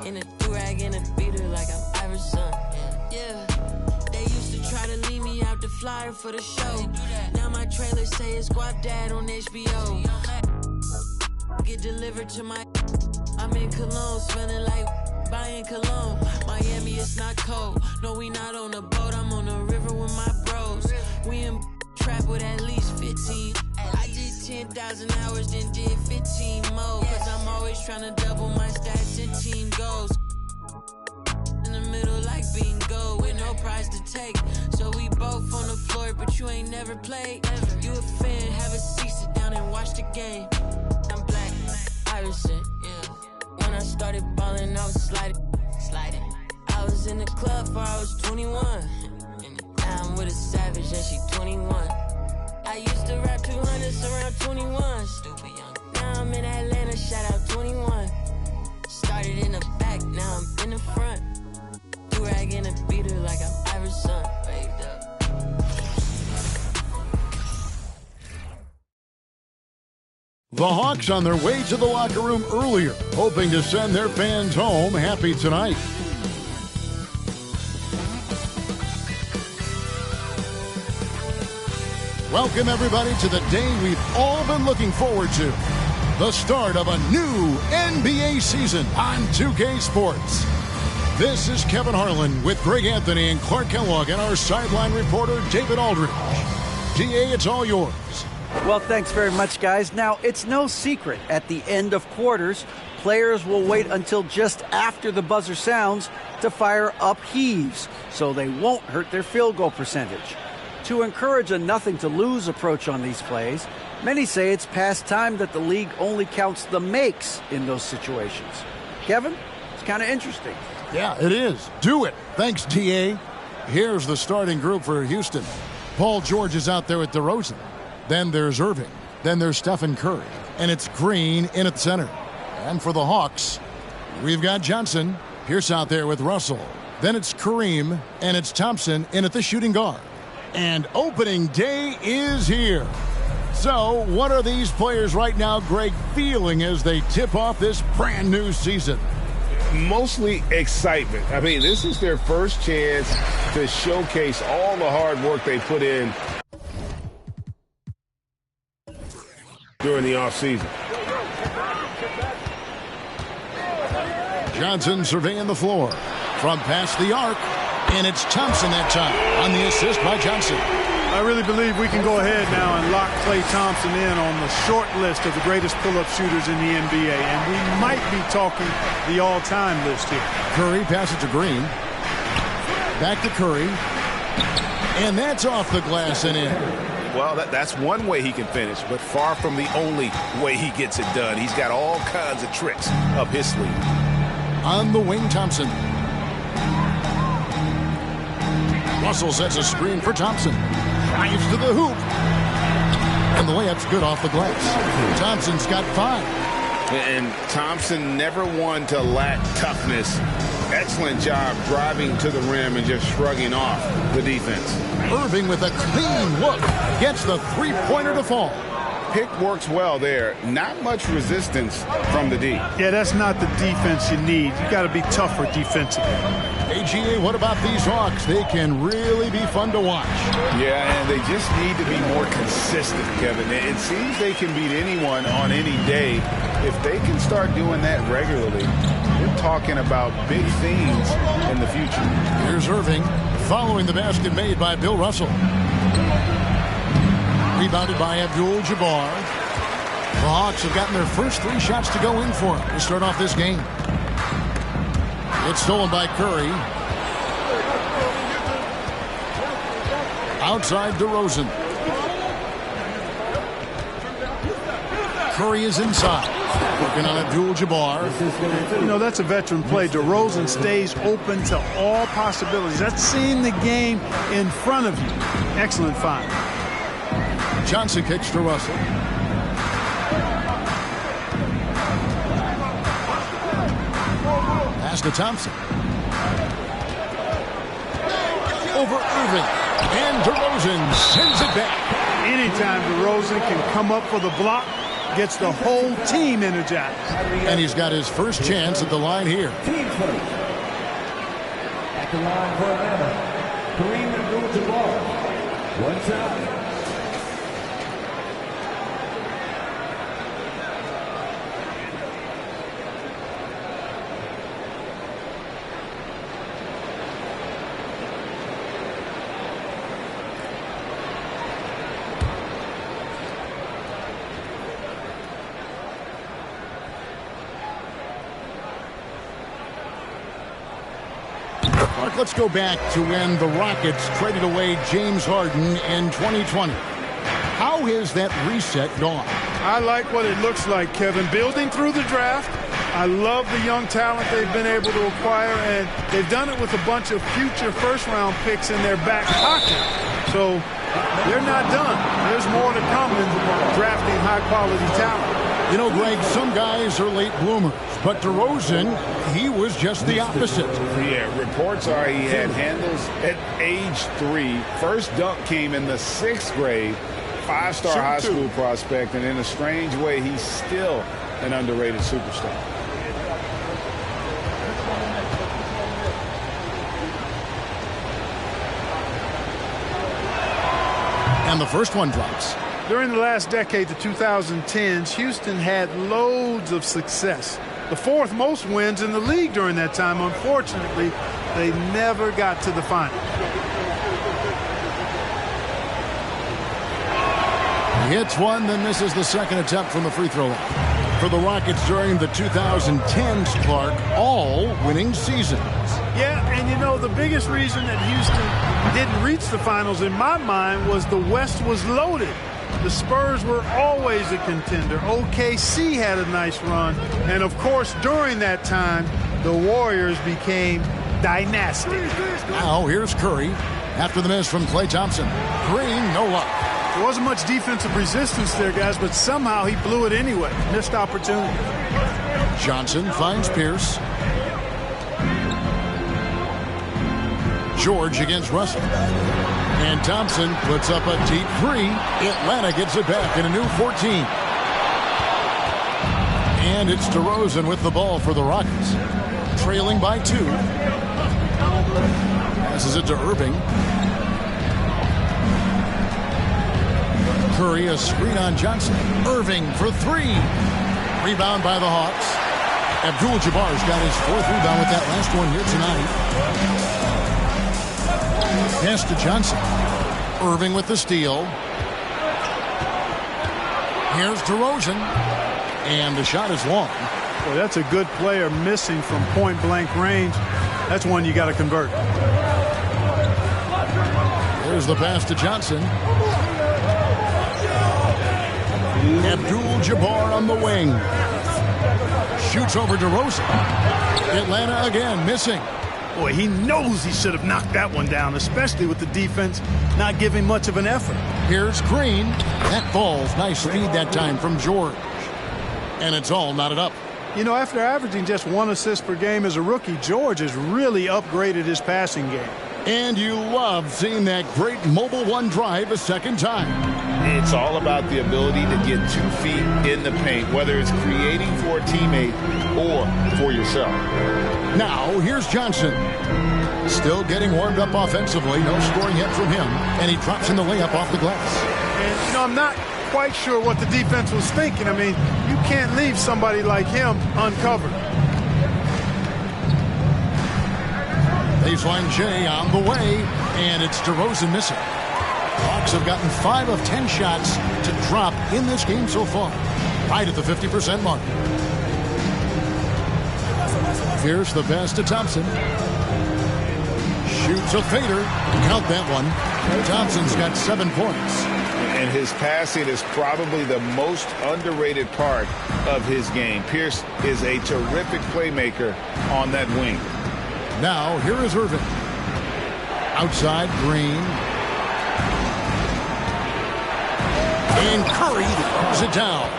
In a do-rag and a beater like I'm Iverson. Yeah. They used to try to leave me out the flyer for the show. Now my trailer say it's Guap Dad on HBO. Get delivered to my... I'm in Cologne, smelling like buying cologne. Miami, it's not cold. No, we not on a boat. I'm on the river with my bros. We in trap with at least 15. I did 10,000 hours, then did 15 more. Cause I'm always trying to double my stats and team goals. In the middle like bingo, with no prize to take. So we both on the floor, but you ain't never played. You a fan, have a seat, sit down and watch the game. I'm black, Iverson, yeah. When I started balling, I was sliding. I was in the club before I was 21. Now I'm with a savage and she 21. I used to rap 200s around 21. Stupid young. Now I'm in Atlanta, shout out 21. Started in the back, now I'm in the front. Do-rag in a beater like I'm Iverson. Waved up. The Hawks on their way to the locker room earlier, hoping to send their fans home happy tonight. Welcome, everybody, to the day we've all been looking forward to. The start of a new NBA season on 2K Sports. This is Kevin Harlan with Greg Anthony and Clark Kellogg and our sideline reporter, David Aldridge. DA, it's all yours. Well, thanks very much, guys. Now, it's no secret at the end of quarters, players will wait until just after the buzzer sounds to fire up heaves, so they won't hurt their field goal percentage. To encourage a nothing-to-lose approach on these plays, many say it's past time that the league only counts the makes in those situations. Kevin, it's kind of interesting. Yeah, it is. Do it. Thanks, DA. Here's the starting group for Houston. Paul George is out there with DeRozan. Then there's Irving. Then there's Stephen Curry. And it's Green in at center. And for the Hawks, we've got Johnson. Pierce out there with Russell. Then it's Kareem. And it's Thompson in at the shooting guard. And opening day is here. So what are these players right now, Greg, feeling as they tip off this brand new season? Mostly excitement. I mean, this is their first chance to showcase all the hard work they put in during the offseason. Johnson surveying the floor from past the arc, and it's Thompson that time on the assist by Johnson. I really believe we can go ahead now and lock Klay Thompson in on the short list of the greatest pull-up shooters in the NBA, and we might be talking the all-time list here. Curry passes to Green. Back to Curry. And that's off the glass and in. Well, that's one way he can finish, but far from the only way he gets it done. He's got all kinds of tricks up his sleeve. On the wing, Thompson. Russell sets a screen for Thompson. Drives to the hoop. And the layup's good off the glass. Thompson's got 5. And Thompson never one to lack toughness. Excellent job driving to the rim and just shrugging off the defense. Irving with a clean look. Gets the three-pointer to fall. Pick works well there. Not much resistance from the D. Yeah, that's not the defense you need. You got to be tougher defensively. AGA, what about these Hawks? They can really be fun to watch. Yeah, and they just need to be more consistent, Kevin. It seems they can beat anyone on any day. If they can start doing that regularly, we're talking about big things in the future. Here's Irving following the basket made by Bill Russell. Rebounded by Abdul-Jabbar. The Hawks have gotten their first 3 shots to go in for him to start off this game. It's stolen by Curry. Outside DeRozan. Curry is inside. Working on Abdul-Jabbar. You know, that's a veteran play. DeRozan stays open to all possibilities. That's seeing the game in front of you. Excellent find. Johnson kicks to Russell. Pass to Thompson. Over Irving. And DeRozan sends it back. Anytime DeRozan can come up for the block, gets the whole team energized. And he's got his first chance at the line here. At the line for Atlanta, Kareem Abdul-Jabbar. One time. Mark, let's go back to when the Rockets traded away James Harden in 2020. How has that reset gone? I like what it looks like, Kevin. Building through the draft. I love the young talent they've been able to acquire, and they've done it with a bunch of future first-round picks in their back pocket. So they're not done. There's more to come in drafting high-quality talent. You know, Greg, some guys are late bloomers, but DeRozan, he was just the opposite. Yeah, reports are he had handles at age 3. First dunk came in the 6th grade. 5-star high school prospect, and in a strange way, he's still an underrated superstar. And the first one drops. During the last decade, the 2010s, Houston had loads of success. The 4th most wins in the league during that time. Unfortunately, they never got to the final. He hits one, then misses the second attempt from the free throw line. For the Rockets during the 2010s, Clark, all winning seasons. Yeah, and you know, the biggest reason that Houston didn't reach the finals in my mind was the West was loaded. The Spurs were always a contender. OKC had a nice run. And, of course, during that time, the Warriors became dynastic. Now, here's Curry. After the miss from Klay Thompson. Green, no luck. There wasn't much defensive resistance there, guys, but somehow he blew it anyway. Missed opportunity. Johnson finds Pierce. George against Russell. And Thompson puts up a deep 3. Atlanta gets it back in a new 14. And it's DeRozan with the ball for the Rockets. Trailing by 2. Passes it to Irving. Curry, a screen on Johnson. Irving for 3. Rebound by the Hawks. Abdul-Jabbar's got his 4th rebound with that last one here tonight. Pass to Johnson. Irving with the steal. Here's DeRozan. And the shot is long. Boy, that's a good player missing from point-blank range. That's one you got to convert. There's the pass to Johnson. Abdul-Jabbar on the wing. Shoots over DeRozan. Atlanta again missing. Boy, he knows he should have knocked that one down, especially with the defense not giving much of an effort. Here's Green. That falls. Nice speed that time from George. And it's all knotted up. You know, after averaging just 1 assist per game as a rookie, George has really upgraded his passing game. And you love seeing that great mobile one drive a second time. It's all about the ability to get 2 feet in the paint, whether it's creating for a teammate or for yourself. Now, here's Johnson. Still getting warmed up offensively. No scoring yet from him. And he drops in the layup off the glass. And, you know, I'm not quite sure what the defense was thinking. I mean, you can't leave somebody like him uncovered. Baseline J on the way. And it's DeRozan missing. Hawks have gotten 5 of 10 shots to drop in this game so far. Right at the 50% mark. Here's the pass to Thompson. Shoots a fader. Count that one. Thompson's got 7 points. And his passing is probably the most underrated part of his game. Pierce is a terrific playmaker on that wing. Now, here is Irving. Outside, Green. And Curry throws it down.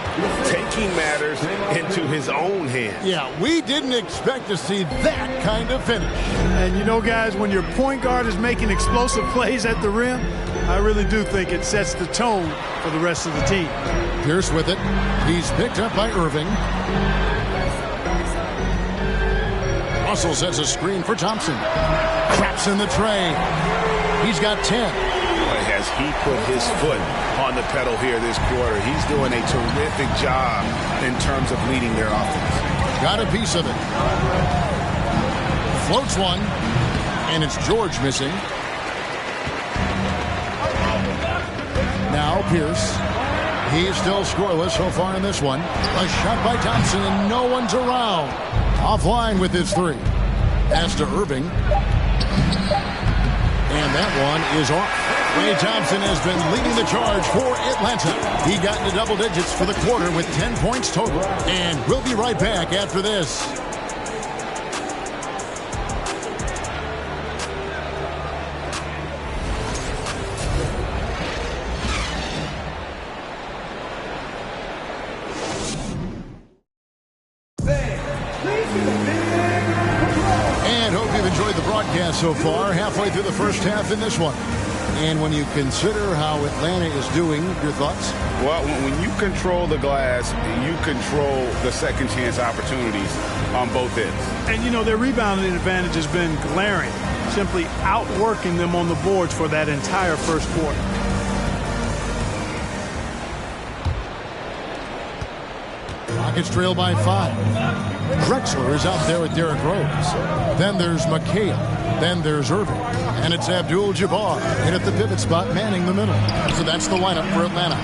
Taking matters into his own hands. Yeah, we didn't expect to see that kind of finish. And you know, guys, when your point guard is making explosive plays at the rim, I really do think it sets the tone for the rest of the team. Pierce with it. He's picked up by Irving. Russell sets a screen for Thompson. Traps in the tray. He's got 10. Boy, has he put his foot on the pedal here this quarter. He's doing a terrific job in terms of leading their offense. Got a piece of it. Floats one. And it's George missing. Now Pierce. He's still scoreless so far in this one. A shot by Thompson, and no one's around. Offline with his three. Pass to Irving. And that one is off. Klay Thompson has been leading the charge for Atlanta. He got into double digits for the quarter with 10 points total. And we'll be right back after this. So far, halfway through the first half in this one. And when you consider how Atlanta is doing, your thoughts? Well, when you control the glass, you control the second chance opportunities on both ends. And, you know, their rebounding advantage has been glaring, simply outworking them on the boards for that entire first quarter. Rockets trail by 5. Drexler is out there with Derrick Rose. Then there's McHale. Then there's Irving. And it's Abdul-Jabbar in at the pivot spot, manning the middle. So that's the lineup for Atlanta.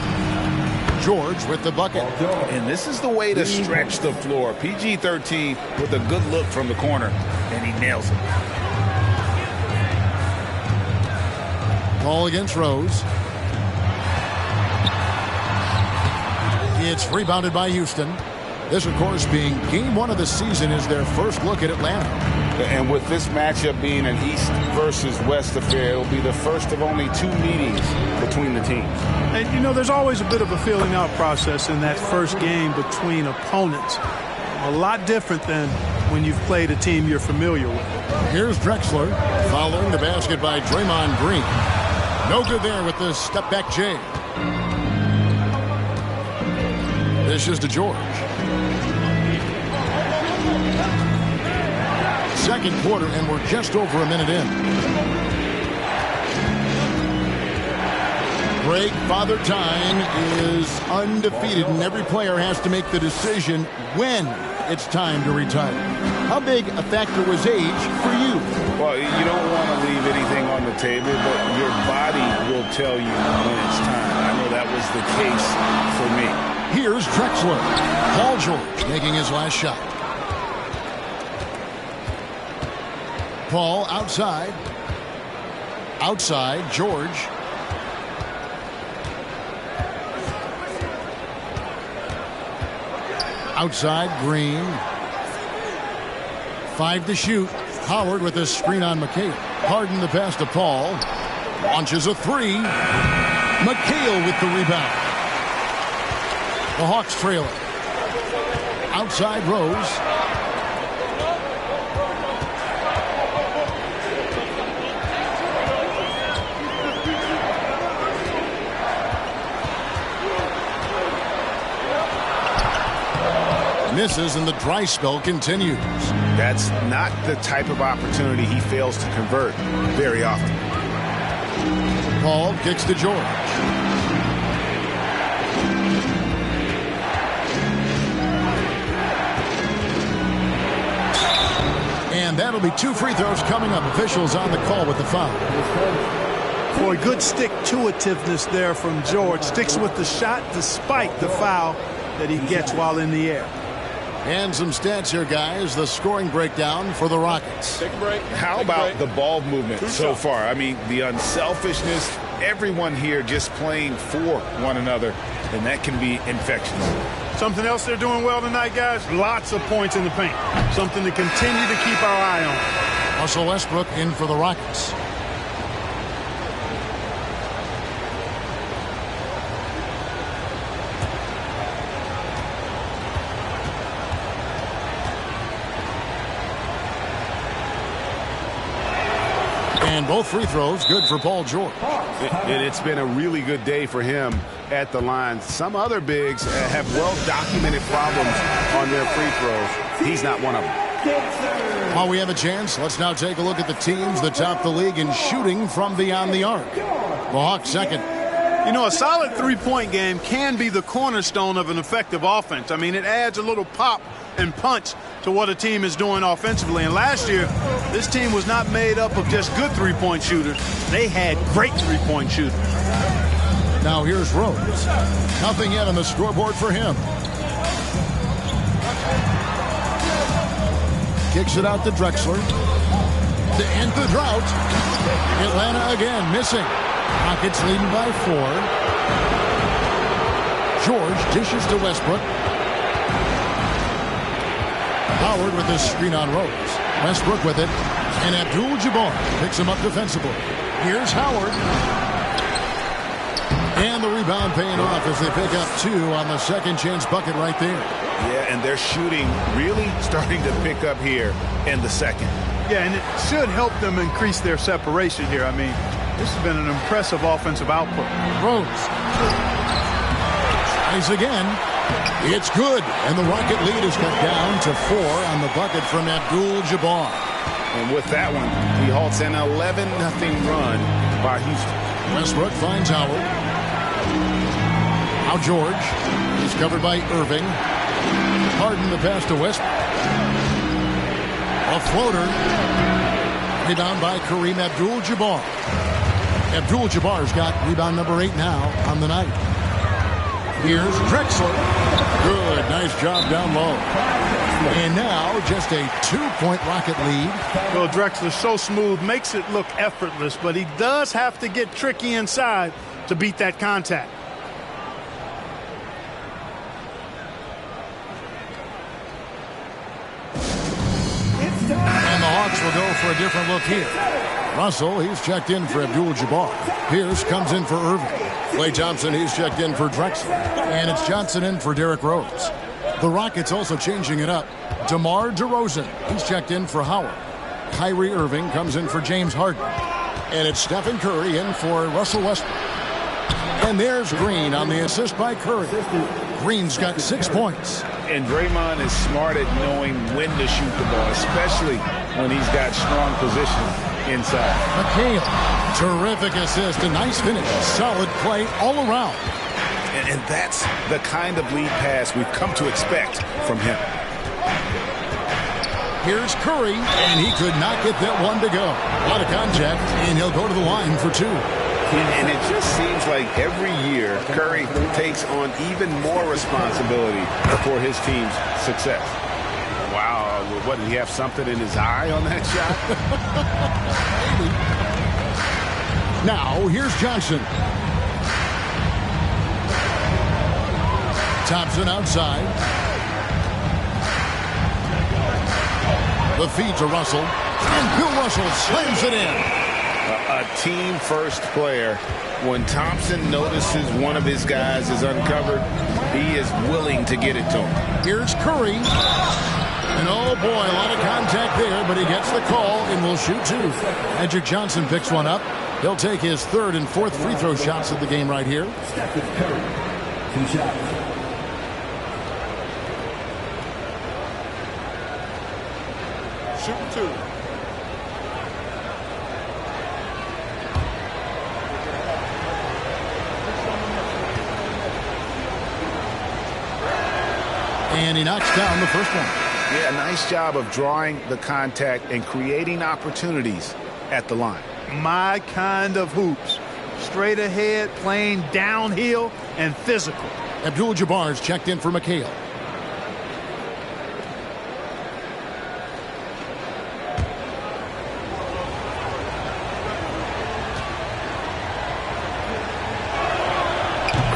George with the bucket. And this is the way to stretch the floor. PG-13 with a good look from the corner, and he nails it. Ball against Rose. It's rebounded by Houston. This, of course, being game one of the season, is their first look at Atlanta. And with this matchup being an East versus West affair, it will be the first of only 2 meetings between the teams. And, you know, there's always a bit of a feeling out process in that first game between opponents. A lot different than when you've played a team you're familiar with. Here's Drexler following the basket by Draymond Green. No good there with the step-back J. This is to George. Second quarter, and we're just over a minute in. Greg Father Time is undefeated, and every player has to make the decision when it's time to retire. How big a factor was age for you? Well, you don't want to leave anything on the table, but your body will tell you when it's time. I know that was the case for me. Here's Drexler. Paul George making his last shot. Paul outside. Outside, George. Outside, Green. 5 to shoot. Howard with a screen on McHale. Harden the pass to Paul. Launches a 3. McHale with the rebound. The Hawks trail it. Outside, Rose. Misses, and the dry spell continues. That's not the type of opportunity he fails to convert very often. Paul kicks to George. And that'll be 2 free throws coming up. Officials on the call with the foul. Boy, good stick-to-itiveness there from George. Sticks with the shot despite the foul that he gets while in the air. And some stats here, guys. The scoring breakdown for the Rockets. Take a break. How about the ball movement so far? I mean, the unselfishness, everyone here just playing for one another, and that can be infectious. Something else they're doing well tonight, guys? Lots of points in the paint. Something to continue to keep our eye on. Russell Westbrook in for the Rockets. And both free throws good for Paul George. And it's been a really good day for him at the line. Some other bigs have well-documented problems on their free throws. He's not one of them. While we have a chance, let's now take a look at the teams that top the league in shooting from beyond the arc. The Hawks second. You know, a solid three-point game can be the cornerstone of an effective offense. I mean, it adds a little pop and punch to what a team is doing offensively. And last year, this team was not made up of just good three-point shooters. They had great three-point shooters. Now here's Rose. Nothing yet on the scoreboard for him. Kicks it out to Drexler. To end the drought. Atlanta again missing. Rockets leading by 4. George dishes to Westbrook. Howard with the screen on Rose. Westbrook with it. And Abdul-Jabbar picks him up defensively. Here's Howard. And the rebound paying off as they pick up 2 on the second chance bucket right there. Yeah, and their shooting really starting to pick up here in the second. Yeah, and it should help them increase their separation here. I mean, this has been an impressive offensive output. Rose. Tries again. It's good. And the Rocket lead is cut down to 4 on the bucket from Abdul-Jabbar. And with that one, he halts an 11-0 run by Houston. Westbrook finds Howard. Now George. He's covered by Irving. Harden the pass to Westbrook. A floater. Rebound by Kareem Abdul-Jabbar. Abdul-Jabbar's got rebound number 8 now on the night. Here's Drexler. Good. Nice job down low. And now just a 2-point Rocket lead. Well, Drexler's so smooth, makes it look effortless, but he does have to get tricky inside to beat that contact. And the Hawks will go for a different look here. Russell, he's checked in for Abdul-Jabbar. Pierce comes in for Irving. Klay Thompson, he's checked in for Drexler. And it's Johnson in for Derrick Rose. The Rockets also changing it up. DeMar DeRozan, he's checked in for Howard. Kyrie Irving comes in for James Harden. And it's Stephen Curry in for Russell Westbrook. And there's Green on the assist by Curry. Green's got 6 points. And Draymond is smart at knowing when to shoot the ball, especially when he's got strong position inside. McHale, terrific assist, a nice finish, solid play all around. And that's the kind of lead pass we've come to expect from him. Here's Curry, and he could not get that one to go. A lot of contact, and he'll go to the line for 2. And it just seems like every year Curry takes on even more responsibility for his team's success. Wow, what, did he have something in his eye on that shot? Now, here's Johnson. Thompson outside. The feed to Russell. And Bill Russell slams it in. A team-first player. When Thompson notices one of his guys is uncovered, he is willing to get it to him. Here's Curry. And oh boy, a lot of contact there, but he gets the call and will shoot 2. Magic Johnson picks one up. He'll take his 3rd and 4th free throw shots of the game right here. Stephen Curry, 2 shots. Shooting 2. And he knocks down the first one. Yeah, nice job of drawing the contact and creating opportunities at the line. My kind of hoops. Straight ahead, playing downhill, and physical. Abdul-Jabbar's checked in for McHale.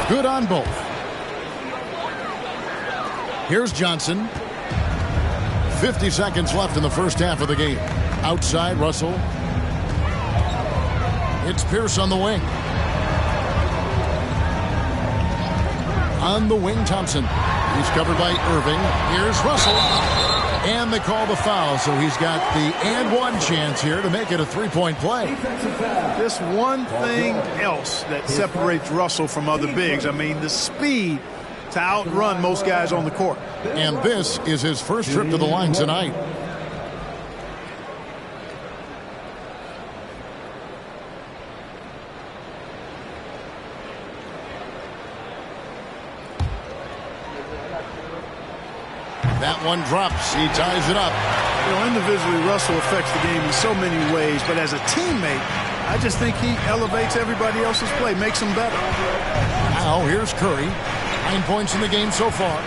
Good on both. Here's Johnson. 50 seconds left in the first half of the game. Outside, Russell. It's Pierce on the wing. On the wing, Thompson. He's covered by Irving. Here's Russell. And they call the foul, so he's got the and one chance here to make it a three-point play. Just one thing else that separates Russell from other bigs. I mean, the speed to outrun most guys on the court. And this is his first trip to the line tonight. That one drops. He ties it up. You know, individually, Russell affects the game in so many ways, but as a teammate, I just think he elevates everybody else's play, makes them better. Now, here's Curry. 9 points in the game so far.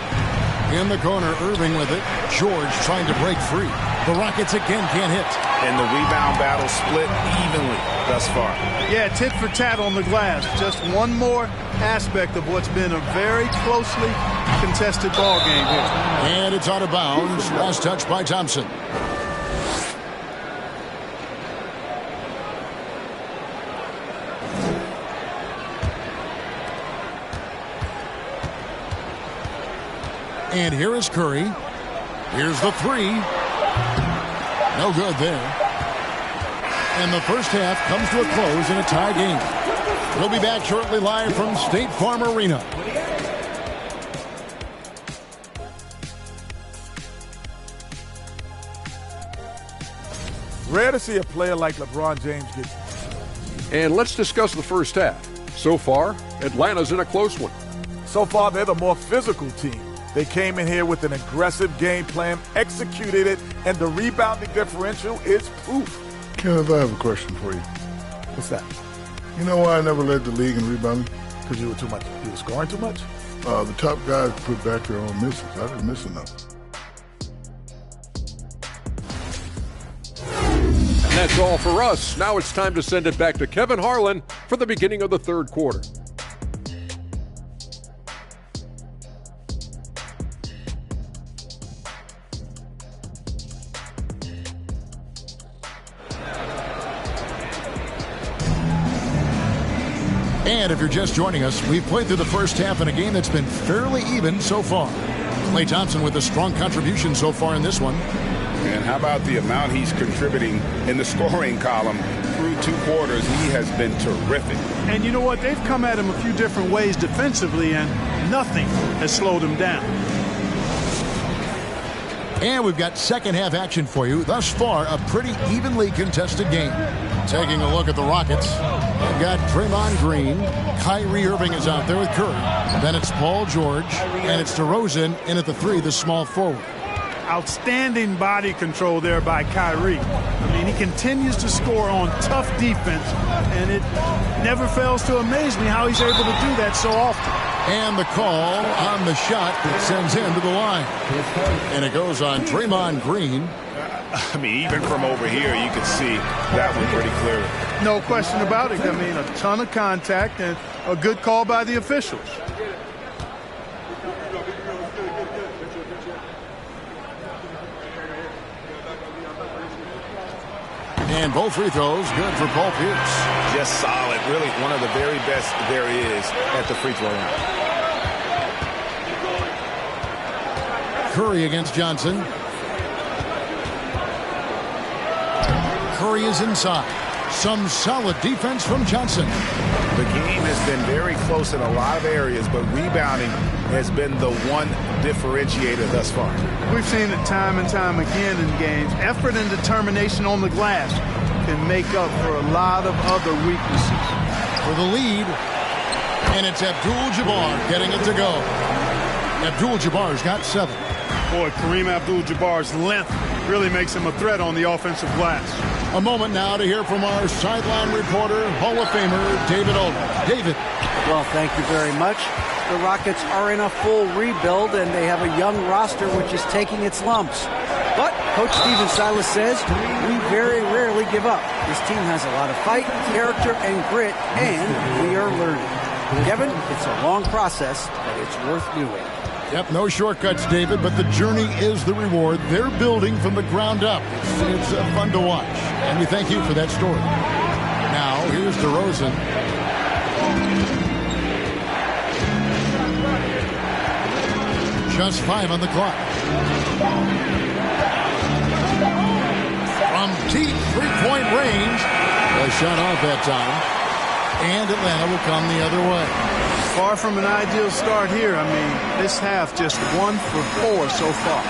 In the corner, Irving with it. George trying to break free. The Rockets again can't hit. And the rebound battle split evenly thus far. Yeah, tit for tat on the glass. Just one more aspect of what's been a very closely contested ball game here. And it's out of bounds. Last touch by Thompson. And here is Curry. Here's the three. No good there. And the first half comes to a close in a tie game. We'll be back shortly live from State Farm Arena. Rare to see a player like LeBron James get. And let's discuss the first half. So far, Atlanta's in a close one. So far, they're the more physical team. They came in here with an aggressive game plan, executed it, and the rebounding differential is proof. Kenneth, I have a question for you. What's that? You know why I never led the league in rebounding? Because you were too much. You were scoring too much? The top guys put back their own misses. I didn't miss enough. And that's all for us. Now it's time to send it back to Kevin Harlan for the beginning of the third quarter. And if you're just joining us, we've played through the first half in a game that's been fairly even so far. Klay Thompson with a strong contribution so far in this one. And how about the amount he's contributing in the scoring column through 2 quarters? He has been terrific. And you know what? They've come at him a few different ways defensively, and nothing has slowed him down. And we've got second half action for you. Thus far, a pretty evenly contested game. Taking a look at the Rockets, they've got Draymond Green. Kyrie Irving is out there with Curry. Then it's Paul George, and it's DeRozan in at the 3, the small forward. Outstanding body control there by Kyrie. I mean, he continues to score on tough defense, and it never fails to amaze me how he's able to do that so often. And the call on the shot that sends him to the line. And it goes on Draymond Green. I mean, even from over here, you can see that one pretty clearly. No question about it. I mean, a ton of contact and a good call by the officials. And both free throws good for Paul Pierce. Just solid. Really one of the very best there is at the free throw line. Curry against Johnson. Curry is inside. Some solid defense from Johnson. The game has been very close in a lot of areas, but rebounding has been the one differentiator thus far. We've seen it time and time again in games. Effort and determination on the glass can make up for a lot of other weaknesses. For the lead, and it's Abdul-Jabbar getting it to go. Abdul-Jabbar's got 7. Boy, Kareem Abdul-Jabbar's length really makes him a threat on the offensive glass. A moment now to hear from our sideline reporter, Hall of Famer David Olden. David. Well, thank you very much. The Rockets are in a full rebuild, and they have a young roster which is taking its lumps. But Coach Stephen Silas says we very rarely give up. This team has a lot of fight, character, and grit, and we are learning. Kevin, it's a long process, but it's worth doing. Yep, no shortcuts, David, but the journey is the reward. They're building from the ground up. It's fun to watch, and we thank you for that story. Now, here's DeRozan. Just 5 on the clock. From deep three-point range. A shot off that time. And Atlanta will come the other way. Far from an ideal start here. I mean, this half just 1 for 4 so far.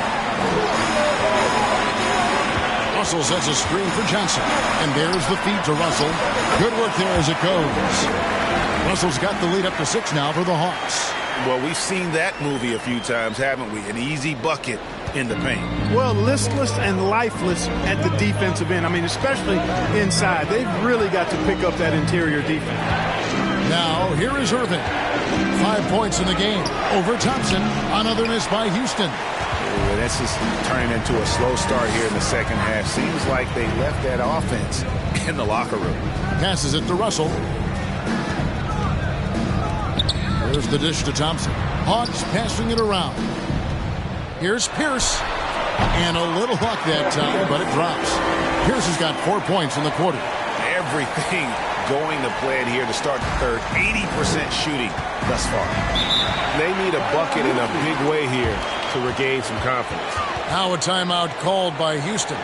Russell sets a screen for Johnson. And there's the feed to Russell. Good work there as it goes. Russell's got the lead up to 6 now for the Hawks. Well, we've seen that movie a few times, haven't we? An easy bucket in the paint. Well, listless and lifeless at the defensive end. I mean, especially inside. They've really got to pick up that interior defense. Now, here is Irving. 5 points in the game over Thompson. Another miss by Houston. Ooh, this is turning into a slow start here in the second half. Seems like they left that offense in the locker room. Passes it to Russell. There's the dish to Thompson. Hawks passing it around. Here's Pierce. And a little luck that time, but it drops. Pierce has got 4 points in the quarter. Everything going to plan here to start the third. 80% shooting thus far. They need a bucket in a big way here to regain some confidence. Now a timeout called by Houston.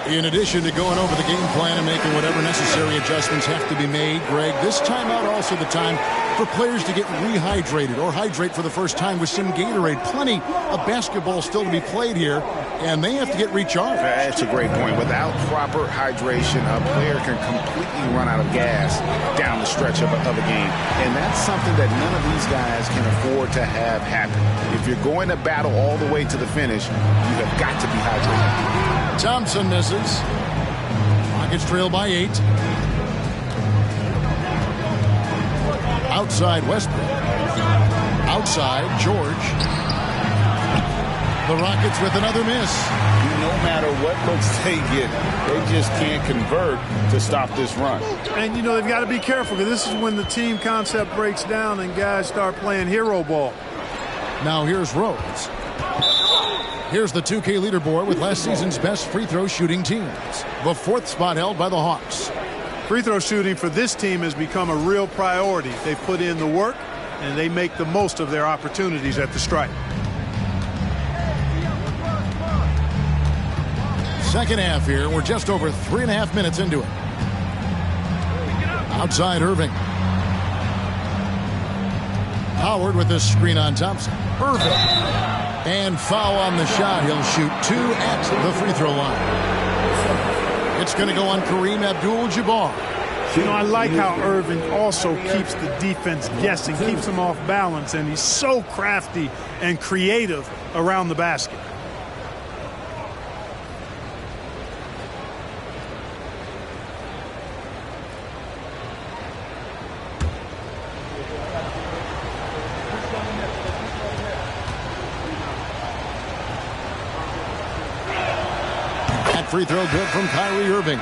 In addition to going over the game plan and making whatever necessary adjustments have to be made, Greg, this timeout also the time for players to get rehydrated or hydrate for the first time with some Gatorade. Plenty of basketball still to be played here, and they have to get recharged. That's a great point. Without proper hydration, a player can completely run out of gas down the stretch of a game. And that's something that none of these guys can afford to have happen. If you're going to battle all the way to the finish, you have got to be hydrated. Thompson misses. Rockets trail by 8. Outside Westbrook. Outside George. The Rockets with another miss. No matter what looks they get, they just can't convert to stop this run. And, you know, they've got to be careful because this is when the team concept breaks down and guys start playing hero ball. Now here's Rose. Here's the 2K leaderboard with last season's best free throw shooting teams. The 4th spot held by the Hawks. Free throw shooting for this team has become a real priority. They put in the work and they make the most of their opportunities at the stripe. Second half here. We're just over 3.5 minutes into it. Outside Irving. Howard with this screen on Thompson. Irving. And foul on the shot. He'll shoot 2 at the free throw line. It's going to go on Kareem Abdul-Jabbar. You know, I like how Irving also keeps the defense guessing, keeps them off balance, and he's so crafty and creative around the basket. Free throw good from Kyrie Irving.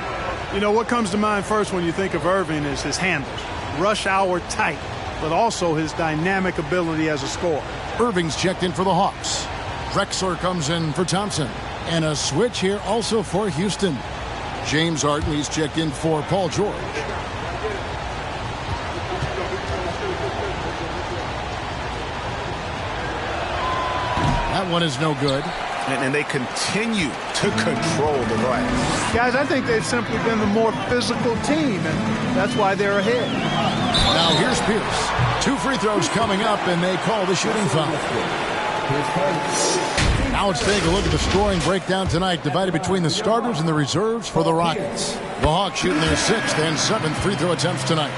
You know, what comes to mind first when you think of Irving is his handles. Rush hour tight, but also his dynamic ability as a scorer. Irving's checked in for the Hawks. Drexler comes in for Thompson. And a switch here also for Houston. James Harden, he's checked in for Paul George. That one is no good. And they continue to control the glass. Guys, I think they've simply been the more physical team, and that's why they're ahead. Now here's Pierce. 2 free throws coming up, and they call the shooting foul. Now let's take a look at the scoring breakdown tonight, divided between the starters and the reserves for the Rockets. The Hawks shooting their 6th and 7th free throw attempts tonight.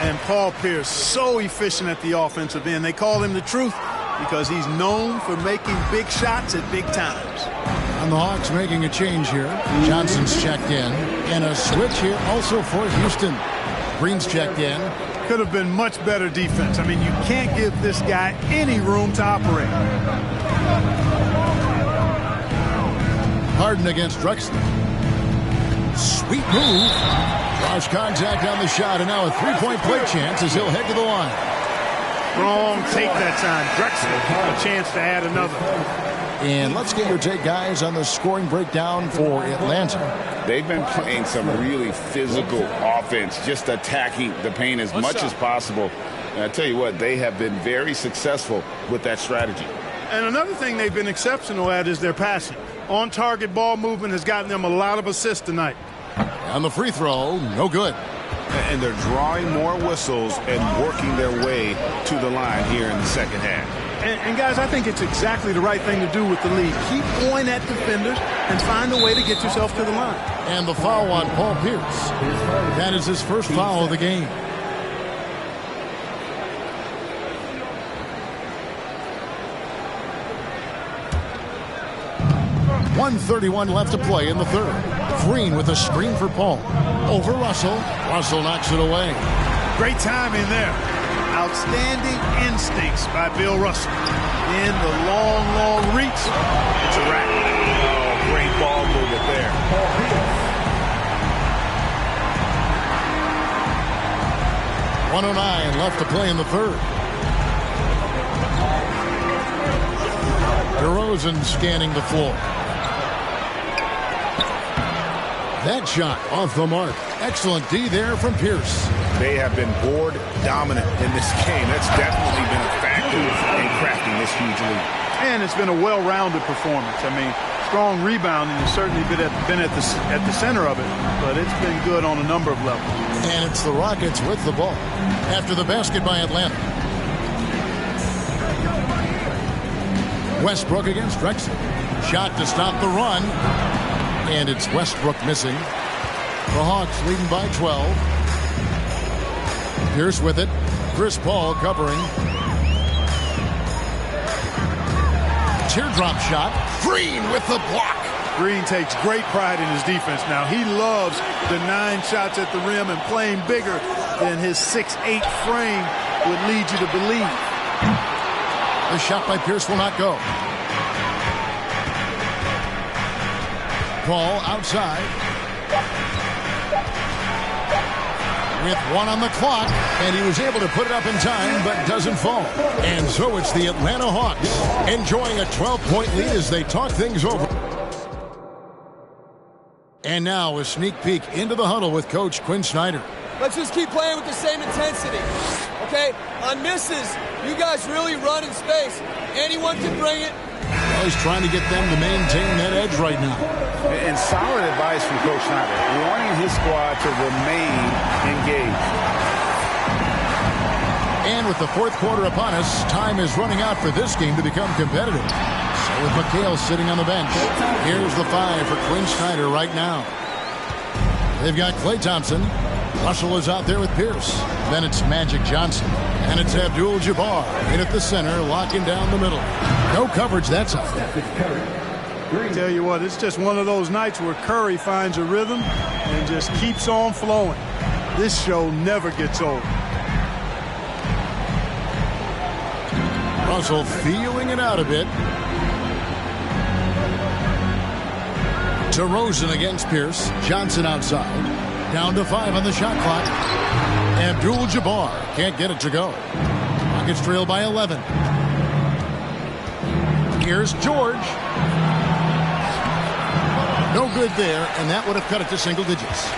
And Paul Pierce, so efficient at the offensive end. They call him the truth, because he's known for making big shots at big times. And the Hawks making a change here. Johnson's checked in. And a switch here also for Houston. Green's checked in. Could have been much better defense. I mean, you can't give this guy any room to operate. Harden against Drexler. Sweet move. Draws contact on the shot, and now a 3-point play chance as he'll head to the line. Wrong take that time. Drexler, a chance to add another. And let's get your take, guys, on the scoring breakdown for Atlanta. They've been playing some really physical offense, just attacking the paint as much as possible. And I tell you what, they have been very successful with that strategy. And another thing they've been exceptional at is their passing. On-target ball movement has gotten them a lot of assists tonight. And the free throw, no good. And they're drawing more whistles and working their way to the line here in the second half. And guys, I think it's exactly the right thing to do with the lead. Keep going at defenders and find a way to get yourself to the line. And the foul on Paul Pierce. That is his first foul of the game. .131 left to play in the third. Green with a screen for Paul. Over Russell. Russell knocks it away. Great timing there. Outstanding instincts by Bill Russell. In the long reach. It's a wrap. Oh, great ball movement there. 1:09 left to play in the third. DeRozan scanning the floor. That shot off the mark. Excellent D there from Pierce. They have been board dominant in this game. That's definitely been a factor in crafting this huge lead. And it's been a well-rounded performance. I mean, strong rebounding has certainly been at the center of it, but it's been good on a number of levels. And it's the Rockets with the ball after the basket by Atlanta. Westbrook against Drexler. Shot to stop the run. And it's Westbrook missing. The Hawks leading by 12. Pierce with it. Chris Paul covering. Teardrop shot. Green with the block. Green takes great pride in his defense now. He loves the 9 shots at the rim and playing bigger than his 6'8" frame would lead you to believe. The shot by Pierce will not go. Paul outside. With 1 on the clock, and he was able to put it up in time, but doesn't fall. And so it's the Atlanta Hawks enjoying a 12-point lead as they talk things over. And now a sneak peek into the huddle with Coach Quinn Snyder. Let's just keep playing with the same intensity, okay? On misses, you guys really run in space. Anyone can bring it. Well, he's trying to get them to maintain that edge right now. And solid advice from Coach Snyder, wanting his squad to remain engaged. And with the fourth quarter upon us, time is running out for this game to become competitive. So with McHale sitting on the bench, here's the 5 for Quinn Snyder right now. They've got Klay Thompson. Russell is out there with Pierce. Then it's Magic Johnson. And it's Abdul-Jabbar in at the center, locking down the middle. No coverage that side. Tell you what, it's just one of those nights where Curry finds a rhythm and just keeps on flowing. This show never gets old. Russell feeling it out a bit. DeRozan against Pierce. Johnson outside. Down to 5 on the shot clock. Abdul-Jabbar can't get it to go. Rockets trail by 11. Here's George. No good there, and that would have cut it to single digits.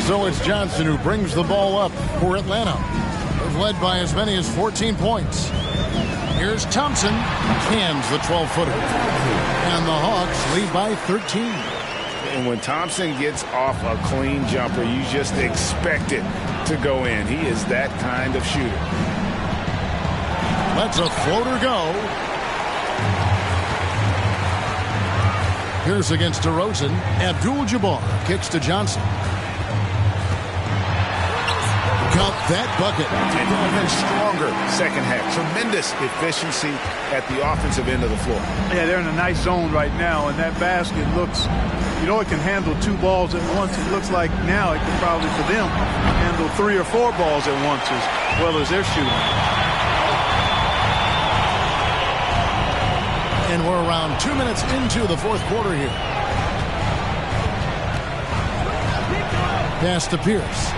So it's Johnson who brings the ball up for Atlanta. They've led by as many as 14 points. Here's Thompson. Cans the 12-footer. And the Hawks lead by 13. And when Thompson gets off a clean jumper, you just expect it to go in. He is that kind of shooter. Lets a floater go. Pierce against DeRozan. Abdul-Jabbar kicks to Johnson. Count that bucket. And even stronger second half. Tremendous efficiency at the offensive end of the floor. Yeah, they're in a nice zone right now, and that basket looks, you know, it can handle 2 balls at once. It looks like now it can probably, for them, handle 3 or 4 balls at once as well as they're shooting. And we're around 2 minutes into the fourth quarter here. Pass to Pierce.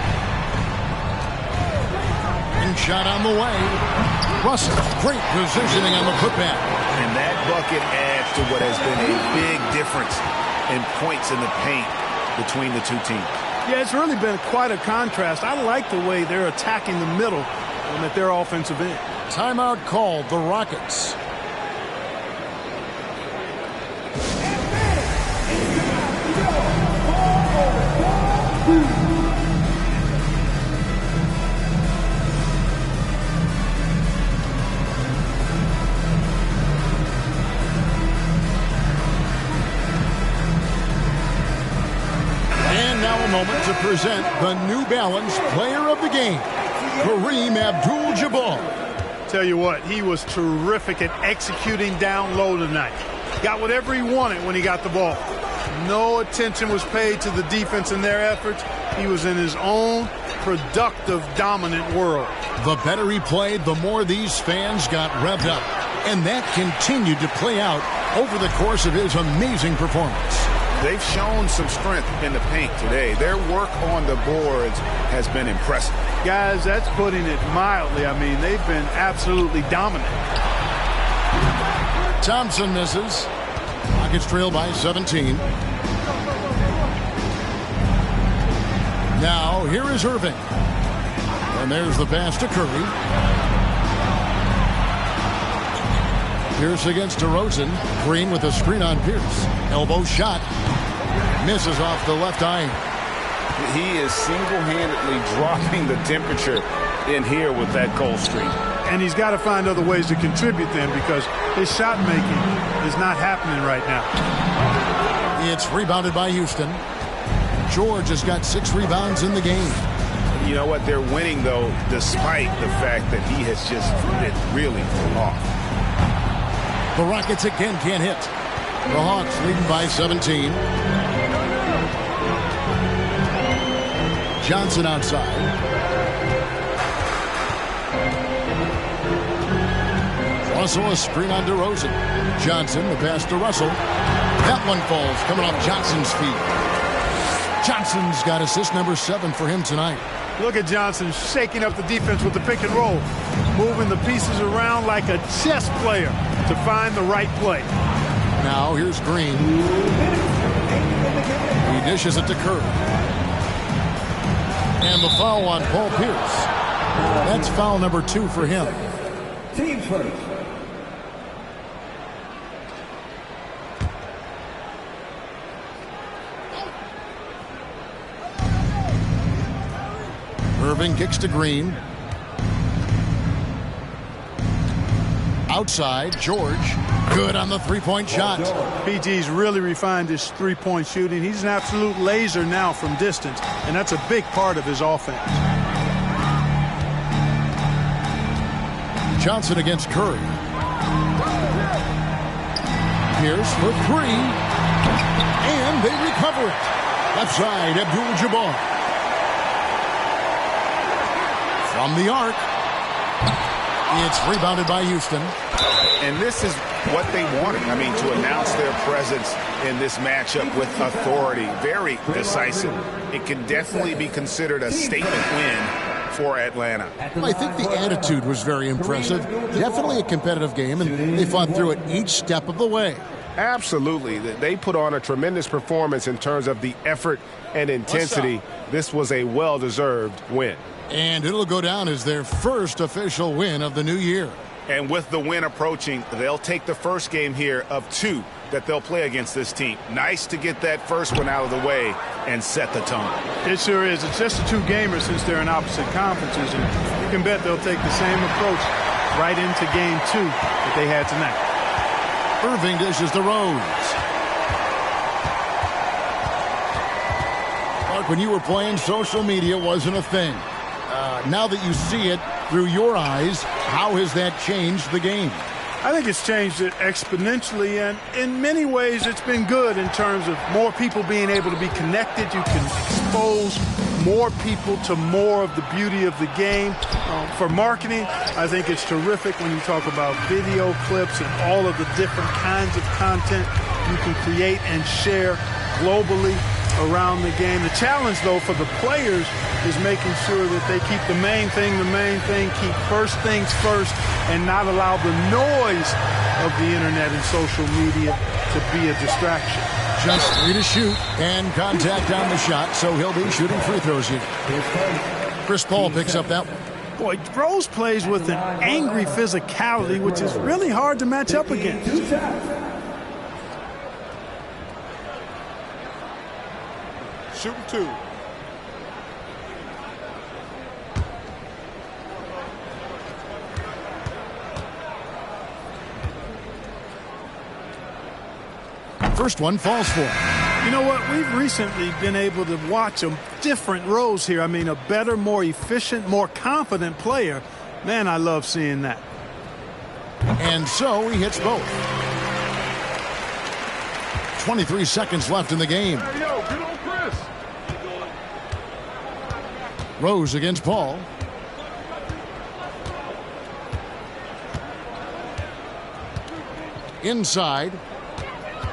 And shot on the way. Russell, great positioning on the putback. And that bucket adds to what has been a big difference in points in the paint between the two teams. Yeah, it's really been quite a contrast. I like the way they're attacking the middle and at their offensive end. Timeout called, the Rockets. And now a moment to present the New Balance Player of the Game, Kareem Abdul-Jabbar. Tell you what, he was terrific at executing down low tonight. Got whatever he wanted when he got the ball. No attention was paid to the defense in their efforts. He was in his own productive, dominant world. The better he played, the more these fans got revved up. And that continued to play out over the course of his amazing performance. They've shown some strength in the paint today. Their work on the boards has been impressive. Guys, that's putting it mildly. I mean, they've been absolutely dominant. Thompson misses. Rockets trail by 17. Now, here is Irving. And there's the pass to Curry. Pierce against DeRozan. Green with a screen on Pierce. Elbow shot. Misses off the left eye. He is single-handedly dropping the temperature in here with that cold streak. And he's got to find other ways to contribute then, because his shot making is not happening right now. It's rebounded by Houston. George has got 6 rebounds in the game. You know what? They're winning, though, despite the fact that he has just been really off. The Rockets again can't hit. The Hawks leading by 17. Johnson outside. Russell a screen on DeRozan. Johnson the pass to Russell. That one falls coming off Johnson's feet. Johnson's got assist number 7 for him tonight. Look at Johnson shaking up the defense with the pick and roll, moving the pieces around like a chess player to find the right play. Now here's Green. He dishes it to Curry. And the foul on Paul Pierce. That's foul number 2 for him. Team first. Irving kicks to Green. Outside, George. Good on the three-point shot. PG's really refined his three-point shooting. He's an absolute laser now from distance, and that's a big part of his offense. Johnson against Curry. Pierce for 3. And they recover it. Left side, Abdul-Jabbar. From the arc. It's rebounded by Houston. And this is what they wanted. I mean, to announce their presence in this matchup with authority. Very decisive. It can definitely be considered a statement win for Atlanta. I think the attitude was very impressive. Definitely a competitive game, and they fought through it each step of the way. Absolutely. They put on a tremendous performance in terms of the effort and intensity. This was a well-deserved win. And it'll go down as their first official win of the new year. And with the win approaching, they'll take the first game here of 2 that they'll play against this team. Nice to get that first one out of the way and set the tone. It sure is. It's just a 2-gamer since they're in opposite conferences, and you can bet they'll take the same approach right into game 2 that they had tonight. Irving dishes to Rose. Mark, when you were playing, social media wasn't a thing. Now that you see it through your eyes, how has that changed the game? I think it's changed it exponentially, and in many ways it's been good in terms of more people being able to be connected. You can expose more people to more of the beauty of the game. For marketing, I think it's terrific when you talk about video clips and all of the different kinds of content you can create and share globally around the game. The challenge, though, for the players is making sure that they keep the main thing, keep first things first, and not allow the noise of the internet and social media to be a distraction. Just 3 to shoot and contact on the shot, so he'll be shooting free throws here. Chris Paul picks up that one. Boy, Rose plays with an angry physicality, which is really hard to match up against. Shooting 2. First one falls for him. You know what? We've recently been able to watch different roles here. I mean, a better, more efficient, more confident player. Man, I love seeing that. And so he hits both. 23 seconds left in the game. Hey, yo, get on Chris. Rose against Paul. Inside.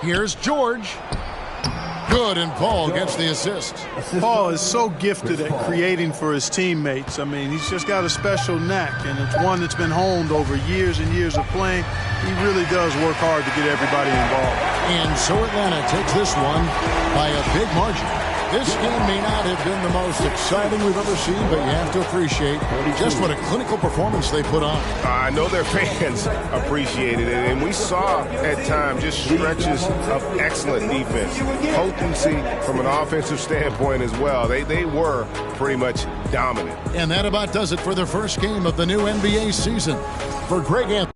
Here's George. Good, and Paul gets the assist. Paul is so gifted at creating for his teammates. I mean, he's just got a special knack, and it's one that's been honed over years and years of playing. He really does work hard to get everybody involved. And so Atlanta takes this one by a big margin. This game may not have been the most exciting we've ever seen, but you have to appreciate just what a clinical performance they put on. I know their fans appreciated it, and we saw at times just stretches of excellent defense. Potency from an offensive standpoint as well. They were pretty much dominant. And that about does it for the first game of the new NBA season. For Greg Anthony.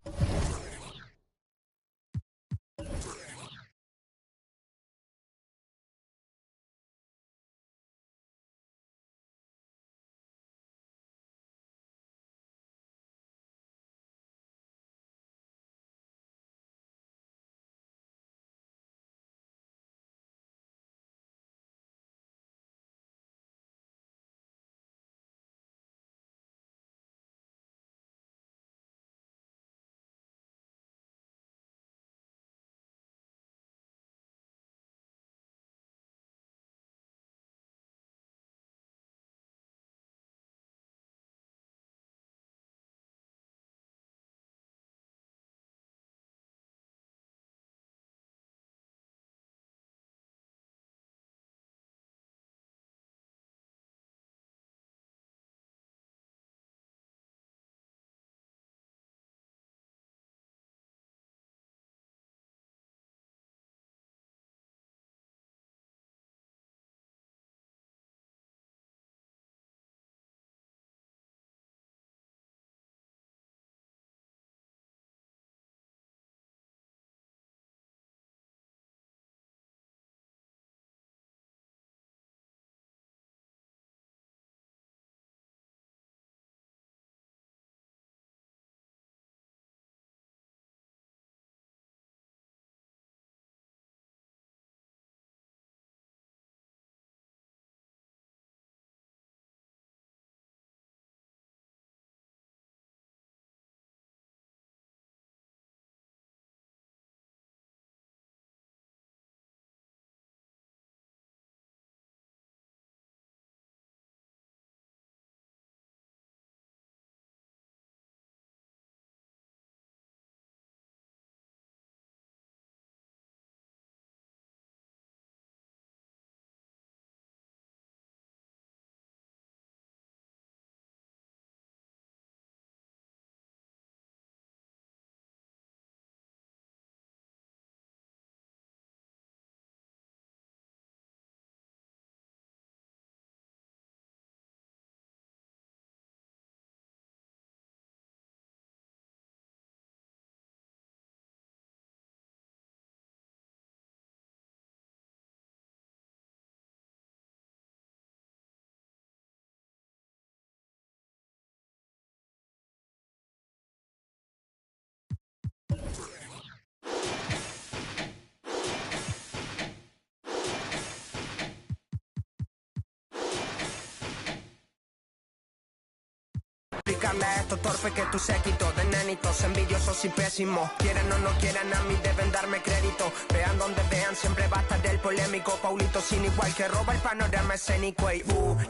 explicarle a estos torpes que tu séquito de nenitos envidiosos y pésimos. Quieran o no quieran, a mí deben darme crédito. Vean donde vean, siempre va a estar el polémico Paulito sin igual que roba el panorama escénico. Y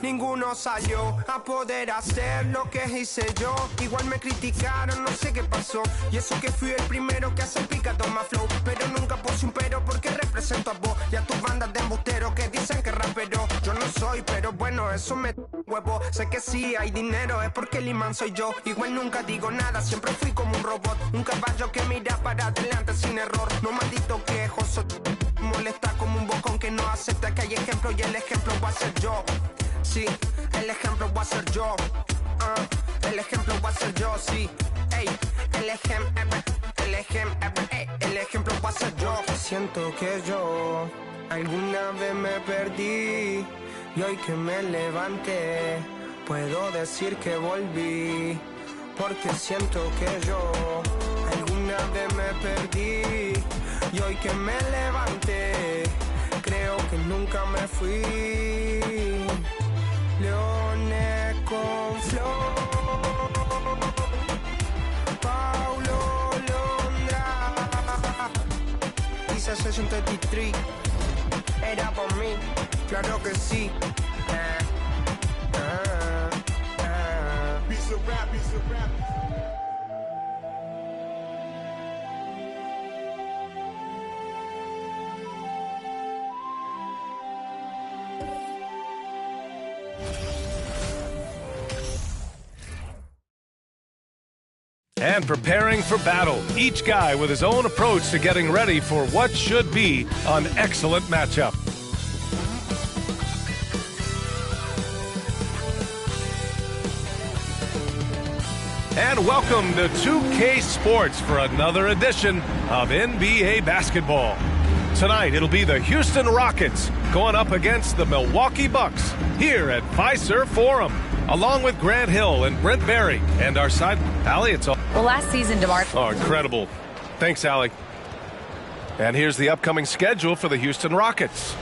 ninguno salió a poder hacer lo que hice yo. Igual me criticaron, no sé qué pasó. Y eso que fui el primero que hace el picado más flow. Pero nunca puse un pero porque represento a vos y a tus bandas de embusteros que dicen que rapero. Yo no soy, pero bueno, eso me huevo. Sé que sí hay dinero, es porque el imán soy yo. Igual nunca digo nada, siempre fui como un robot. Un caballo que mira para adelante sin error. No maldito quejoso, molesta como un bocón que no acepta que hay ejemplo y el ejemplo va a ser yo. Sí, el ejemplo va a ser yo. El ejemplo va a ser yo, sí. Ey, el ejemplo. El ejemplo pasa yo. Siento que yo alguna vez me perdí y hoy que me levanté puedo decir que volví, porque siento que yo alguna vez me perdí y hoy que me levanté creo que nunca me fui. Leones con flow, Paulo Londra, Isa Session 33, era por mí, claro que sí. Piece of rap, piece of rap. And preparing for battle, each guy with his own approach to getting ready for what should be an excellent matchup. And welcome to 2K Sports for another edition of NBA basketball. Tonight, it'll be the Houston Rockets going up against the Milwaukee Bucks here at Fiserv Forum, along with Grant Hill and Brent Berry. And our side, Allie, it's all... Well, last season, DeMar... Oh, incredible. Thanks, Allie. And here's the upcoming schedule for the Houston Rockets.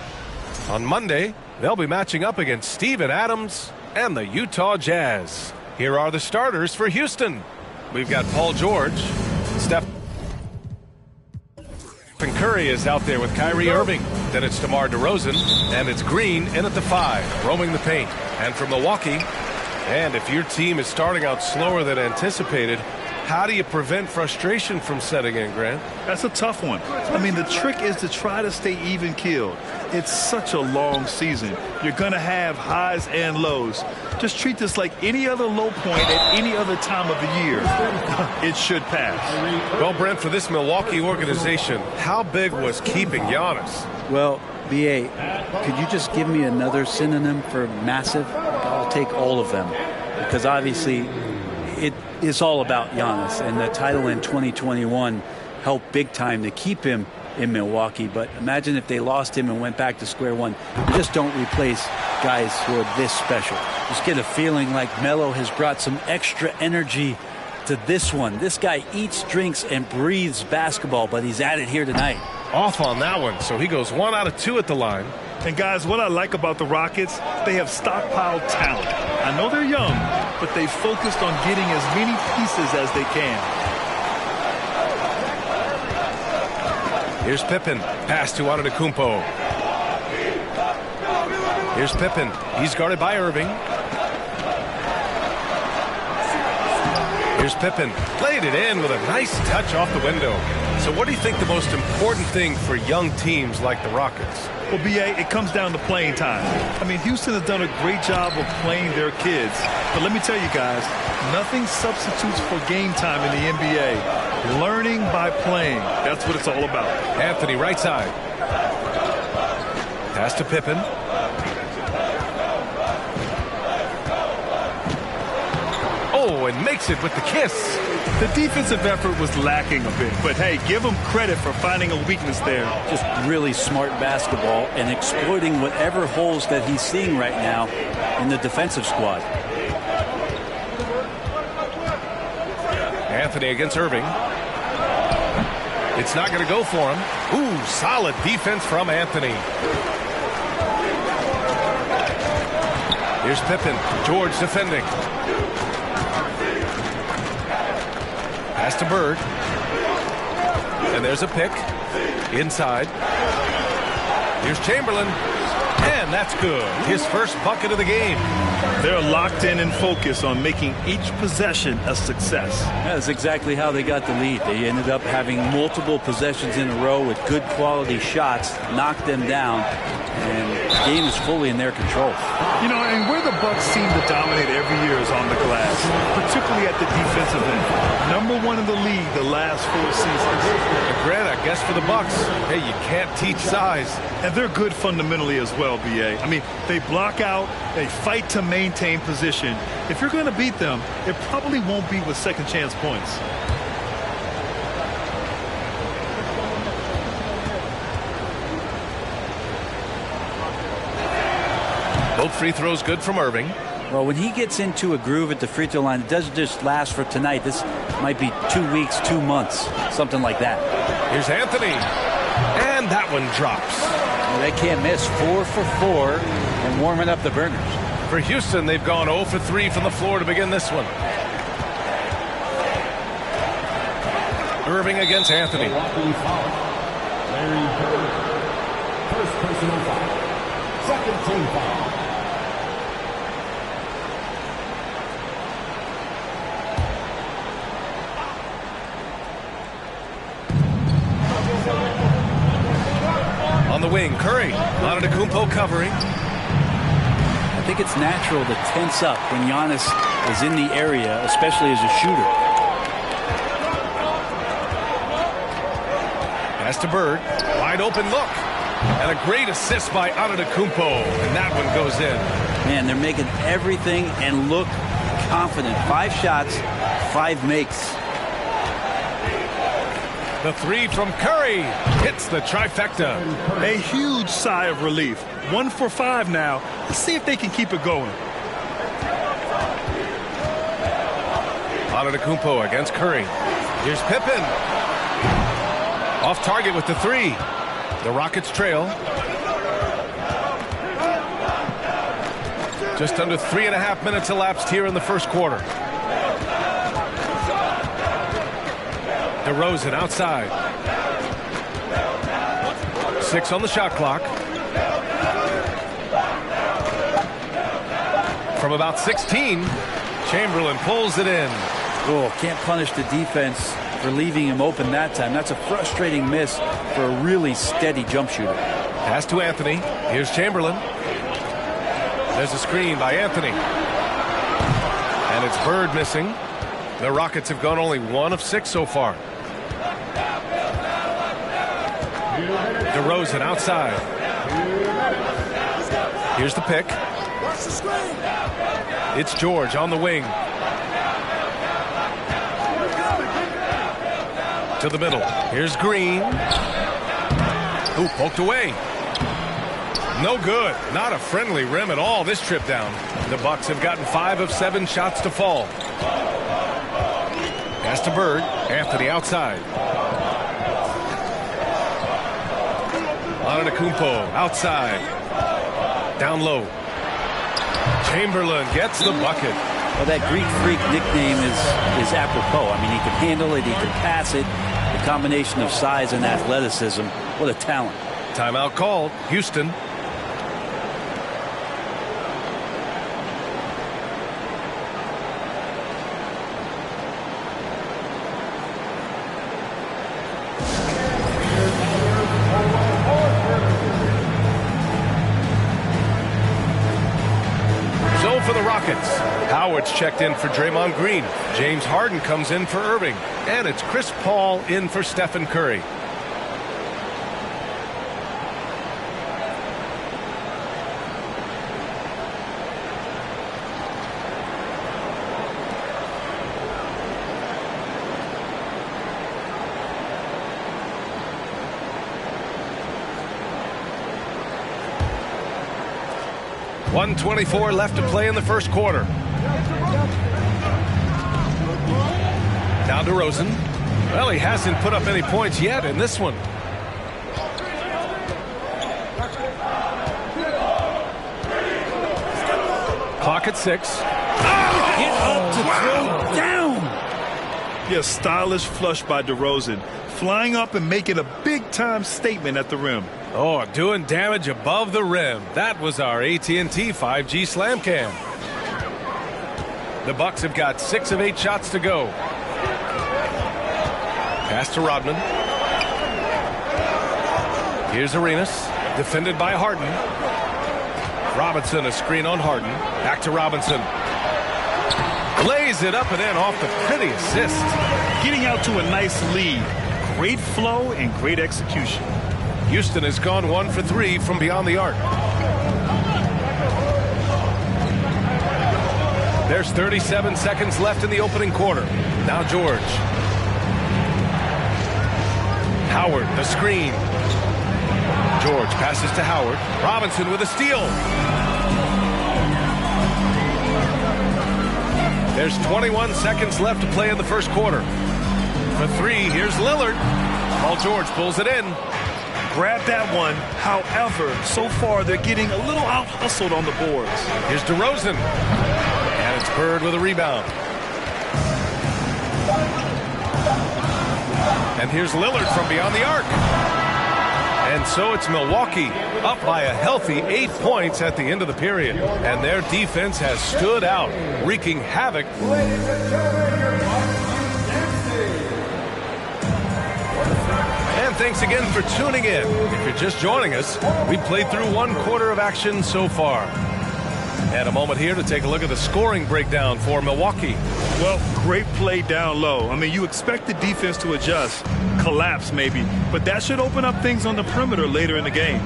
On Monday, they'll be matching up against Steven Adams and the Utah Jazz. Here are the starters for Houston. We've got Paul George, Stephen Curry is out there with Kyrie Irving. Then it's DeMar DeRozan, and it's Green in at the 5, roaming the paint. And from Milwaukee, and if your team is starting out slower than anticipated, how do you prevent frustration from setting in, Grant? That's a tough one. I mean, the trick is to try to stay even-keeled. It's such a long season. You're going to have highs and lows. Just treat this like any other low point at any other time of the year. It should pass. Well, Brent, for this Milwaukee organization, how big was keeping Giannis? Well, B.A., could you just give me another synonym for massive? I'll take all of them. Because obviously it is all about Giannis, and the title in 2021 helped big time to keep him in Milwaukee. But imagine if they lost him and went back to square one. You just don't replace guys who are this special. Just get a feeling like Melo has brought some extra energy to this one. This guy eats, drinks, and breathes basketball, but he's at it here tonight. Off on that one, so he goes 1 out of 2 at the line. And guys, what I like about the Rockets, they have stockpiled talent. I know they're young, but they focused on getting as many pieces as they can. Here's Pippen, pass to Antetokounmpo. Here's Pippen, he's guarded by Irving. Here's Pippen, played it in with a nice touch off the window. So what do you think the most important thing for young teams like the Rockets? Well, B.A., it comes down to playing time. I mean, Houston has done a great job of playing their kids. But let me tell you guys, nothing substitutes for game time in the NBA. Learning by playing. That's what it's all about. Anthony, right side. Pass to Pippen. Oh, and makes it with the kiss. The defensive effort was lacking a bit, but hey, give him credit for finding a weakness there. Just really smart basketball and exploiting whatever holes that he's seeing right now in the defensive squad. Anthony against Irving. It's not going to go for him. Ooh, solid defense from Anthony. Here's Pippen. George defending. Pass to Bird. And there's a pick. Inside. Here's Chamberlain. And that's good. His first bucket of the game. They're locked in and focused on making each possession a success. That's exactly how they got the lead. They ended up having multiple possessions in a row with good quality shots, knocked them down, and the game is fully in their control. You know, and where the Bucks seem to dominate every year is on the glass, particularly at the defensive end. #1 in the league the last 4 seasons. Grant, I guess for the Bucks, hey, you can't teach size. And they're good fundamentally as well, B.A. I mean, they block out, they fight to maintain position. If you're going to beat them, it probably won't be with second chance points. Both free throws good from Irving. Well, when he gets into a groove at the free throw line, it doesn't just last for tonight. This might be 2 weeks, 2 months, something like that. Here's Anthony. And that one drops. Well, they can't miss. 4 for 4 and warming up the burners. For Houston, they've gone 0 for 3 from the floor to begin this one. Irving against Anthony. First personal foul. Second team foul. On the wing, Curry. Antetokounmpo covering. I think it's natural to tense up when Giannis is in the area, especially as a shooter. Pass to Bird. Wide open look. And a great assist by Antetokounmpo. And that one goes in. Man, they're making everything and look confident. 5 shots, 5 makes. The 3 from Curry hits the trifecta. A huge sigh of relief. 1 for 5 now. Let's see if they can keep it going. Antetokounmpo against Curry. Here's Pippen. Off target with the 3. The Rockets trail. Just under 3.5 minutes elapsed here in the first quarter. DeRozan outside. 6 on the shot clock. From about 16, Chamberlain pulls it in. Oh, can't punish the defense for leaving him open that time. That's a frustrating miss for a really steady jump shooter. Pass to Anthony. Here's Chamberlain. There's a screen by Anthony. And it's Bird missing. The Rockets have gone only 1 of 6 so far. DeRozan outside. Here's the pick. It's George on the wing. To the middle. Here's Green. Ooh, poked away. No good. Not a friendly rim at all this trip down. The Bucks have gotten 5 of 7 shots to fall. Pass to Bird. Anthony outside. Antetokounmpo outside. Down low. Chamberlain gets the bucket. Well, that Greek Freak nickname is apropos. I mean, he can handle it, he can pass it. The combination of size and athleticism, what a talent. Timeout called. Houston. For the Rockets, Howard's checked in for Draymond Green. James Harden comes in for Irving. And it's Chris Paul in for Stephen Curry. .124 left to play in the first quarter. Now DeRozan. Well, he hasn't put up any points yet in this one. Clock at 6. Get up to throw down. Yeah, stylish flush by DeRozan. Flying up and making a big-time statement at the rim. Oh, doing damage above the rim. That was our AT&T 5G Slam Cam. The Bucks have got 6 of 8 shots to go. Pass to Rodman. Here's Arenas, defended by Harden. Robinson, a screen on Harden. Back to Robinson. Lays it up and in off the pretty assist. Getting out to a nice lead. Great flow and great execution. Houston has gone 1 for 3 from beyond the arc. There's 37 seconds left in the opening quarter. Now George. Howard, the screen. George passes to Howard. Robinson with a steal. There's 21 seconds left to play in the first quarter. For three, here's Lillard. Paul George pulls it in. Grab that one. However, so far they're getting a little out-hustled on the boards. Here's DeRozan. And it's Bird with a rebound. And here's Lillard from beyond the arc. And so it's Milwaukee up by a healthy 8 points at the end of the period. And their defense has stood out, wreaking havoc. And thanks again for tuning in. If you're just joining us, we've played through 1 quarter of action so far. And a moment here to take a look at the scoring breakdown for Milwaukee. Well, great play down low. I mean, you expect the defense to adjust, collapse maybe, but that should open up things on the perimeter later in the game.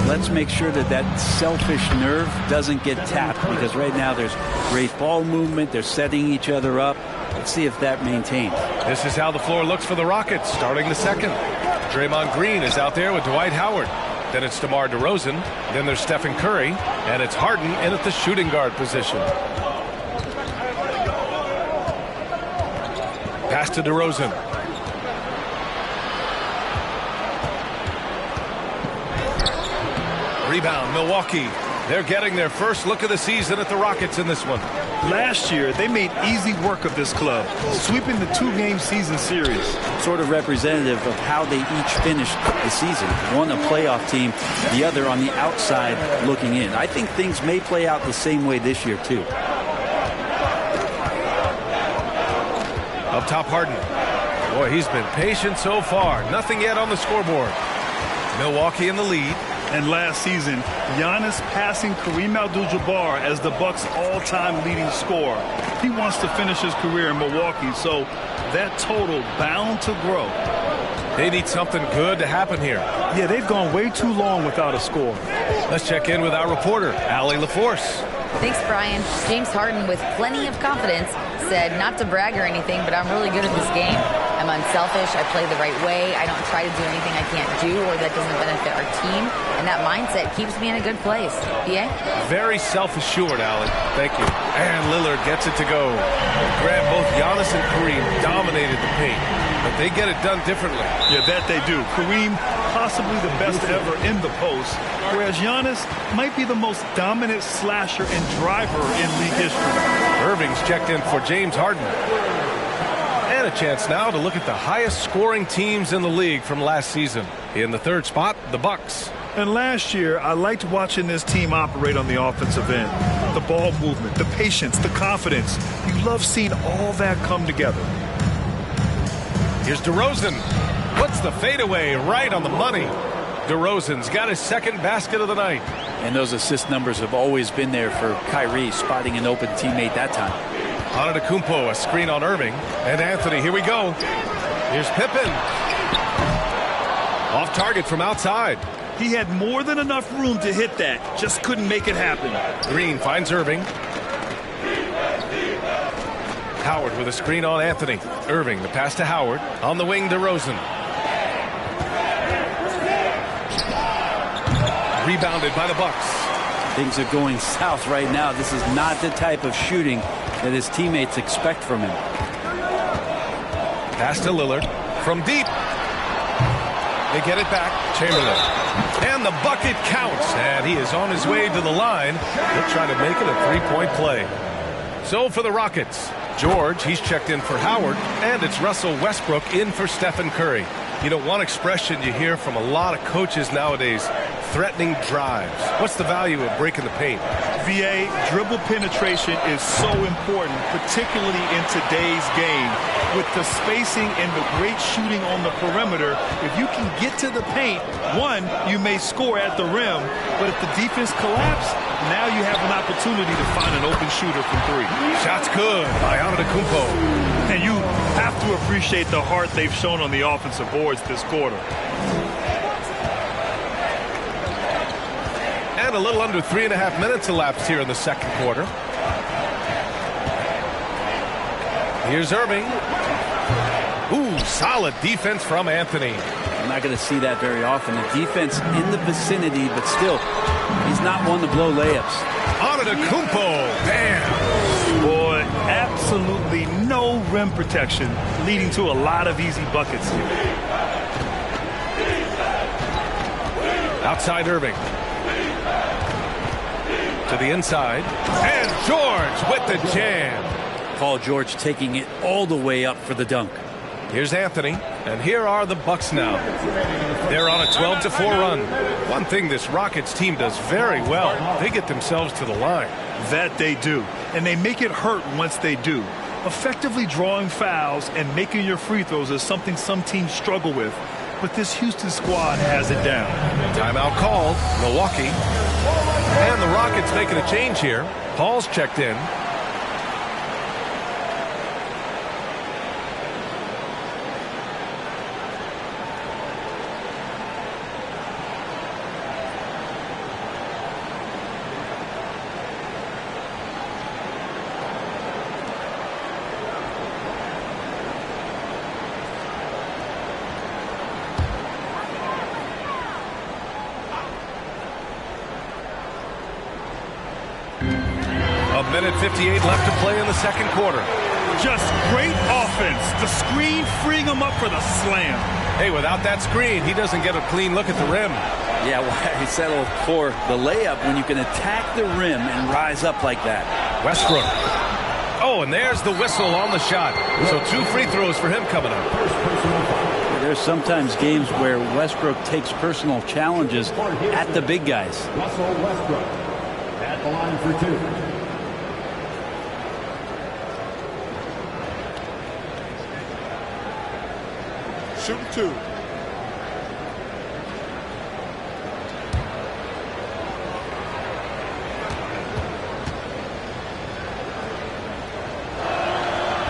Let's make sure that that selfish nerve doesn't get tapped, because right now there's great ball movement. They're setting each other up. Let's see if that maintains. This is how the floor looks for the Rockets starting the second. Draymond Green is out there with Dwight Howard. Then it's DeMar DeRozan. Then there's Stephen Curry. And it's Harden in at the shooting guard position. Pass to DeRozan. Rebound, Milwaukee. They're getting their first look of the season at the Rockets in this one. Last year, they made easy work of this club, sweeping the 2-game season series. Sort of representative of how they each finished the season. One a playoff team, the other on the outside looking in. I think things may play out the same way this year, too. Up top, Harden. Boy, he's been patient so far. Nothing yet on the scoreboard. Milwaukee in the lead. And last season, Giannis passing Kareem Abdul-Jabbar as the Bucks' all-time leading scorer. He wants to finish his career in Milwaukee, so that total bound to grow. They need something good to happen here. Yeah, they've gone way too long without a score. Let's check in with our reporter, Allie LaForce. Thanks, Brian. James Harden, with plenty of confidence, said not to brag or anything, but I'm really good at this game. I'm unselfish. I play the right way. I don't try to do anything I can't do or that doesn't benefit our team. And that mindset keeps me in a good place. BA? Very self-assured, Allie. Thank you. And Lillard gets it to go. Grant, both Giannis and Kareem dominated the paint, but they get it done differently. Yeah, that they do. Kareem, possibly the best ever in the post, whereas Giannis might be the most dominant slasher and driver in league history. Irving's checked in for James Harden. And a chance now to look at the highest scoring teams in the league from last season. In the third spot, the Bucks. And last year, I liked watching this team operate on the offensive end. The ball movement, the patience, the confidence. You love seeing all that come together. Here's DeRozan. Puts the fadeaway right on the money. DeRozan's got his second basket of the night. And those assist numbers have always been there for Kyrie, spotting an open teammate that time. Antetokounmpo, a screen on Irving. And Anthony, here we go. Here's Pippen. Off target from outside. He had more than enough room to hit that. Just couldn't make it happen. Green finds Irving. Howard with a screen on Anthony. Irving, the pass to Howard. On the wing, DeRozan. Rebounded by the Bucks. Things are going south right now. This is not the type of shooting that his teammates expect from him. Pass to Lillard from deep. They get it back. Chamberlain. And the bucket counts. And he is on his way to the line. He'll try to make it a three-point play. So for the Rockets, George, he's checked in for Howard. And it's Russell Westbrook in for Stephen Curry. You know, one expression you hear from a lot of coaches nowadays, threatening drives. What's the value of breaking the paint? VA, dribble penetration is so important, particularly in today's game. With the spacing and the great shooting on the perimeter, if you can get to the paint, one, you may score at the rim, but if the defense collapses, now you have an opportunity to find an open shooter from three. Shot's good by Antetokounmpo. And you have to appreciate the heart they've shown on the offensive boards this quarter. And a little under 3.5 minutes elapsed here in the second quarter. Here's Irving. Ooh, solid defense from Anthony. I'm not going to see that very often. The defense in the vicinity, but still, he's not one to blow layups. Antetokounmpo, bam! Boy, absolutely absolutely no rim protection, leading to a lot of easy buckets here. Outside Irving. To the inside. And George with the jam. Paul George taking it all the way up for the dunk. Here's Anthony, and here are the Bucks now. They're on a 12-4 run. One thing this Rockets team does very well, they get themselves to the line. That they do, and they make it hurt once they do. Effectively drawing fouls and making your free throws is something some teams struggle with, but this Houston squad has it down. Timeout called, Milwaukee. And the Rockets making a change here. Paul's checked in. Minute 58 left to play in the second quarter. Just great offense. The screen freeing him up for the slam. Hey, without that screen, he doesn't get a clean look at the rim. Yeah, well, he settled for the layup when you can attack the rim and rise up like that. Westbrook. Oh, and there's the whistle on the shot. So 2 free throws for him coming up. There's sometimes games where Westbrook takes personal challenges at the big guys. Russell Westbrook at the line for 2. Shooting 2.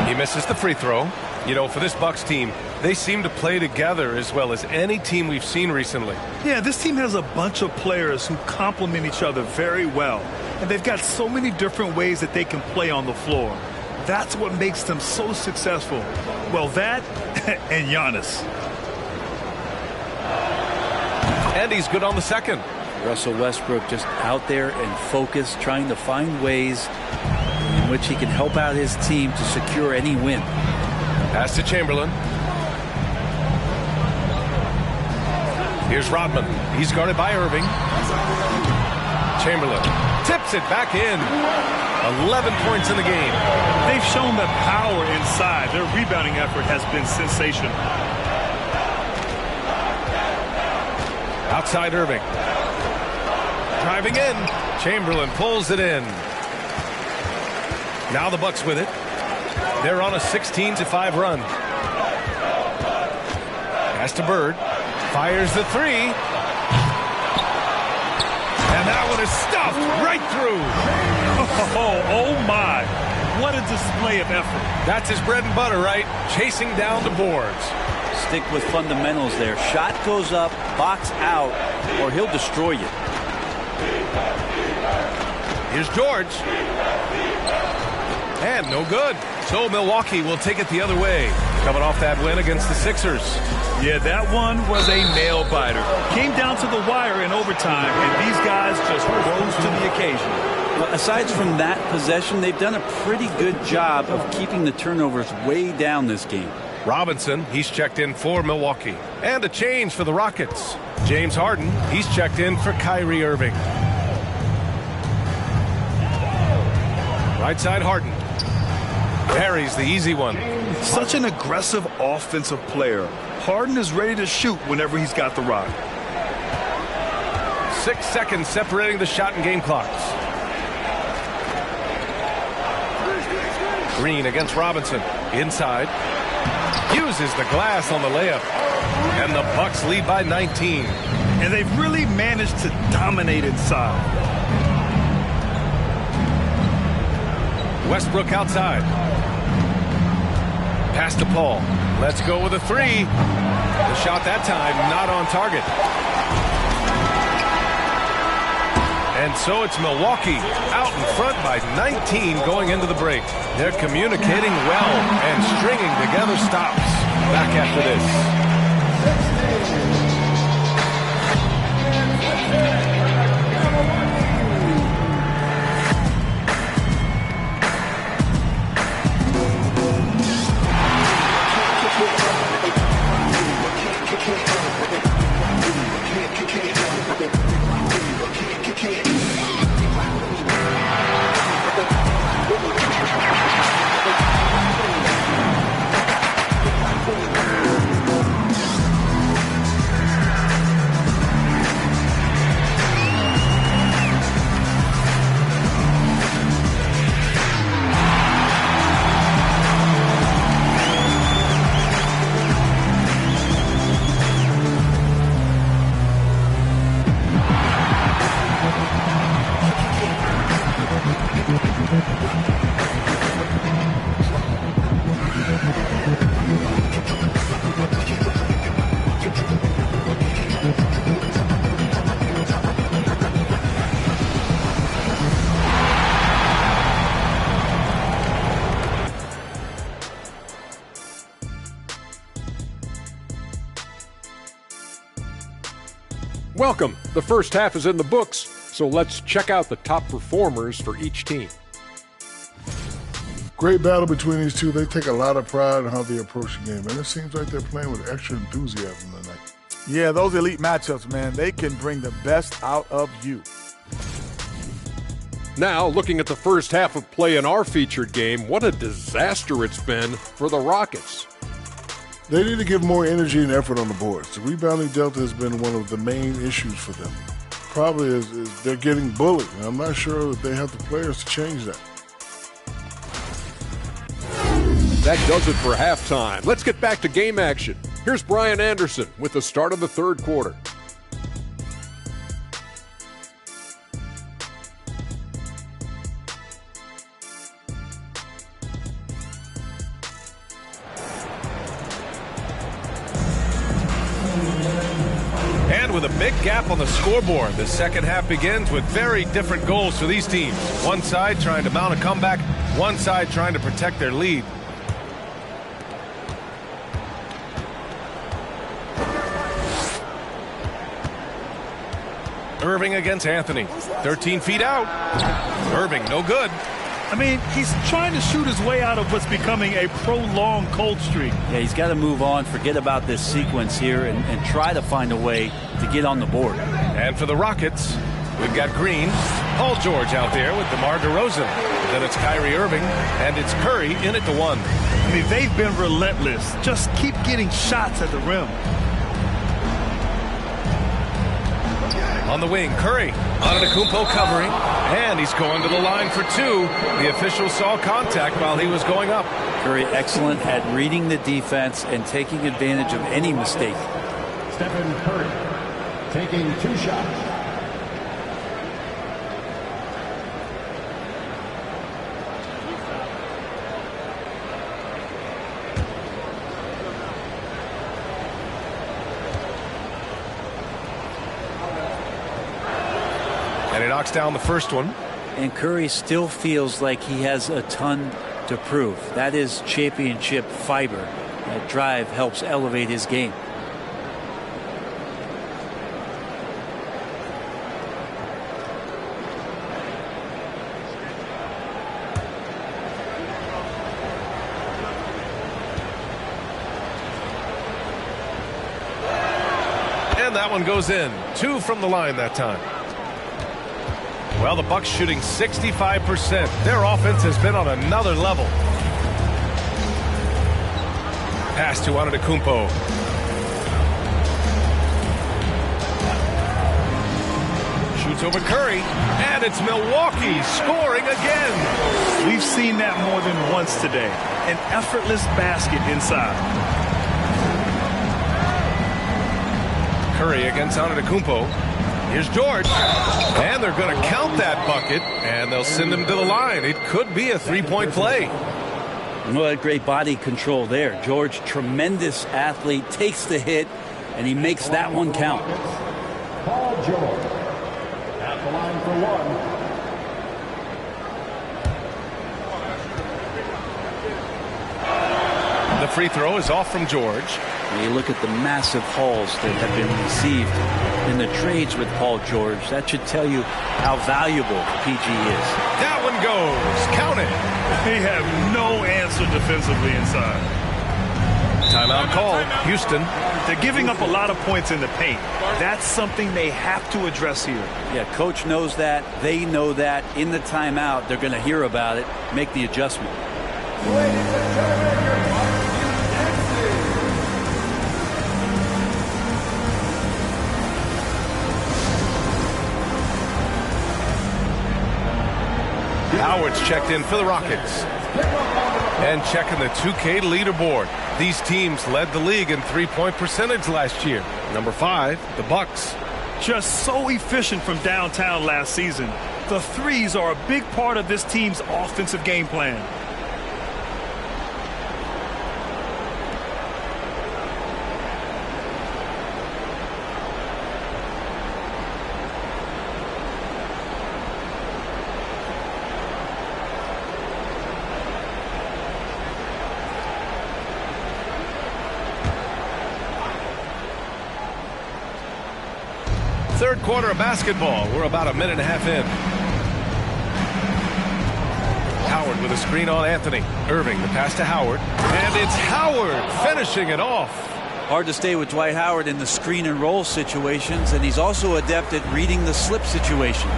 He misses the free throw. You know, for this Bucks team, they seem to play together as well as any team we've seen recently. Yeah, this team has a bunch of players who complement each other very well. And they've got so many different ways that they can play on the floor. That's what makes them so successful. Well, that and Giannis. And he's good on the second. Russell Westbrook just out there and focused, trying to find ways in which he can help out his team to secure any win. Pass to Chamberlain. Here's Rodman. He's guarded by Irving. Chamberlain tips it back in. 11 points in the game. They've shown that power inside. Their rebounding effort has been sensational. Outside Irving. Driving in. Chamberlain pulls it in. Now the Bucks with it. They're on a 16-5 run. Pass to Bird. Fires the 3. And that one is stuffed right through. Oh my. What a display of effort. That's his bread and butter, right? Chasing down the boards. Stick with fundamentals there. Shot goes up, box out, or he'll destroy you. Here's George. And no good. So Milwaukee will take it the other way. Coming off that win against the Sixers. Yeah, that one was a nail biter. Came down to the wire in overtime, and these guys just rose to the occasion. Well, aside from that possession, they've done a pretty good job of keeping the turnovers way down this game. Robinson, he's checked in for Milwaukee. And a change for the Rockets. James Harden, he's checked in for Kyrie Irving. Right side Harden. Parries the easy one. Such an aggressive offensive player. Harden is ready to shoot whenever he's got the rock. 6 seconds separating the shot and game clocks. Green against Robinson. Inside. Uses the glass on the layup. And the Bucks lead by 19. And they've really managed to dominate inside. Westbrook outside. Pass to Paul. Let's go with a 3. The shot that time not on target. And so it's Milwaukee out in front by 19 going into the break. They're communicating well and stringing together stops. Back after this. Welcome. The first half is in the books, so let's check out the top performers for each team. Great battle between these two. They take a lot of pride in how they approach the game, and it seems like they're playing with extra enthusiasm tonight. Yeah, those elite matchups, man, they can bring the best out of you. Now, looking at the first half of play in our featured game, what a disaster it's been for the Rockets. They need to give more energy and effort on the boards. The rebounding delta has been one of the main issues for them. Probably is they're getting bullied, and I'm not sure that they have the players to change that. That does it for halftime. Let's get back to game action. Here's Brian Anderson with the start of the third quarter. And with a big gap on the scoreboard, the second half begins with very different goals for these teams. One side trying to mount a comeback, one side trying to protect their lead. Irving against Anthony. 13 feet out. Irving, no good. I mean, he's trying to shoot his way out of what's becoming a prolonged cold streak. Yeah, he's got to move on, forget about this sequence here, and try to find a way to get on the board. And for the Rockets, we've got Green, Paul George out there with DeMar DeRozan. Then it's Kyrie Irving, and it's Curry in at the one. I mean, they've been relentless. Just keep getting shots at the rim. On the wing, Curry. Antetokounmpo covering, and he's going to the line for two. The official saw contact while he was going up. Curry excellent at reading the defense and taking advantage of any mistake. Stephen Curry taking 2 shots. And he knocks down the first one. And Curry still feels like he has a ton to prove. That is championship fiber. That drive helps elevate his game. And that one goes in. 2 from the line that time. Well, the Bucks shooting 65%. Their offense has been on another level. Pass to Antetokounmpo. Shoots over Curry, and it's Milwaukee scoring again. We've seen that more than once today. An effortless basket inside. Curry against Antetokounmpo. Here's George, and they're going to count that bucket, and they'll send him to the line. It could be a three-point play. What great body control there. George, tremendous athlete, takes the hit, and he makes that one count. Paul George at the line for one. The free throw is off from George. When you look at the massive hauls that have been received in the trades with Paul George, that should tell you how valuable PG is. That one goes. Count it. They have no answer defensively inside. Timeout called. Houston. They're giving up a lot of points in the paint. That's something they have to address here. Yeah, coach knows that. They know that. In the timeout, they're going to hear about it, make the adjustment. Ladies and gentlemen, your Howard's checked in for the Rockets. And checking the 2K leaderboard. These teams led the league in three-point percentage last year. Number 5, the Bucks. Just so efficient from downtown last season. The threes are a big part of this team's offensive game plan. Third quarter of basketball. We're about a minute and a half in. Howard with a screen on Anthony. Irving, the pass to Howard. And it's Howard finishing it off. Hard to stay with Dwight Howard in the screen and roll situations, and he's also adept at reading the slip situations.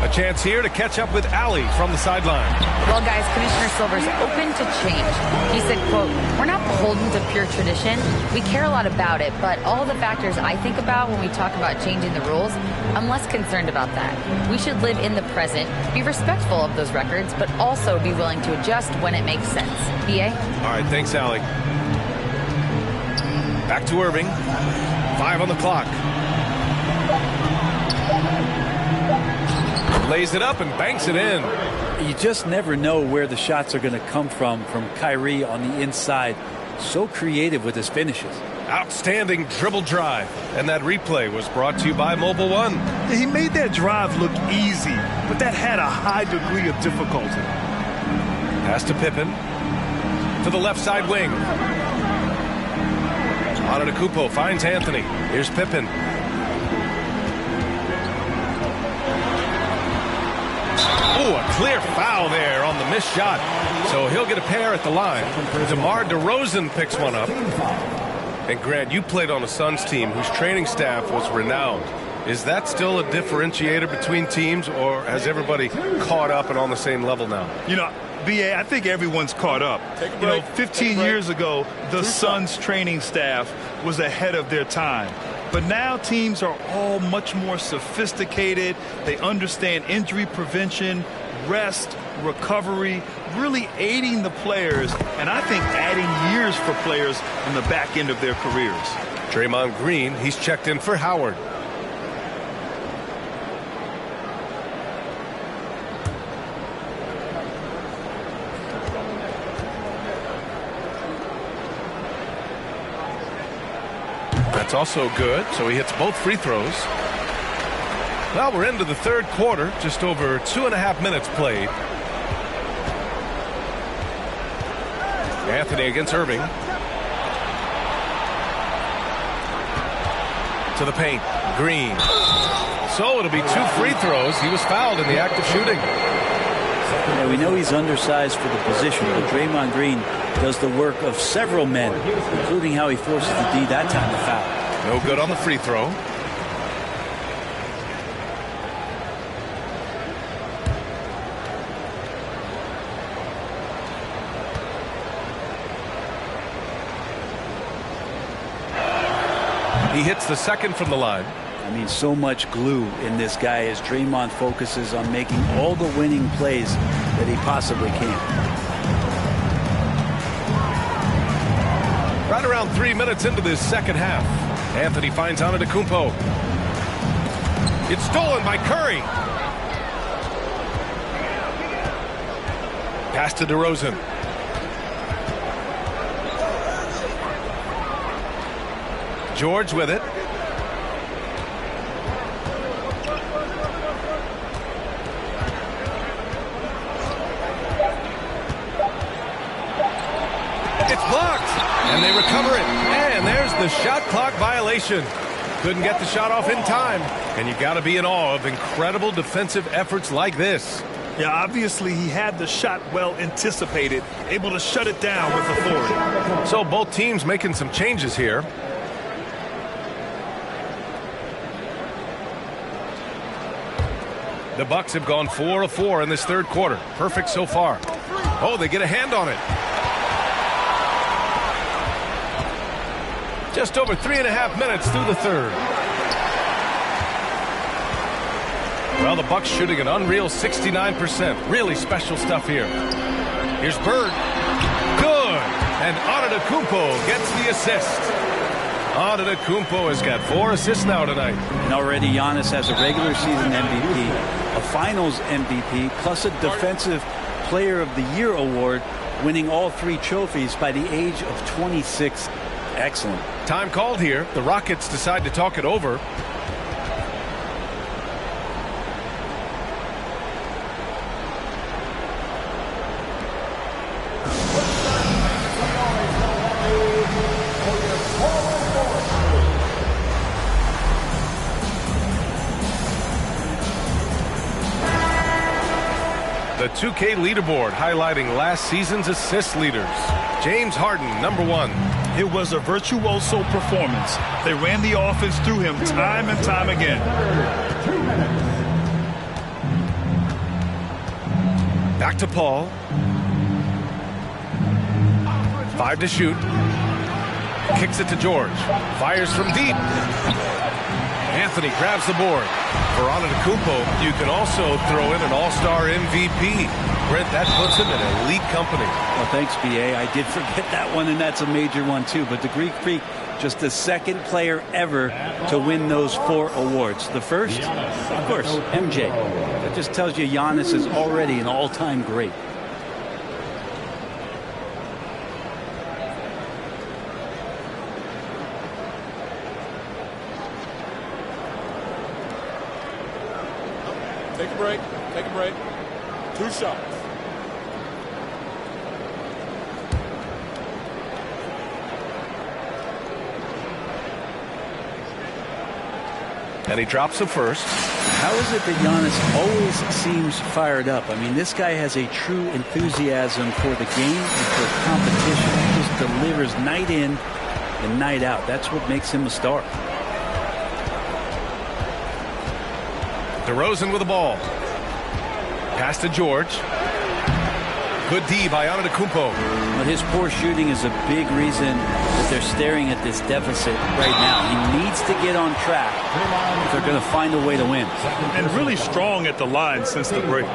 A chance here to catch up with Allie from the sideline. Well, guys, Commissioner Silver's open to change. He said, quote, "We're not beholden to pure tradition. We care a lot about it, but all the factors I think about when we talk about changing the rules, I'm less concerned about that. We should live in the present, be respectful of those records, but also be willing to adjust when it makes sense." BA? All right, thanks, Allie. Back to Irving. 5 on the clock. Lays it up and banks it in. You just never know where the shots are going to come from Kyrie on the inside. So creative with his finishes. Outstanding dribble drive. And that replay was brought to you by Mobile One. He made that drive look easy, but that had a high degree of difficulty. Pass to Pippen. To the left side wing. Antetokounmpo finds Anthony. Here's Pippen. Oh, a clear foul there on the missed shot. So he'll get a pair at the line. DeMar DeRozan picks one up. And Grant, you played on a Suns team whose training staff was renowned. Is that still a differentiator between teams, or has everybody caught up and on the same level now? You know, BA, I think everyone's caught up. 15 years ago, the Suns training staff was ahead of their time. But now teams are all much more sophisticated. They understand injury prevention, rest, recovery, really aiding the players, and I think adding years for players on the back end of their careers. Draymond Green, he's checked in for Howard. That's also good, so he hits both free throws. Well, we're into the third quarter, just over 2.5 minutes played. Anthony against Irving. To the paint, Green. So it'll be 2 free throws. He was fouled in the act of shooting. Yeah, we know he's undersized for the position, but Draymond Green does the work of several men, including how he forces the D that time to foul. No good on the free throw. He hits the second from the line. I mean, so much glue in this guy as Draymond focuses on making all the winning plays that he possibly can. Right around 3 minutes into this second half. Anthony finds Antetokounmpo. It's stolen by Curry. Pass to DeRozan. George with it. It's blocked, and they recover it. And there's the shot clock violation. Couldn't get the shot off in time. And you got to be in awe of incredible defensive efforts like this. Yeah, obviously he had the shot well anticipated, able to shut it down with authority. So both teams making some changes here. The Bucks have gone 4 of 4 in this third quarter. Perfect so far. Oh, they get a hand on it. Just over 3.5 minutes through the third. Well, the Bucks shooting an unreal 69%. Really special stuff here. Here's Bird. Good. And Antetokounmpo gets the assist. Antetokounmpo has got 4 assists now tonight. And already Giannis has a regular season MVP, a finals MVP, plus a Defensive Player of the Year award, winning all 3 trophies by the age of 26. Excellent. Time called here. The Rockets decide to talk it over. the 2K leaderboard highlighting last season's assist leaders. James Harden, number 1. It was a virtuoso performance. They ran the offense through him time and time again. Back to Paul. 5 to shoot. Kicks it to George. Fires from deep. Anthony grabs the board. For Antetokounmpo, you can also throw in an all-star MVP. Brent, that puts him in elite company. Well, thanks, B.A. I did forget that one, and that's a major one, too. But the Greek Freak, just the second player ever to win those 4 awards. The first, of course, MJ. That just tells you Giannis is already an all-time great. Take a break. Take a break. 2 shots. And he drops the first. How is it that Giannis always seems fired up? I mean, this guy has a true enthusiasm for the game and for competition. He just delivers night in and night out. That's what makes him a star. DeRozan with the ball. Pass to George. Good D by Antetokounmpo. But his poor shooting is a big reason that they're staring at this deficit right now. He needs to get on track if they're going to find a way to win. And really strong at the line since the break.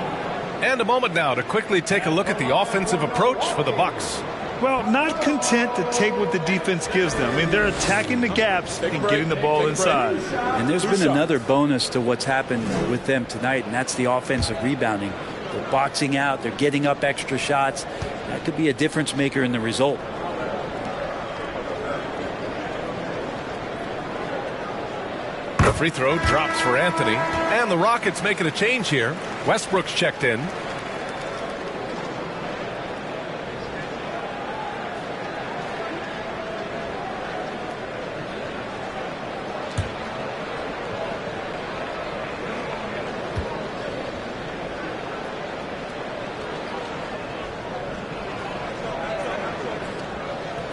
And a moment now to quickly take a look at the offensive approach for the Bucks. Well, not content to take what the defense gives them. I mean, they're attacking the gaps and getting the ball inside. And there's been another bonus to what's happened with them tonight, and that's the offensive rebounding. They're boxing out. They're getting up extra shots. That could be a difference maker in the result. The free throw drops for Anthony. And the Rockets making a change here. Westbrook's checked in.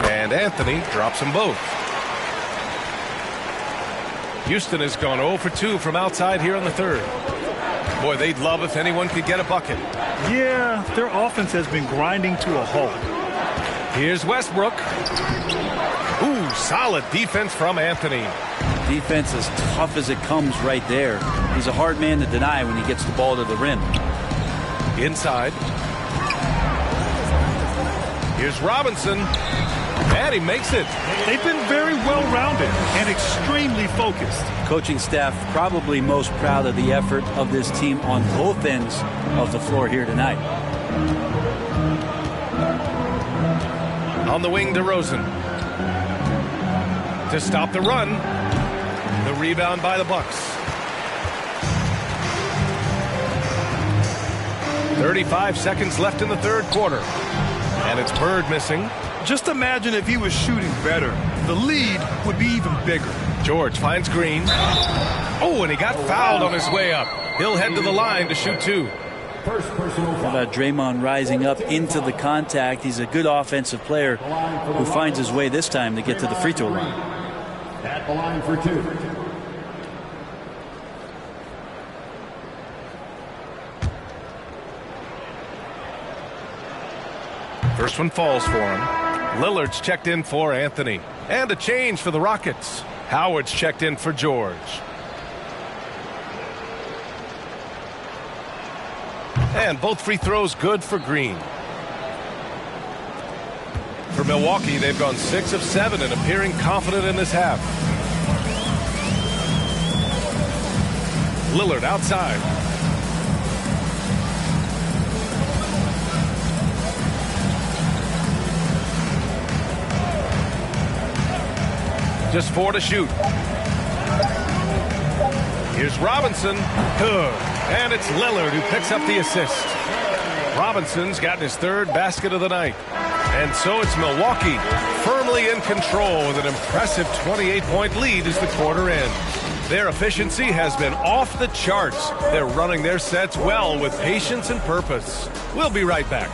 And Anthony drops them both. Houston has gone 0 for 2 from outside here in the third. Boy, they'd love if anyone could get a bucket. Yeah, their offense has been grinding to a halt. Here's Westbrook. Ooh, solid defense from Anthony. Defense as tough as it comes right there. He's a hard man to deny when he gets the ball to the rim. Inside. Here's Robinson. And he makes it. They've been very well-rounded and extremely focused. Coaching staff probably most proud of the effort of this team on both ends of the floor here tonight. On the wing, DeRozan. To stop the run. The rebound by the Bucks. 35 seconds left in the third quarter. And it's Bird missing. Just imagine if he was shooting better. The lead would be even bigger. George finds Green. Oh, and he got fouled on his way up. He'll head to the line to shoot 2. How about Draymond rising up into the contact? He's a good offensive player who finds his way this time to get to the free throw line. At the line for 2. First one falls for him. Lillard's checked in for Anthony. And a change for the Rockets. Howard's checked in for George. And both free throws good for Green. For Milwaukee, they've gone 6 of 7 and appearing confident in this half. Lillard outside. Just 4 to shoot. Here's Robinson. Good. And it's Lillard who picks up the assist. Robinson's gotten his 3rd basket of the night. And so it's Milwaukee firmly in control with an impressive 28-point lead as the quarter ends. Their efficiency has been off the charts. They're running their sets well with patience and purpose. We'll be right back.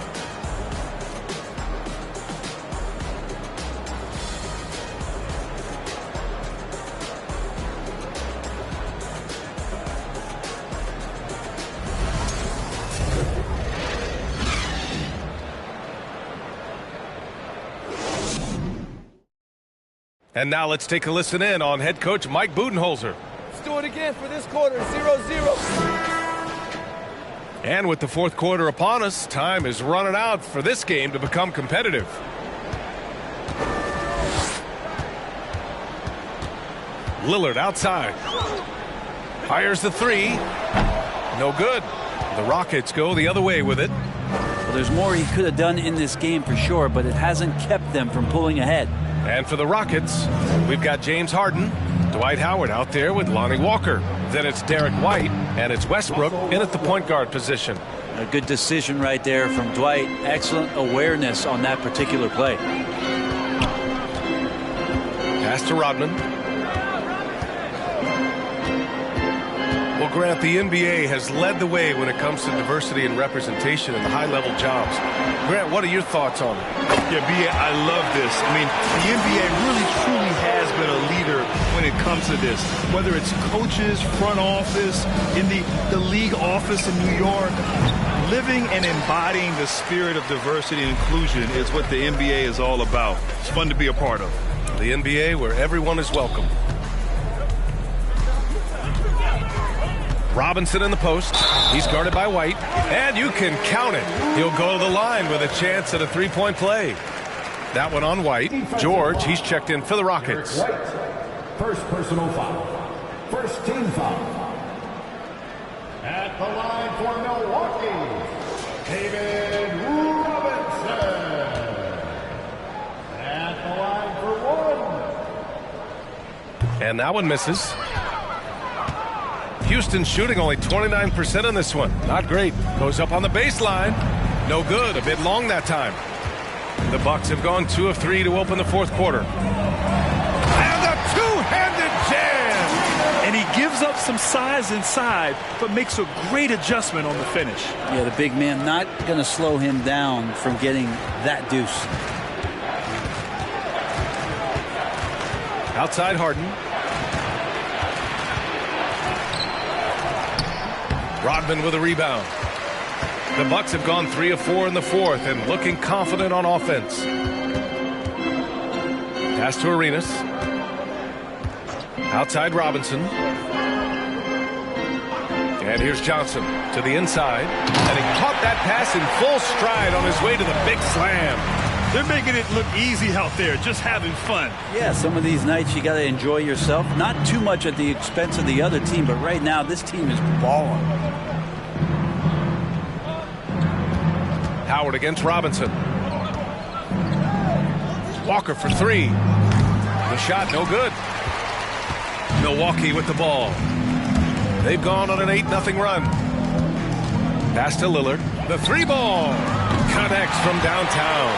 And now let's take a listen in on head coach Mike Budenholzer. Let's do it again for this quarter, 0-0. And with the fourth quarter upon us, time is running out for this game to become competitive. Lillard outside. Fires the three. No good. The Rockets go the other way with it. Well, there's more he could have done in this game for sure, but it hasn't kept them from pulling ahead. And for the Rockets, we've got James Harden, Dwight Howard out there with Lonnie Walker. Then it's Derek White, and it's Westbrook in at the point guard position. A good decision right there from Dwight. Excellent awareness on that particular play. Pass to Rodman. Well, Grant, the NBA has led the way when it comes to diversity and representation in the high-level jobs. Grant, what are your thoughts on it? Yeah, B.A., I love this. I mean, the NBA really, truly has been a leader when it comes to this. Whether it's coaches, front office, in the league office in New York, living and embodying the spirit of diversity and inclusion is what the NBA is all about. It's fun to be a part of. The NBA where everyone is welcome. Robinson in the post. He's guarded by White. And you can count it. He'll go to the line with a chance at a three-point play. That one on White. George, he's checked in for the Rockets. First personal foul. First team foul. At the line for Milwaukee, David Robinson. At the line for one. And that one misses. Houston shooting only 29% in this one. Not great. Goes up on the baseline. No good. A bit long that time. The Bucks have gone 2 of 3 to open the fourth quarter. And a two-handed jam! And he gives up some size inside, but makes a great adjustment on the finish. Yeah, the big man not going to slow him down from getting that deuce. Outside Harden. Rodman with a rebound. The Bucks have gone 3 of 4 in the fourth and looking confident on offense. Pass to Arenas. Outside Robinson. And here's Johnson to the inside. And he caught that pass in full stride on his way to the big slam. They're making it look easy out there, just having fun. Yeah, some of these nights you got to enjoy yourself. Not too much at the expense of the other team, but right now this team is balling. Howard against Robinson. Walker for 3. The shot no good. Milwaukee with the ball. They've gone on an 8-0 run. Pass to Lillard. The 3-ball connects from downtown.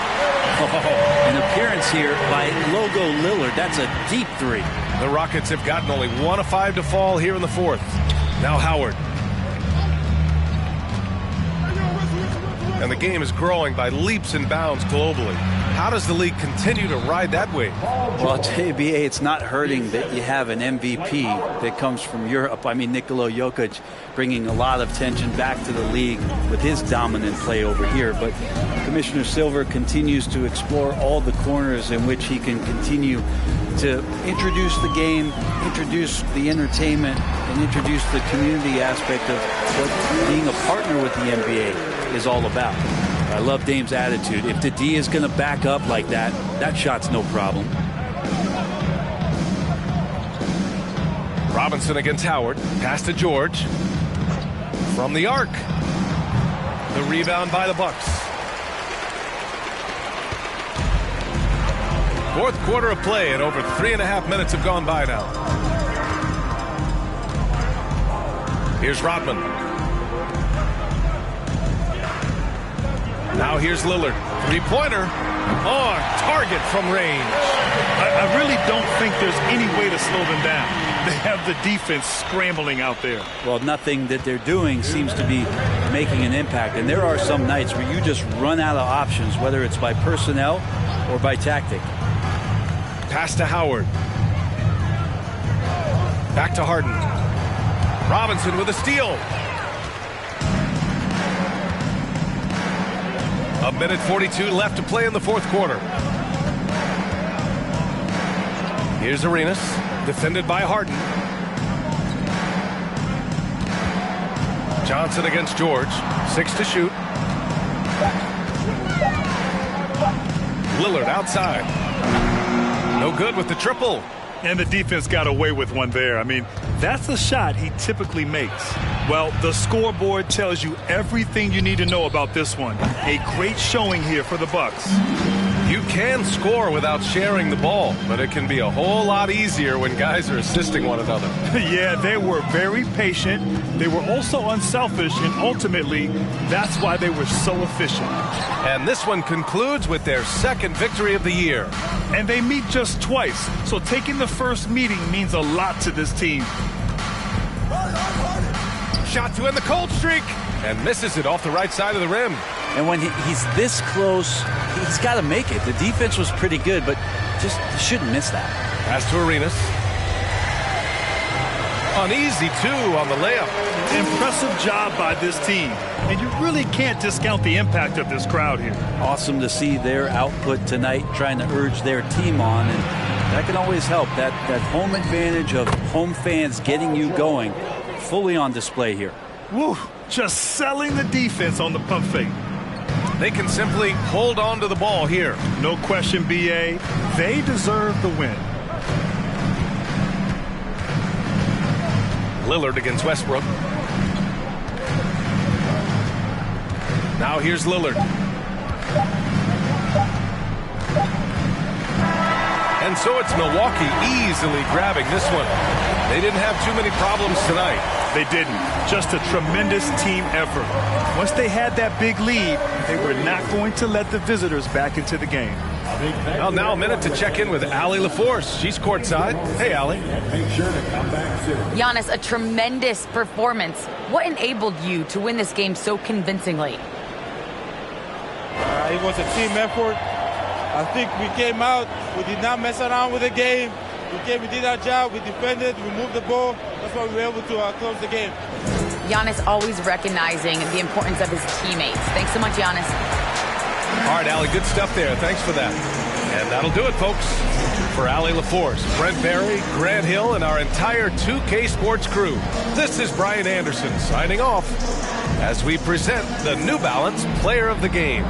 An appearance here by Logo Lillard. That's a deep 3. The Rockets have gotten only 1 of 5 to fall here in the fourth. Now Howard. And the game is growing by leaps and bounds globally. How does the league continue to ride that wave? Well, I'll tell you, B.A., it's not hurting that you have an MVP that comes from Europe. I mean, Nikola Jokic bringing a lot of tension back to the league with his dominant play over here. But Commissioner Silver continues to explore all the corners in which he can continue to introduce the game, introduce the entertainment, and introduce the community aspect of what being a partner with the NBA is all about. I love Dame's attitude. If the D is going to back up like that, that shot's no problem. Robinson against Howard. Pass to George. From the arc. The rebound by the Bucks. Fourth quarter of play, and over 3.5 minutes have gone by now. Here's Rodman. Now here's Lillard. Three-pointer on target from range. I really don't think there's any way to slow them down. they have the defense scrambling out there. Well, nothing that they're doing seems to be making an impact. And there are some nights where you just run out of options, whether it's by personnel or by tactic. Pass to Howard. Back to Harden. Robinson with a steal. A minute 42 left to play in the fourth quarter. Here's Arenas, defended by Harden. Johnson against George. 6 to shoot. Lillard outside. No good with the triple. And the defense got away with one there. I mean, that's the shot he typically makes. Well, the scoreboard tells you everything you need to know about this one. A great showing here for the Bucks. You can score without sharing the ball, but it can be a whole lot easier when guys are assisting one another. Yeah, they were very patient. They were also unselfish, and ultimately, that's why they were so efficient. And this one concludes with their second victory of the year. And they meet just twice, so taking the first meeting means a lot to this team. Shot to end the cold streak, and misses it off the right side of the rim. And when he's this close, he's got to make it. The defense was pretty good, but just shouldn't miss that. Pass to Arenas. An easy 2 on the layup. Impressive job by this team. And you really can't discount the impact of this crowd here. Awesome to see their output tonight, trying to urge their team on. And that can always help. That home advantage of home fans getting you going, fully on display here. Woo! Just selling the defense on the pump fake. They can simply hold on to the ball here. No question, B.A. They deserve the win. Lillard against Westbrook. Now here's Lillard. And so it's Milwaukee easily grabbing this one. They didn't have too many problems tonight. They didn't. Just a tremendous team effort. Once they had that big lead, they were not going to let the visitors back into the game. Well, now a minute to check in with Allie LaForce. She's courtside. Hey, Allie. Make sure to come back soon. Giannis, a tremendous performance. What enabled you to win this game so convincingly? It was a team effort. I think we came out, we did not mess around with the game. We did our job, we defended, we moved the ball. That's why we were able to close the game. Giannis always recognizing the importance of his teammates. Thanks so much, Giannis. All right, Allie, good stuff there. Thanks for that. And that'll do it, folks. For Allie LaForce, Brent Barry, Grant Hill, and our entire 2K Sports crew, this is Brian Anderson signing off as we present the New Balance Player of the Game.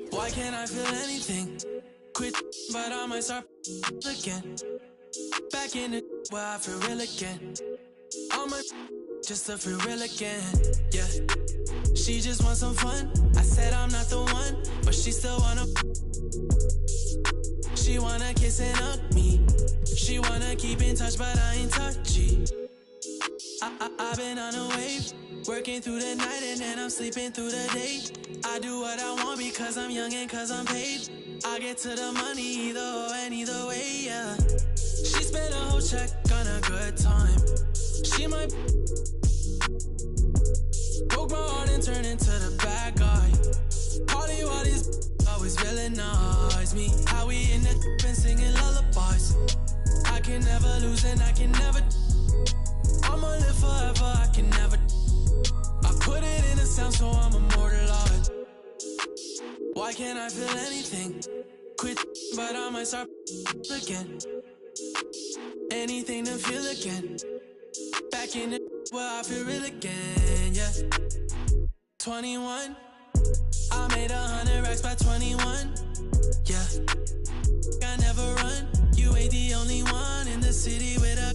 Why can't I feel anything? Quit, but I might start again. Back in the where I feel real again. All my just to feel real again. Yeah. She just wants some fun. I said I'm not the one, but she still wanna. She wanna kiss and hug me. She wanna keep in touch, but I ain't touchy. I've been on a wave, working through the night and then I'm sleeping through the day. I do what I want because I'm young and cause I'm paid. I get to the money either or and either way, yeah. She spent a whole check on a good time. She might broke my heart and turn into the bad guy. Party while these always villainize me. How we in the and singing lullabies. I can never lose and I can never. I'ma live forever, I can never. I put it in a sound so I'm immortalized. Why can't I feel anything? Quit, but I might start again. Anything to feel again. Back in the where I feel real again, yeah. 21, I made 100 racks by 21, yeah. I never run, you ain't the only one in the city with a,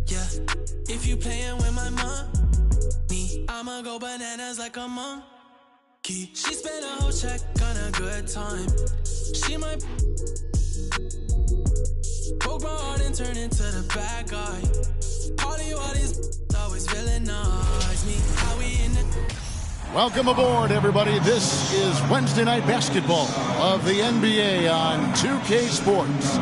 yeah. If you playin' with my money, I'ma go bananas like a monkey. She spent a whole check on a good time. She might broke my heart and turn into the bad guy. Party while these always villainize me. How we in the... Welcome aboard, everybody. This is Wednesday Night Basketball of the NBA on 2K Sports.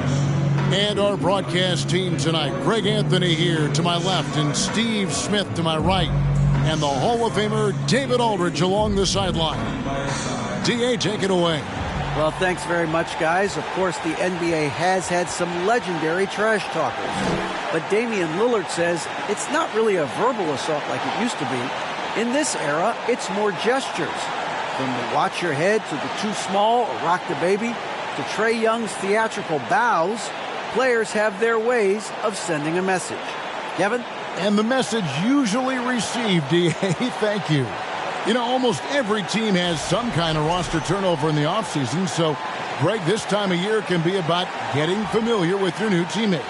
And our broadcast team tonight, Greg Anthony here to my left and Steve Smith to my right. And the Hall of Famer David Aldridge along the sideline. D.A., take it away. Well, thanks very much, guys. Of course, the NBA has had some legendary trash talkers. But Damian Lillard says it's not really a verbal assault like it used to be. In this era, it's more gestures. From the watch your head to the too small or rock the baby to Trae Young's theatrical bows, players have their ways of sending a message. Kevin? And the message usually received, D.A., thank you. You know, almost every team has some kind of roster turnover in the offseason, so, Greg, this time of year can be about getting familiar with your new teammates.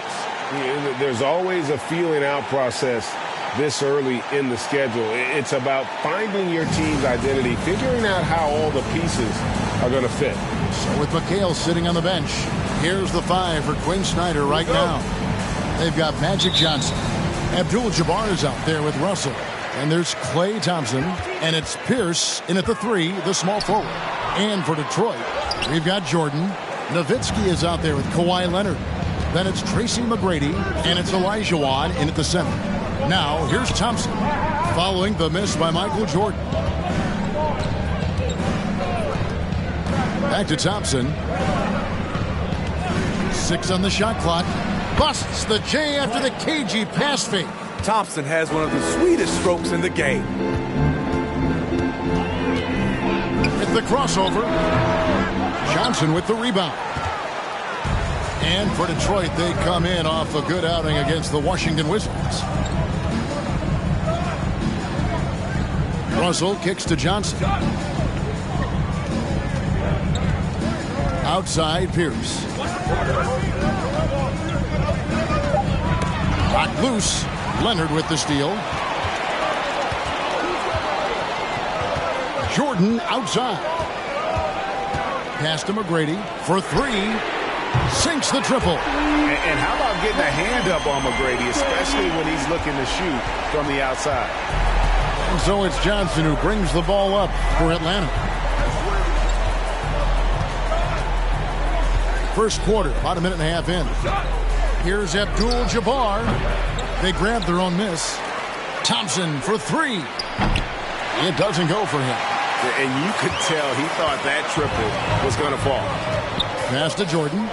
Yeah, there's always a feeling out process this early in the schedule. It's about finding your team's identity, figuring out how all the pieces are going to fit. So with McHale sitting on the bench, here's the five for Quinn Snyder right now. They've got Magic Johnson. Abdul-Jabbar is out there with Russell. And there's Klay Thompson, and it's Pierce in at the three, the small forward. And for Detroit, we've got Jordan. Nowitzki is out there with Kawhi Leonard. Then it's Tracy McGrady, and it's Elijah Wan in at the center. Now, here's Thompson, following the miss by Michael Jordan. Back to Thompson. 6 on the shot clock. Busts the J after the cagey pass fake. Thompson has one of the sweetest strokes in the game. With the crossover. Johnson with the rebound. And for Detroit, they come in off a good outing against the Washington Wizards. Russell kicks to Johnson. Outside, Pierce. Got loose. Leonard with the steal. Jordan outside. Pass to McGrady for three. Sinks the triple. And how about getting a hand up on McGrady, especially when he's looking to shoot from the outside. And so it's Johnson who brings the ball up for Atlanta. First quarter, about a minute and a half in. Here's Abdul-Jabbar. They grab their own miss. Thompson for three. It doesn't go for him. And you could tell he thought that triple was going to fall. Pass to Jordan.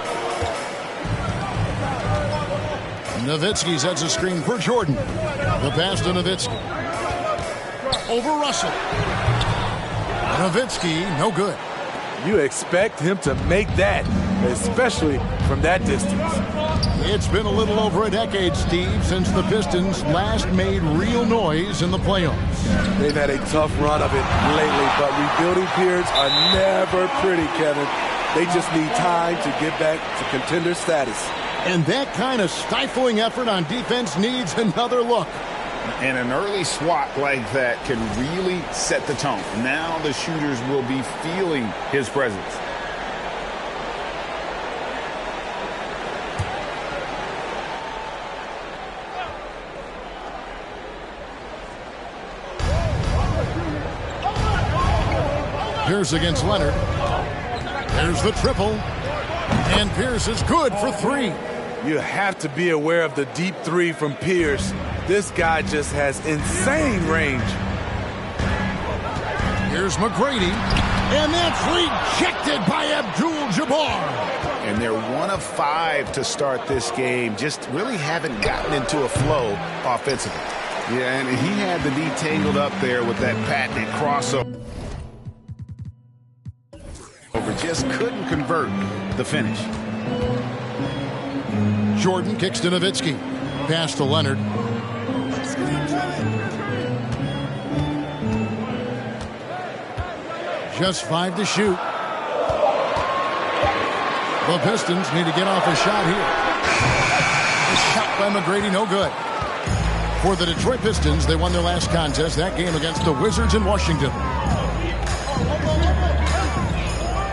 Nowitzki sets a screen for Jordan. The pass to Nowitzki. Over Russell. Nowitzki, no good. You expect him to make that, especially from that distance. It's been a little over a decade, Steve, since the Pistons last made real noise in the playoffs. They've had a tough run of it lately, but rebuilding periods are never pretty, Kevin. They just need time to get back to contender status. And that kind of stifling effort on defense needs another look. And an early swat like that can really set the tone. Now the shooters will be feeling his presence. Pierce against Leonard. There's the triple. And Pierce is good for 3. You have to be aware of the deep 3 from Pierce. This guy just has insane range. Here's McGrady. And that's rejected by Abdul-Jabbar. And they're 1 of 5 to start this game. Just really haven't gotten into a flow offensively. Yeah, and he had the D tangled up there with that patented crossover. Just couldn't convert the finish. Jordan kicks to Nowitzki. Pass to Leonard. Just 5 to shoot. The Pistons need to get off a shot here. A shot by McGrady, no good. For the Detroit Pistons, they won their last contest, that game against the Wizards in Washington.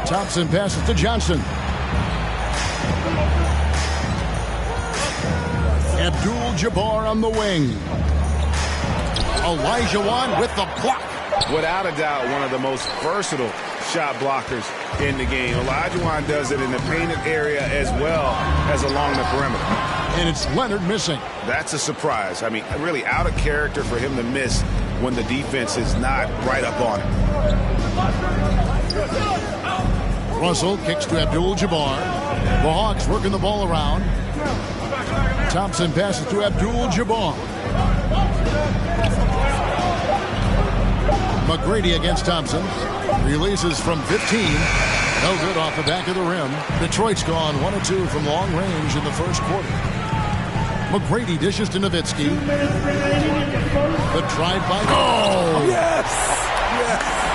Thompson passes to Johnson. Abdul-Jabbar on the wing. Olajuwon with the block. Without a doubt, one of the most versatile shot blockers in the game. Olajuwon does it in the painted area as well as along the perimeter. And it's Leonard missing. That's a surprise. I mean, really out of character for him to miss when the defense is not right up on him. Russell kicks to Abdul-Jabbar. The Hawks working the ball around. Thompson passes to Abdul-Jabbar. McGrady against Thompson. Releases from 15. No good off the back of the rim. Detroit's gone 1 of 2 from long range in the first quarter. McGrady dishes to Nowitzki. The drive-by. Oh! Yes! Yes!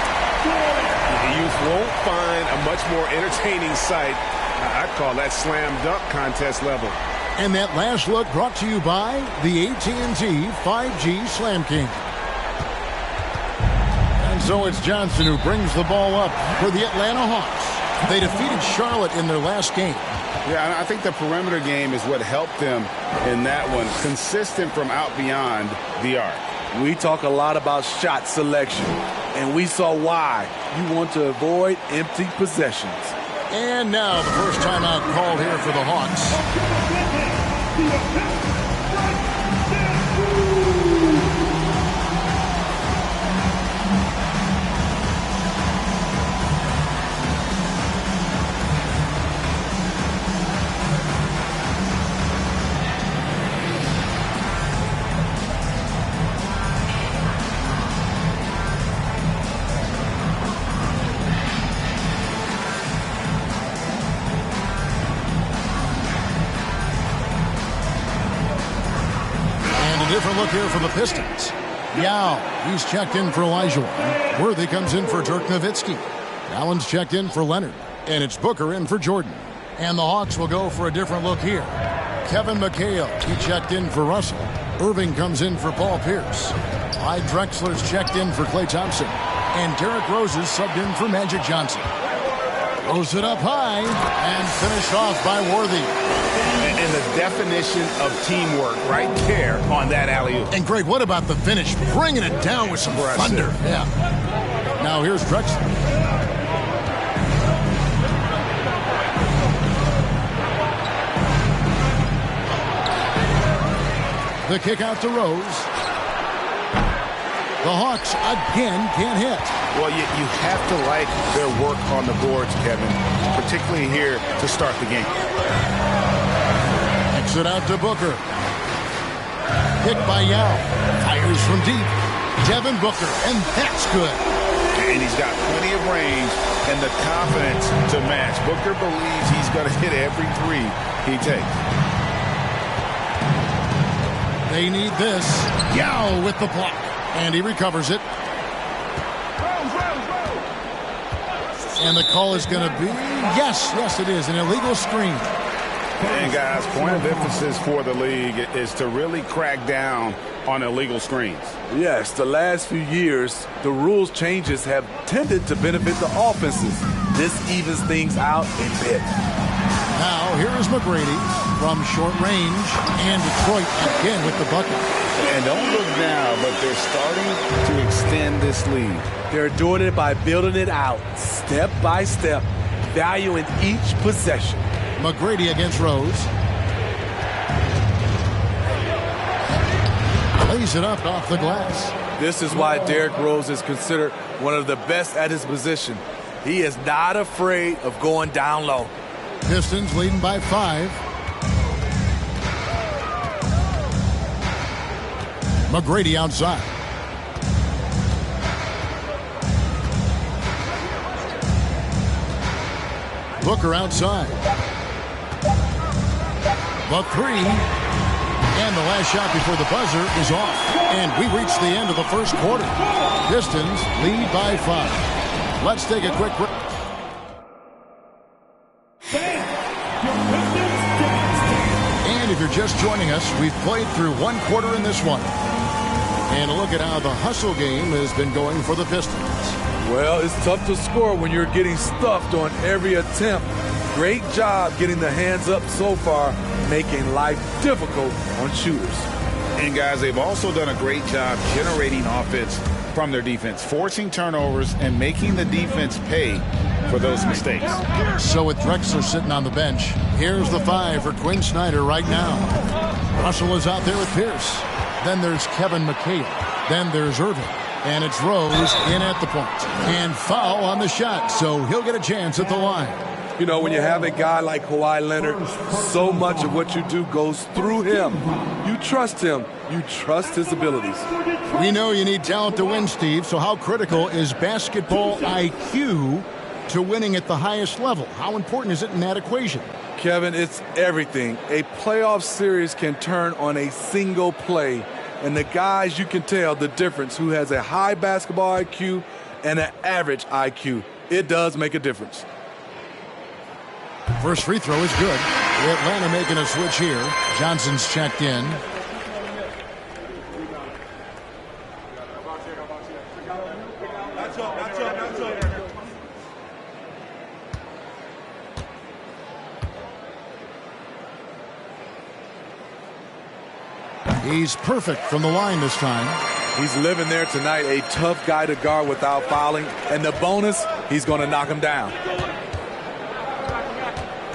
You won't find a much more entertaining sight. I'd call that slam dunk contest level. And that last look brought to you by the AT&T 5G Slam King. And so it's Johnson who brings the ball up for the Atlanta Hawks. They defeated Charlotte in their last game. Yeah, I think the perimeter game is what helped them in that one. Consistent from out beyond the arc. We talk a lot about shot selection, and we saw why. You want to avoid empty possessions. And now the first timeout called here for the Hawks. Different look here for the Pistons. Yao, he's checked in for Olajuwon. Worthy comes in for Dirk Nowitzki. Allen's checked in for Leonard. And it's Booker in for Jordan. And the Hawks will go for a different look here. Kevin McHale, he checked in for Russell. Irving comes in for Paul Pierce. Clyde Drexler's checked in for Klay Thompson. And Derrick Rose is subbed in for Magic Johnson. Throws it up high and finished off by Worthy. And the definition of teamwork right there on that alley-oop. And Greg, what about the finish? Bringing it down with some thunder. Yeah. Now here's Drexler. The kick out to Rose. The Hawks again can't hit. Well, you have to like their work on the boards, Kevin, particularly here to start the game. Kicks it out to Booker. Picked by Yao. Fires from deep. Devin Booker, and that's good. and he's got plenty of range and the confidence to match. Booker believes he's going to hit every three he takes. They need this. Yao with the block, and he recovers it. And the call is going to be, yes, it is, an illegal screen. And guys, point of emphasis for the league is to really crack down on illegal screens. Yes, the last few years, the rules changes have tended to benefit the offenses. This evens things out a bit. Now, here is McGrady from short range, and Detroit again with the bucket. And don't look now, but they're starting to extend this lead. They're doing it by building it out, step by step, valuing each possession. McGrady against Rose. Lays it up off the glass. This is why Derrick Rose is considered one of the best at his position. He is not afraid of going down low. Pistons leading by 5. McGrady outside. Booker outside. The 3. And the last shot before the buzzer is off. And we reach the end of the first quarter. Pistons lead by 5. Let's take a quick break. And if you're just joining us, we've played through one quarter in this one. And a look at how the hustle game has been going for the Pistons. Well, it's tough to score when you're getting stuffed on every attempt. Great job getting the hands up so far, making life difficult on shooters. And guys, they've also done a great job generating offense from their defense, forcing turnovers and making the defense pay for those mistakes. So with Drexler sitting on the bench, here's the 5 for Quinn Snyder right now. Russell is out there with Pierce. Then there's Kevin McHale. Then there's Irving. And it's Rose in at the point. And foul on the shot, so he'll get a chance at the line. You know, when you have a guy like Kawhi Leonard, so much of what you do goes through him. You trust him. You trust his abilities. We know you need talent to win, Steve, so how critical is basketball IQ to winning at the highest level? How important is it in that equation? Kevin, it's everything. A playoff series can turn on a single play. And the guys, you can tell the difference who has a high basketball IQ and an average IQ. It does make a difference. First free throw is good. Atlanta making a switch here. Johnson's checked in. He's perfect from the line this time. He's living there tonight, a tough guy to guard without fouling. And the bonus, he's going to knock him down.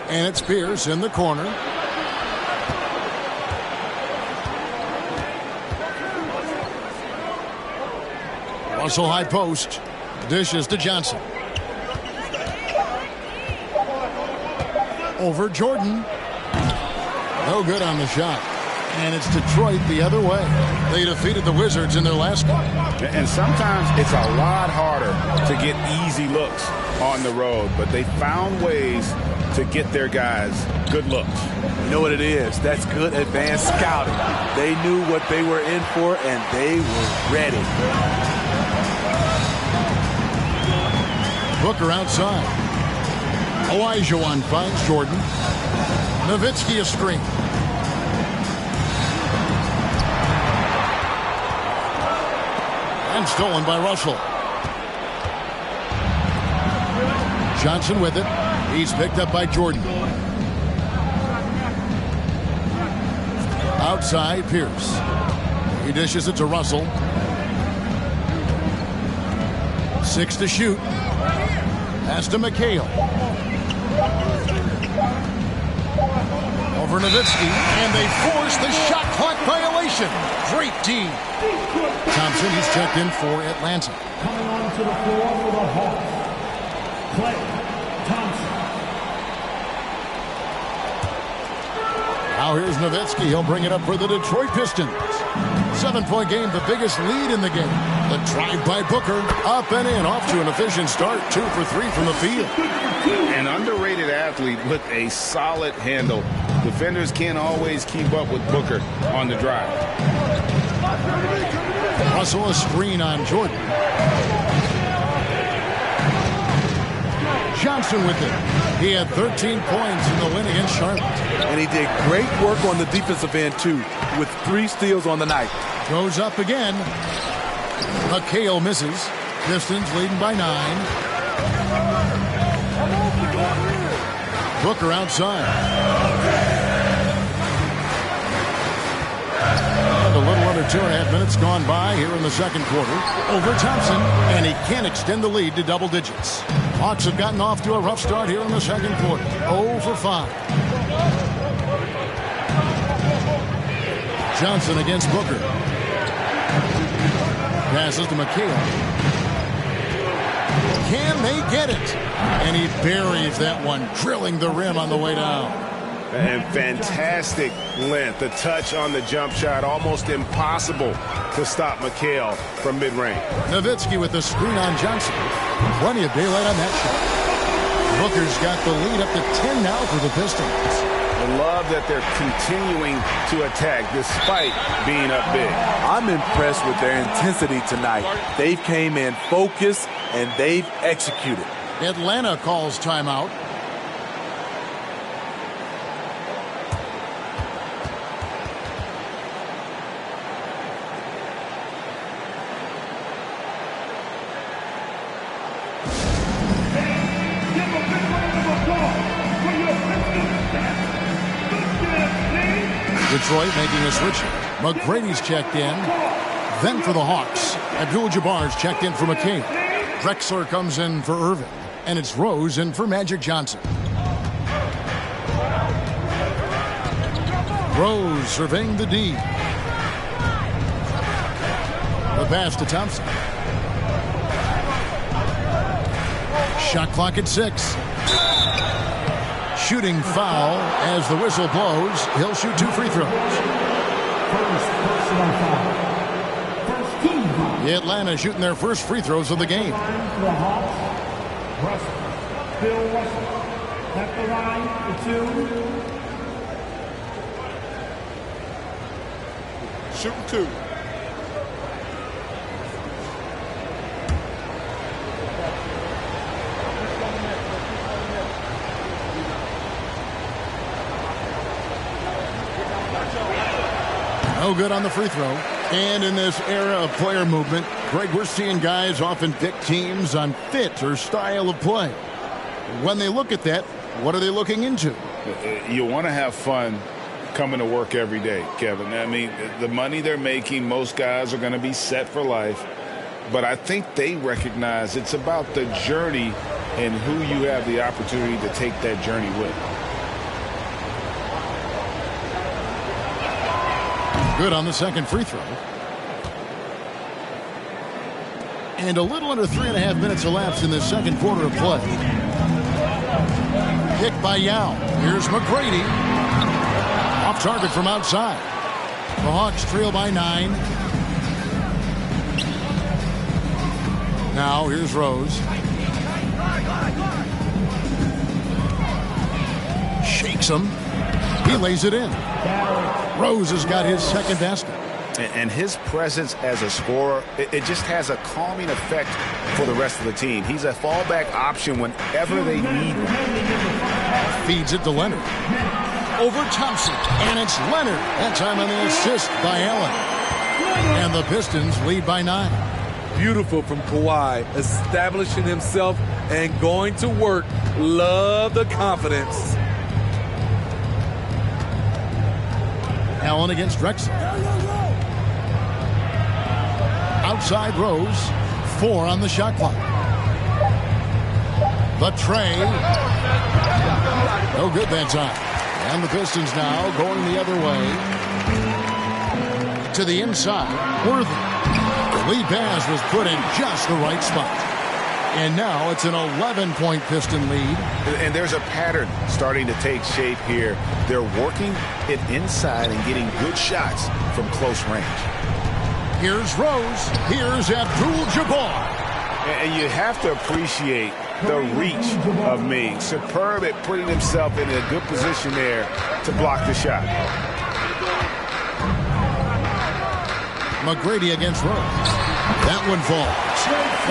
And it's Pierce in the corner. Russell high post. Dishes to Johnson. Over Jordan. No good on the shot. And it's Detroit the other way. They defeated the Wizards in their last game. And sometimes it's a lot harder to get easy looks on the road, but they found ways to get their guys good looks. You know what it is? That's good advanced scouting. They knew what they were in for, and they were ready. Booker outside. Olajuwon finds Jordan. Nowitzki a screen. And stolen by Russell. Johnson with it. He's picked up by Jordan. Outside, Pierce. He dishes it to Russell. 6 to shoot. Pass to McHale. Over Nowitzki, and they force the shot clock violation. Great D. Thompson, he's checked in for Atlanta. Coming onto the floor for the Hawks, Klay Thompson. Now here's Nowitzki. He'll bring it up for the Detroit Pistons. 7-point game, the biggest lead in the game. The drive by Booker, up and in, off to an efficient start, 2 for 3 from the field. An underrated athlete with a solid handle. Defenders can't always keep up with Booker on the drive. Russell a screen on Jordan. Johnson with it. He had 13 points in the win against Charlotte. And he did great work on the defensive end, too, with 3 steals on the night. Goes up again. McHale misses. Pistons leading by 9. Booker outside. And a little under 2.5 minutes gone by here in the second quarter. Over Thompson, and he can't extend the lead to double digits. Hawks have gotten off to a rough start here in the second quarter. 0 for 5. Johnson against Booker. Passes to McHale. Can they get it? And he buries that one, drilling the rim on the way down. And fantastic length. The touch on the jump shot, almost impossible to stop McHale from mid-range. Nowitzki with the screen on Johnson. Plenty of daylight on that shot. Booker's got the lead up to 10 now for the Pistons. I love that they're continuing to attack despite being up big. I'm impressed with their intensity tonight. They've came in focused and they've executed. Atlanta calls timeout. Detroit making a switch. McGrady's checked in. Then for the Hawks, Abdul-Jabbar's checked in for McCain. Drexler comes in for Irving. And it's Rose in for Magic Johnson. Rose surveying the D. The pass to Thompson. Shot clock at 6. Shooting foul as the whistle blows. He'll shoot 2 free throws. Atlanta shooting their first free throws of the game. Bill Russell at the line for 2. Shooting 2. No good on the free throw. And in this era of player movement, Greg, we're seeing guys often pick teams on fit or style of play. When they look at that, what are they looking into? You want to have fun coming to work every day, Kevin. I mean, the money they're making, most guys are going to be set for life. But I think they recognize it's about the journey and who you have the opportunity to take that journey with. Good on the second free throw. And a little under 3.5 minutes elapsed in the second quarter of play. Kick by Yao. Here's McGrady. Off target from outside. The Hawks trail by 9. Now here's Rose. Shakes him. He lays it in. Rose has got his second basket. And his presence as a scorer, it just has a calming effect for the rest of the team. He's a fallback option whenever they need him. Feeds it to Leonard. Over Thompson. And it's Leonard. That time on the assist by Allen. And the Pistons lead by 9. Beautiful from Kawhi, establishing himself and going to work. Love the confidence. Allen against Drexler. Outside Rose. 4 on the shot clock. The tray. No good that time. And the Pistons now going the other way. To the inside. Worthy. The lead pass was put in just the right spot. And now it's an 11-point Piston lead. And there's a pattern starting to take shape here. They're working it inside and getting good shots from close range. Here's Rose. Here's Abdul-Jabbar. And you have to appreciate the reach of Ming. Superb at putting himself in a good position there to block the shot. McGrady against Rose. That one falls.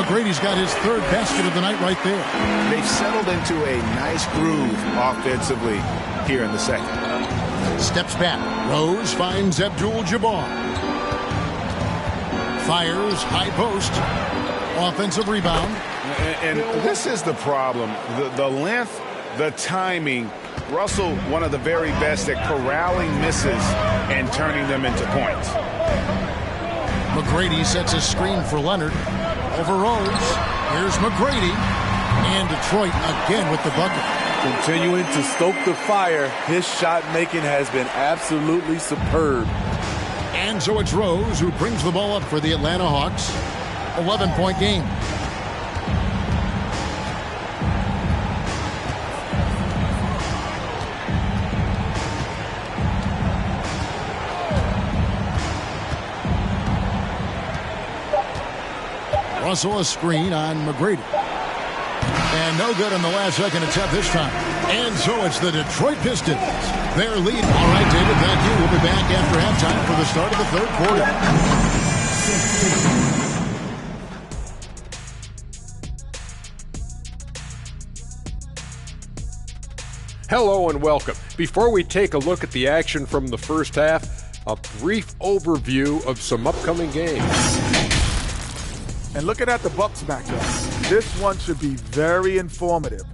McGrady's got his third basket of the night right there. They've settled into a nice groove offensively here in the second. Steps back. Rose finds Abdul-Jabbar. Fires, high post. Offensive rebound. And this is the problem. The length, the timing. Russell, one of the very best at corralling misses and turning them into points. McGrady sets a screen for Leonard. Over Rose. Here's McGrady. And Detroit again with the bucket. Continuing to stoke the fire, his shot making has been absolutely superb. And so it's Rose who brings the ball up for the Atlanta Hawks. 11-point game. Russell a screen on McGrady. And no good in the last second attempt this time. And so it's the Detroit Pistons. Their lead. All right, David, thank you. We'll be back after halftime for the start of the third quarter. Hello and welcome. Before we take a look at the action from the first half, a brief overview of some upcoming games. And looking at the Bucks matchup, this one should be very informative.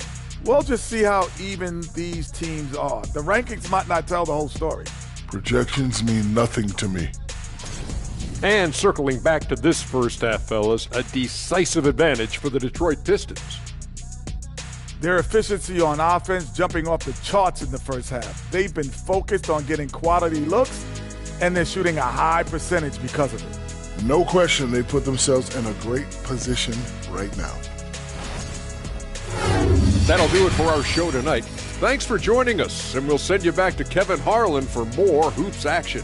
We'll just see how even these teams are. The rankings might not tell the whole story. Projections mean nothing to me. And circling back to this first half, fellas, a decisive advantage for the Detroit Pistons. Their efficiency on offense jumping off the charts in the first half. They've been focused on getting quality looks, and they're shooting a high percentage because of it. No question they put themselves in a great position right now. That'll do it for our show tonight. Thanks for joining us, and we'll send you back to Kevin Harlan for more Hoops action.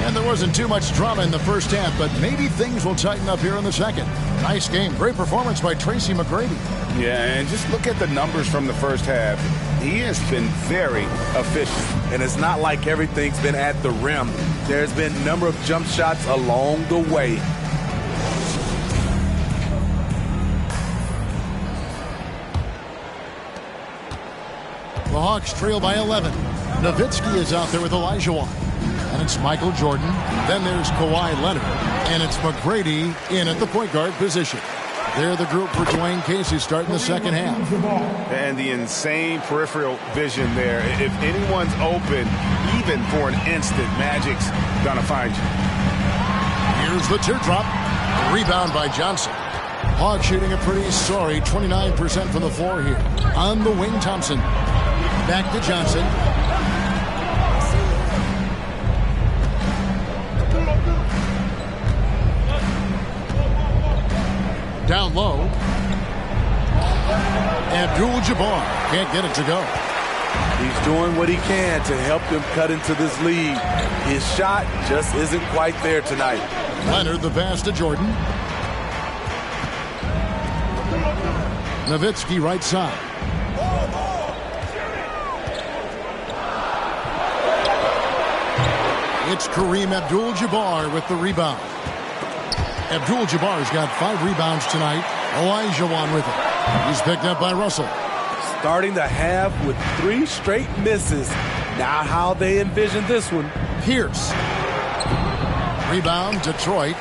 And there wasn't too much drama in the first half, but maybe things will tighten up here in the second. Nice game. Great performance by Tracy McGrady. Yeah, and just look at the numbers from the first half. He has been very efficient. And it's not like everything's been at the rim. There's been a number of jump shots along the way. The Hawks trail by 11. Nowitzki is out there with Olajuwon. And it's Michael Jordan. Then there's Kawhi Leonard. And it's McGrady in at the point guard position. They're the group for Dwayne Casey starting the second half. And the insane peripheral vision there. If anyone's open, even for an instant, Magic's gonna find you. Here's the teardrop. Rebound by Johnson. Hawks shooting a pretty sorry 29% from the floor here. On the wing, Thompson. Back to Johnson. Down low. Abdul-Jabbar can't get it to go. He's doing what he can to help them cut into this lead. His shot just isn't quite there tonight. Leonard the pass to Jordan. Nowitzki right side. It's Kareem Abdul-Jabbar with the rebound. Abdul-Jabbar's got 5 rebounds tonight. Olajuwon with it. He's picked up by Russell. Starting the half with 3 straight misses. Now how they envision this one. Pierce. Rebound, Detroit.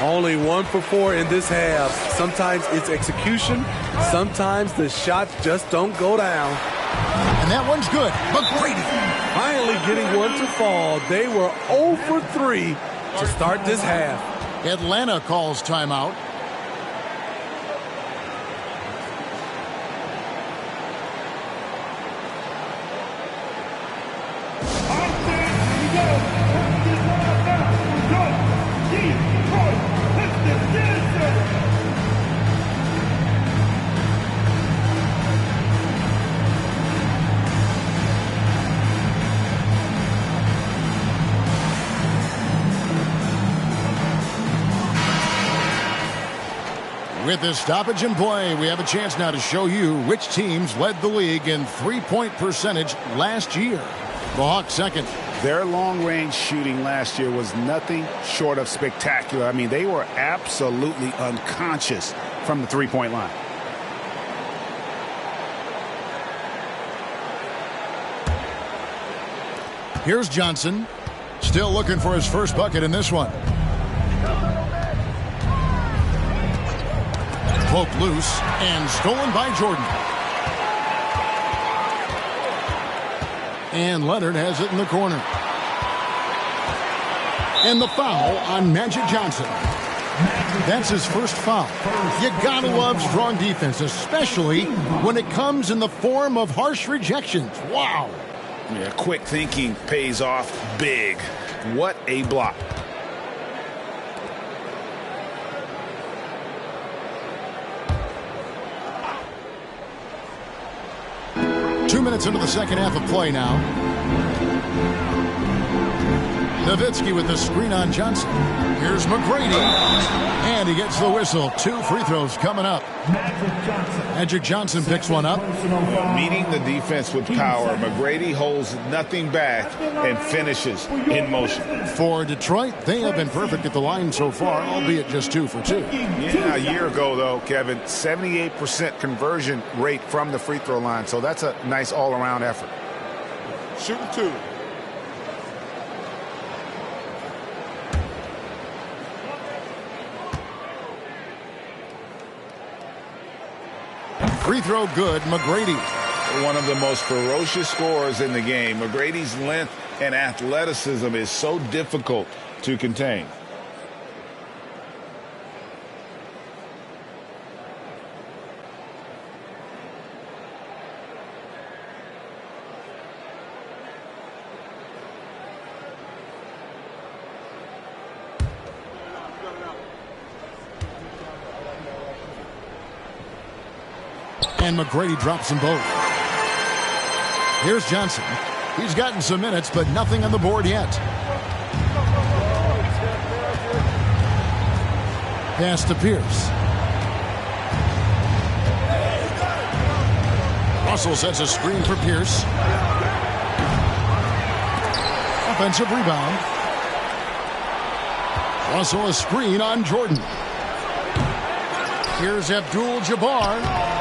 Only 1 for 4 in this half. Sometimes it's execution. Sometimes the shots just don't go down. And that one's good. McGrady finally getting one to fall. They were 0 for 3 to start this half. Atlanta calls timeout. With this stoppage in play, we have a chance now to show you which teams led the league in three-point percentage last year. The Hawks second. Their long-range shooting last year was nothing short of spectacular. I mean, they were absolutely unconscious from the three-point line. Here's Johnson, still looking for his first bucket in this one. Poked loose and stolen by Jordan. And Leonard has it in the corner. And the foul on Magic Johnson. That's his first foul. You gotta love strong defense, especially when it comes in the form of harsh rejections. Wow. Yeah, quick thinking pays off big. What a block. Two minutes into the second half of play now. Nowitzki with the screen on Johnson. Here's McGrady. And he gets the whistle. 2 free throws coming up. Magic Johnson picks one up. Meeting the defense with power. McGrady holds nothing back and finishes in motion. For Detroit, they have been perfect at the line so far, albeit just 2 for 2. Yeah, a year ago, though, Kevin, 78% conversion rate from the free throw line. So that's a nice all-around effort. Shooting 2. Free throw good, McGrady. One of the most ferocious scorers in the game. McGrady's length and athleticism is so difficult to contain. And McGrady drops them both. Here's Johnson. He's gotten some minutes, but nothing on the board yet. Pass to Pierce. Russell sets a screen for Pierce. Offensive rebound. Russell a screen on Jordan. Here's Abdul-Jabbar.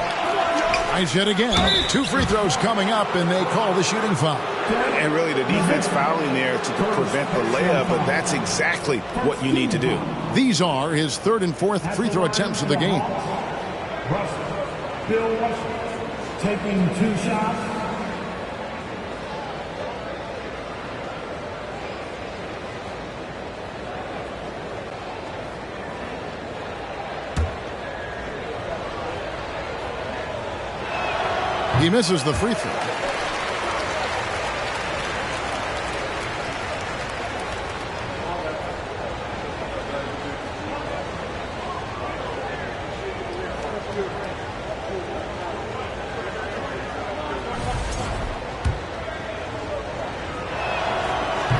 Nice hit again. 2 free throws coming up, and they call the shooting foul. And really the defense fouling there to prevent the layup, but that's exactly what you need to do. These are his 3rd and 4th free throw attempts of the game. Bill Russell taking 2 shots. He misses the free throw.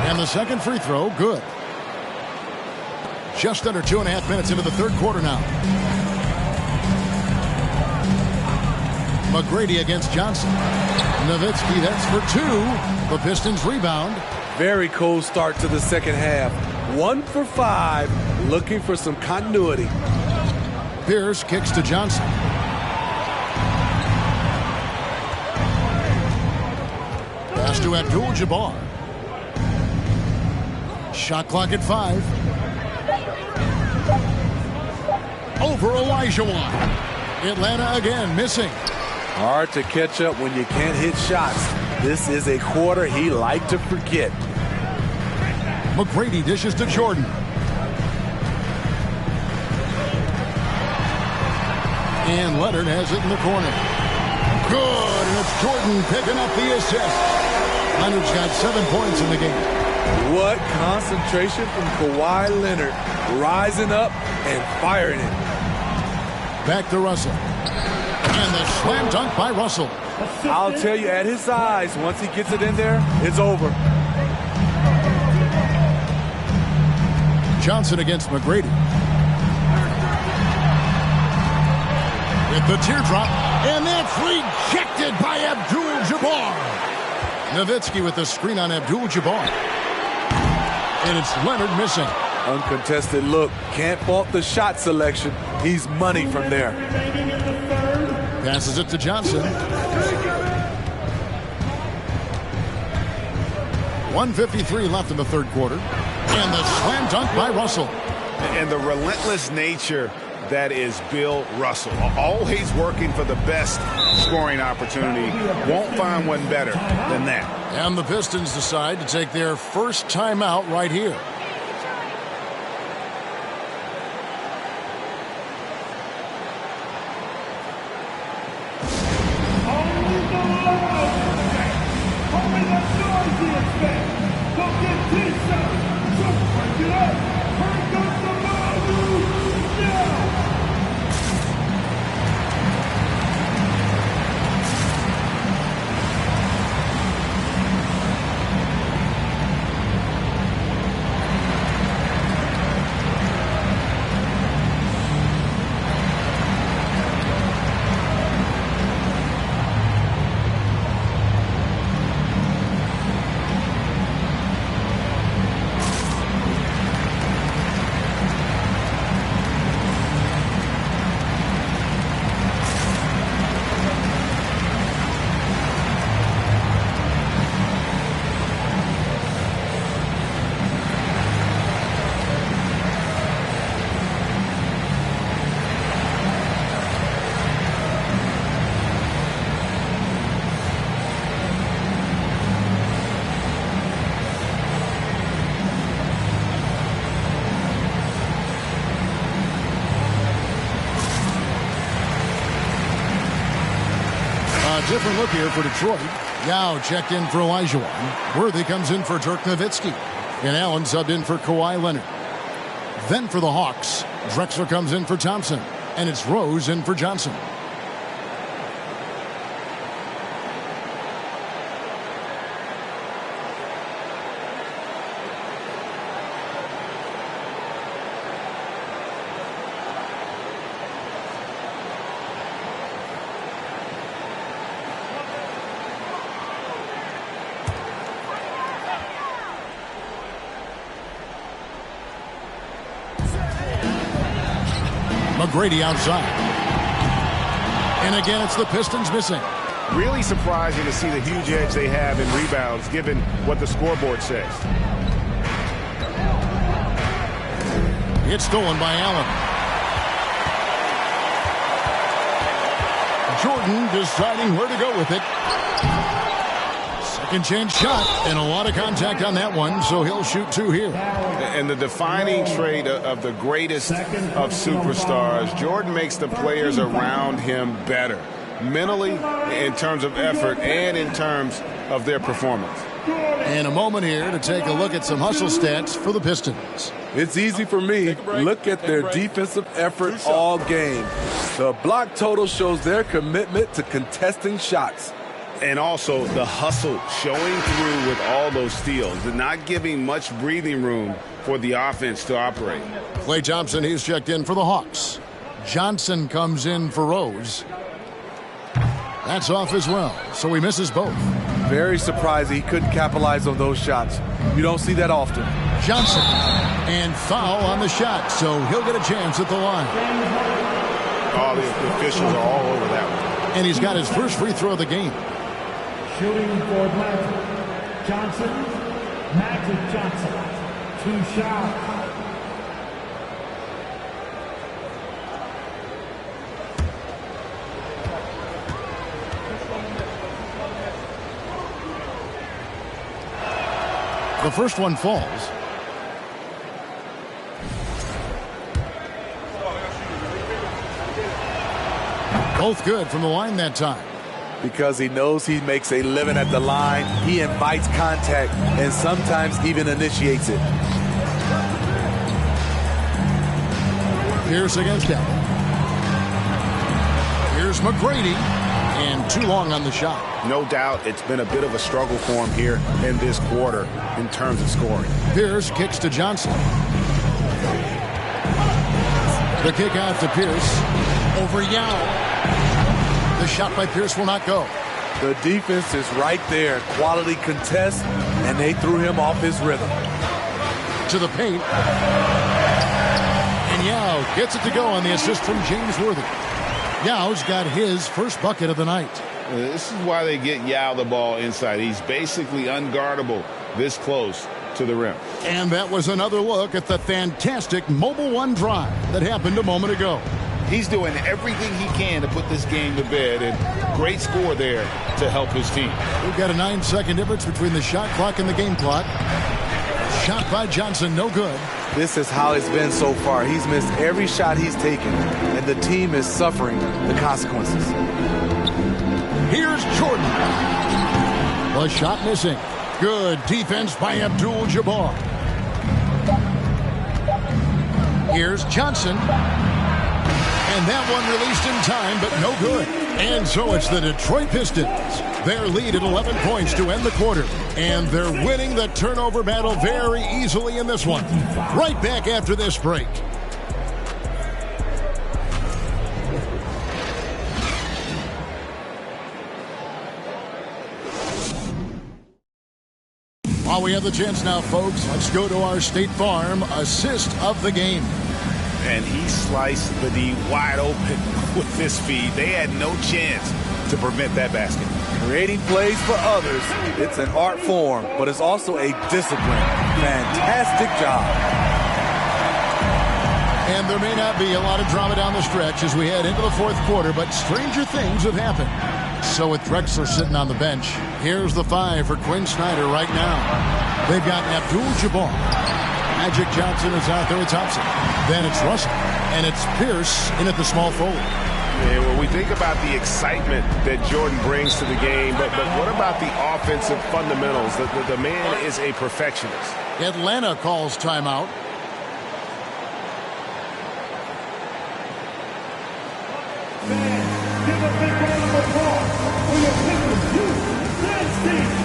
And the second free throw, good. Just under 2.5 minutes into the 3rd quarter now. McGrady against Johnson. Nowitzki, that's for 2. The Pistons rebound. Very cold start to the second half. 1 for 5, looking for some continuity. Pierce kicks to Johnson. Pass to Abdul-Jabbar. Shot clock at 5. Over Olajuwon. Atlanta again missing. Hard to catch up when you can't hit shots. This is a quarter he liked to forget. McGrady dishes to Jordan. And Leonard has it in the corner. Good, and it's Jordan picking up the assist. Leonard's got 7 points in the game. What concentration from Kawhi Leonard. Rising up and firing it. Back to Russell. And the slam dunk by Russell. I'll tell you, at his size, once he gets it in there, it's over. Johnson against McGrady. with the teardrop, and that's rejected by Abdul-Jabbar. Nowitzki with the screen on Abdul-Jabbar. And it's Leonard missing. Uncontested look. Can't fault the shot selection. He's money from there. Passes it to Johnson. 1:53 left in the third quarter. And the slam dunk by Russell. And the relentless nature that is Bill Russell. Always working for the best scoring opportunity. Won't find one better than that. And the Pistons decide to take their first timeout right here. Different look here for Detroit. Yao checked in for Olajuwon. Worthy comes in for Dirk Nowitzki. And Allen subbed in for Kawhi Leonard. Then for the Hawks, Drexler comes in for Thompson. And it's Rose in for Johnson. McGrady outside. And again, it's the Pistons missing. Really surprising to see the huge edge they have in rebounds, given what the scoreboard says. It's stolen by Allen. Jordan deciding where to go with it. Second chance shot, and a lot of contact on that one, so he'll shoot two here. And the defining trait of the greatest of superstars, Jordan makes the players around him better, mentally, in terms of effort, and in terms of their performance. And a moment here to take a look at some hustle stats for the Pistons. It's easy for me. Look at their defensive effort all game. The block total shows their commitment to contesting shots. And also the hustle showing through with all those steals, not giving much breathing room for the offense to operate. Klay Thompson, he's checked in for the Hawks. Johnson comes in for Rose. That's off as well, so he misses both. Very surprising he couldn't capitalize on those shots. You don't see that often. Johnson, and foul on the shot, so he'll get a chance at the line. All the officials are all over that one. And he's got his first free throw of the game. Shooting for Atlanta, Johnson, Magic Johnson, 2 shots. The first one falls. Both good from the line that time. Because he knows he makes a living at the line, he invites contact and sometimes even initiates it. Pierce against Allen. Here's McGrady, and too long on the shot. No doubt it's been a bit of a struggle for him here in this quarter in terms of scoring. Pierce kicks to Johnson. The kick out to Pierce over Yao. The shot by Pierce will not go. The defense is right there. Quality contest, and they threw him off his rhythm. To the paint. And Yao gets it to go on the assist from James Worthy. Yao's got his first bucket of the night. This is why they get Yao the ball inside. He's basically unguardable this close to the rim. And that was another look at the fantastic Mobile One drive that happened a moment ago. He's doing everything he can to put this game to bed, and great score there to help his team. We've got a 9-second difference between the shot clock and the game clock. Shot by Johnson, no good. This is how it's been so far. He's missed every shot he's taken, and the team is suffering the consequences. Here's Jordan. The shot missing. Good defense by Abdul-Jabbar. Here's Johnson. And that one released in time, but no good. And so it's the Detroit Pistons. Their lead at 11 points to end the quarter. And they're winning the turnover battle very easily in this one. Right back after this break. While we have the chance now, folks, let's go to our State Farm assist of the game. And he sliced the D wide open with this feed. They had no chance to prevent that basket. Creating plays for others, it's an art form, but it's also a discipline. Fantastic job. And there may not be a lot of drama down the stretch as we head into the fourth quarter, but stranger things have happened. So with Drexler sitting on the bench, here's the 5 for Quinn Snyder right now. They've got Abdul-Jabbar. Magic Johnson is out there with Thompson. Then it's Russell. And it's Pierce in at the small forward. And when we think about the excitement that Jordan brings to the game, but what about the offensive fundamentals? The man is a perfectionist. Atlanta calls timeout. Give a big round of applause for your Pistons Youth Dance Team.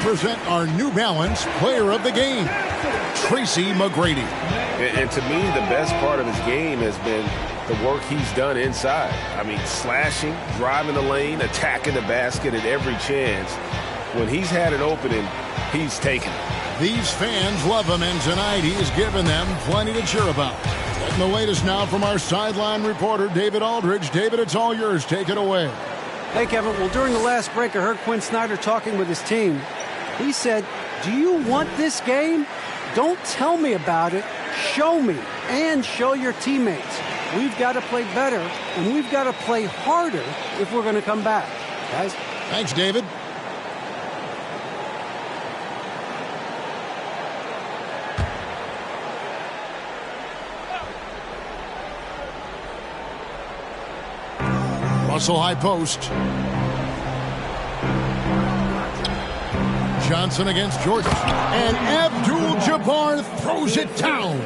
Present our New Balance player of the game, Tracy McGrady. And to me, the best part of his game has been the work he's done inside. I mean, slashing, driving the lane, attacking the basket at every chance. When he's had an opening, he's taken it. These fans love him, and tonight he's given them plenty to cheer about. Getting the latest now from our sideline reporter, David Aldridge. David, it's all yours. Take it away. Hey, Kevin. Well, during the last break, I heard Quinn Snyder talking with his team. He said, do you want this game? Don't tell me about it. Show me and show your teammates. We've got to play better, and we've got to play harder if we're going to come back. Guys? Thanks, David. Russell high post. Johnson against Jordan. And Abdul-Jabbar throws it down.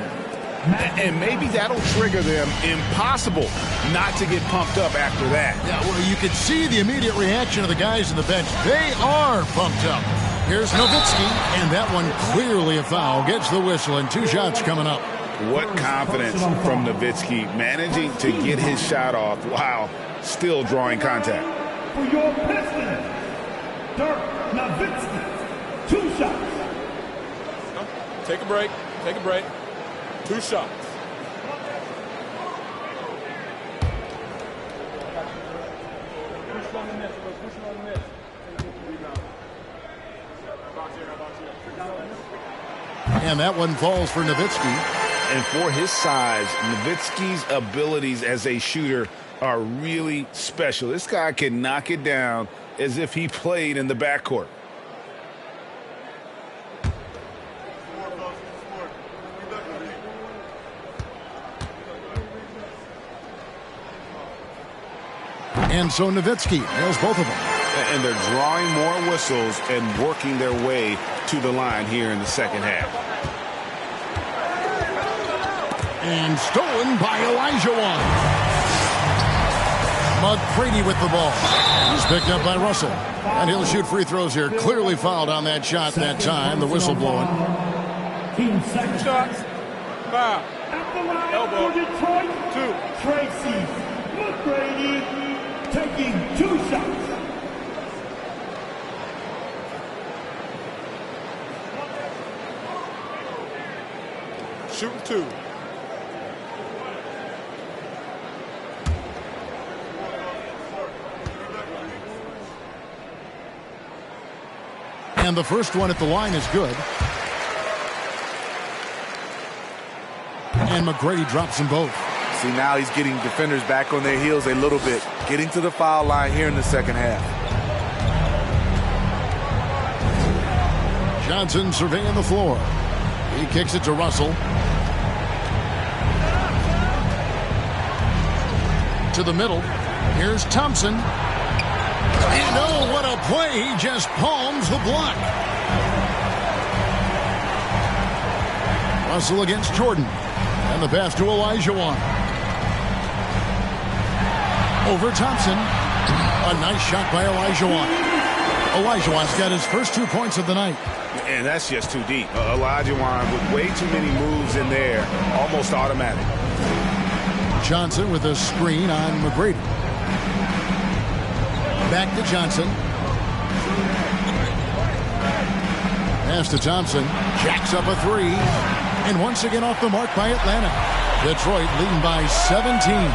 And maybe that'll trigger them. Impossible not to get pumped up after that. Yeah, well, you could see the immediate reaction of the guys on the bench. They are pumped up. Here's Nowitzki, and that one clearly a foul. Gets the whistle, and 2 shots coming up. What confidence from Nowitzki, managing to get his shot off while still drawing contact. for your Pistons, Dirk Nowitzki. 2 shots. Take a break. Take a break. 2 shots. And that one falls for Nowitzki. And for his size, Nowitzki's abilities as a shooter are really special. This guy can knock it down as if he played in the backcourt. And so Nowitzki nails both of them. And they're drawing more whistles and working their way to the line here in the second half. And stolen by Olajuwon. McGrady with the ball. He's picked up by Russell. And he'll shoot free throws here. Clearly fouled on that shot that time. The whistle blowing. Shots. Foul. Elbow. Detroit. 2. Tracy McGrady taking 2 shots. Shooting 2. And the first one at the line is good. And McGrady drops them both. See, now he's getting defenders back on their heels a little bit. Getting to the foul line here in the second half. Johnson surveying the floor. He kicks it to Russell. To the middle. Here's Thompson. And oh, what a play. He just palms the block. Russell against Jordan. And the pass to Olajuwon. Over Thompson. A nice shot by Olajuwon. Olajuwon's got his first 2 points of the night. And that's just too deep. Olajuwon with way too many moves in there. Almost automatic. Johnson with a screen on McGrady. Back to Johnson. Pass to Thompson. Jacks up a 3. And once again off the mark by Atlanta. Detroit leading by 17.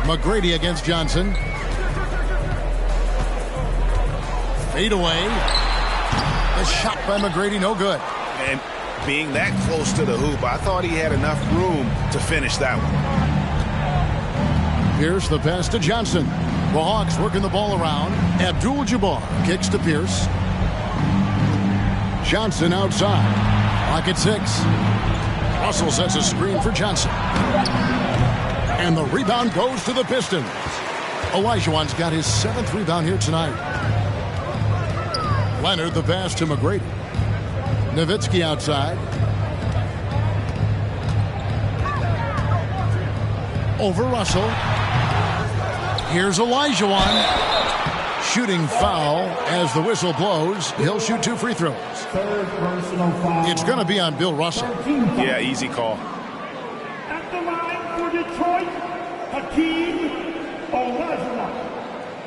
McGrady against Johnson. Fade away. The shot by McGrady, no good. And being that close to the hoop, I thought he had enough room to finish that one. Pierce, the pass to Johnson. The Hawks working the ball around. Abdul-Jabbar kicks to Pierce. Johnson outside. Clock at 6. Russell sets a screen for Johnson. And the rebound goes to the Pistons. Olajuwon's got his 7th rebound here tonight. Leonard the pass to McGrady. Nowitzki outside. Over Russell. Here's Olajuwon. Shooting foul as the whistle blows. He'll shoot 2 free throws. It's going to be on Bill Russell. Yeah, easy call. At the line for Detroit, Hakeem Olajuwon.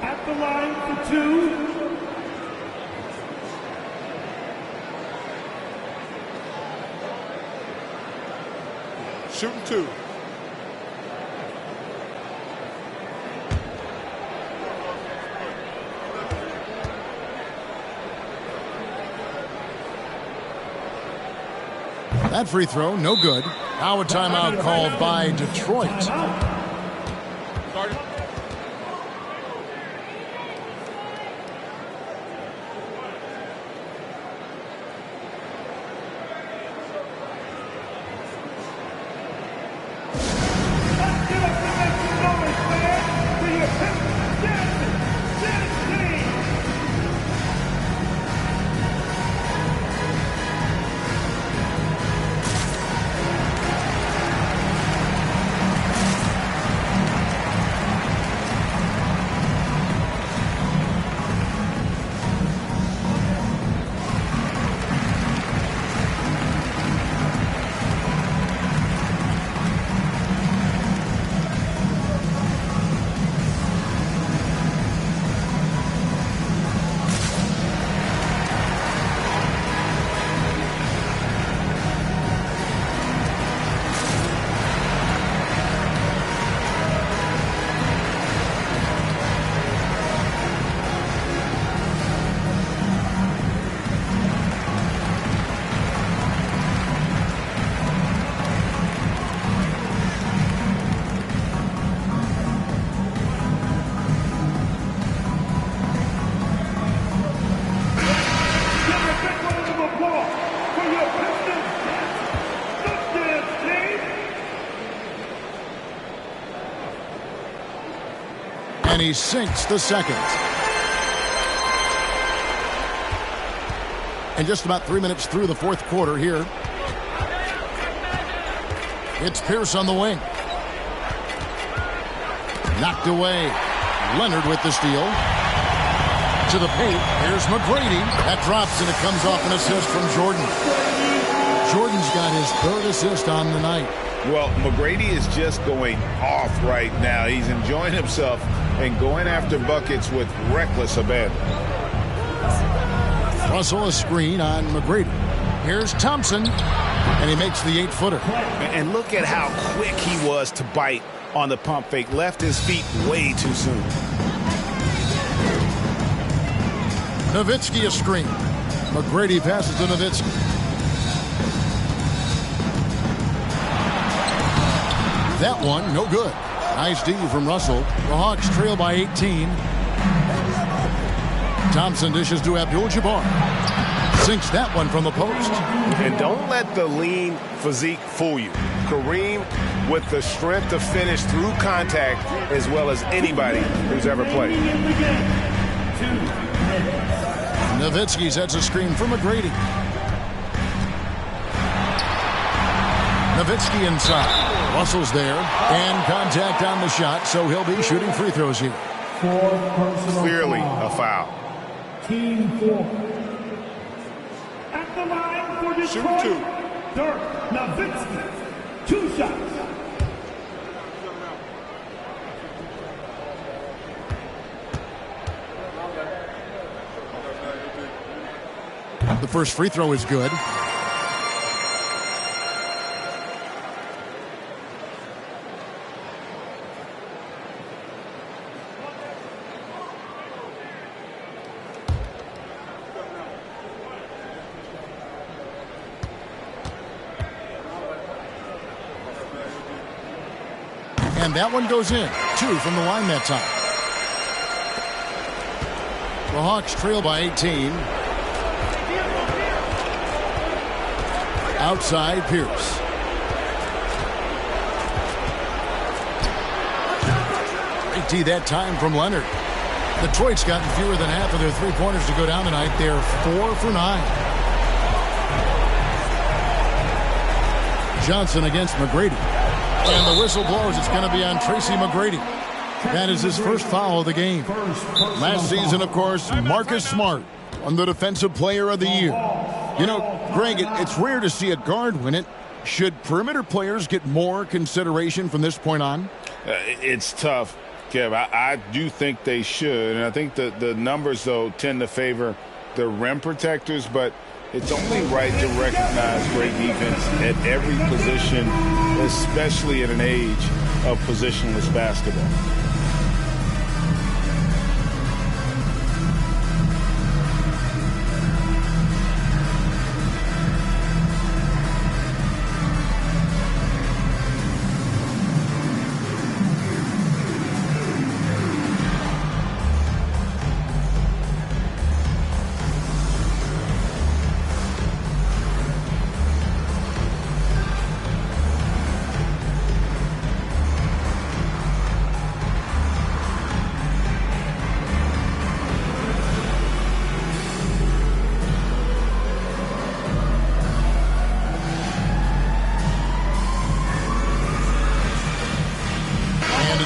At the line for 2. Shooting 2. That free throw, no good. Now a timeout called by Detroit. And he sinks the second. And just about 3 minutes through the fourth quarter here. It's Pierce on the wing. Knocked away. Leonard with the steal. To the paint. Here's McGrady. That drops, and it comes off an assist from Jordan. Jordan's got his third assist on the night. Well, McGrady is just going off right now. He's enjoying himself and going after buckets with reckless abandon. Russell a screen on McGrady. Here's Thompson, and he makes the 8-footer. And look at how quick he was to bite on the pump fake. Left his feet way too soon. Nowitzki a screen. McGrady passes to Nowitzki. That one, no good. Nice D from Russell. The Hawks trail by 18. Thompson dishes to Abdul-Jabbar. Sinks that one from the post. And don't let the lean physique fool you. Kareem with the strength to finish through contact as well as anybody who's ever played. Nowitzki sets a screen for McGrady. Nowitzki inside. Russell's there. And contact on the shot, so he'll be shooting free throws here. Clearly a foul. Team 4. At the line for Detroit, Dirk Nowitzki. 2 shots. The first free throw is good. And that one goes in. 2 from the line that time. The Hawks trail by 18. Outside, Pierce. Great D that time from Leonard. Detroit's gotten fewer than half of their three-pointers to go down tonight. They're 4 for 9. Johnson against McGrady. And the whistle blows. It's going to be on Tracy McGrady. That is his first foul of the game. Last season, of course, Marcus Smart won the Defensive Player of the Year. You know, Greg, it's rare to see a guard win it. Should perimeter players get more consideration from this point on? It's tough, Kev. I do think they should. And I think the numbers, though, tend to favor the rim protectors. But it's only right to recognize great defense at every position, especially at an age of positionless basketball.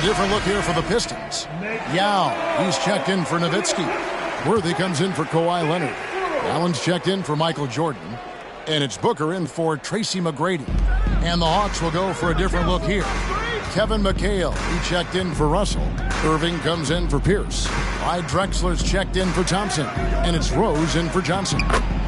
Different look here for the Pistons. Yao, he's checked in for Nowitzki. Worthy comes in for Kawhi Leonard. Allen's checked in for Michael Jordan. And it's Booker in for Tracy McGrady. And the Hawks will go for a different look here. Kevin McHale, he checked in for Russell. Irving comes in for Pierce. Clyde Drexler's checked in for Thompson. And it's Rose in for Johnson.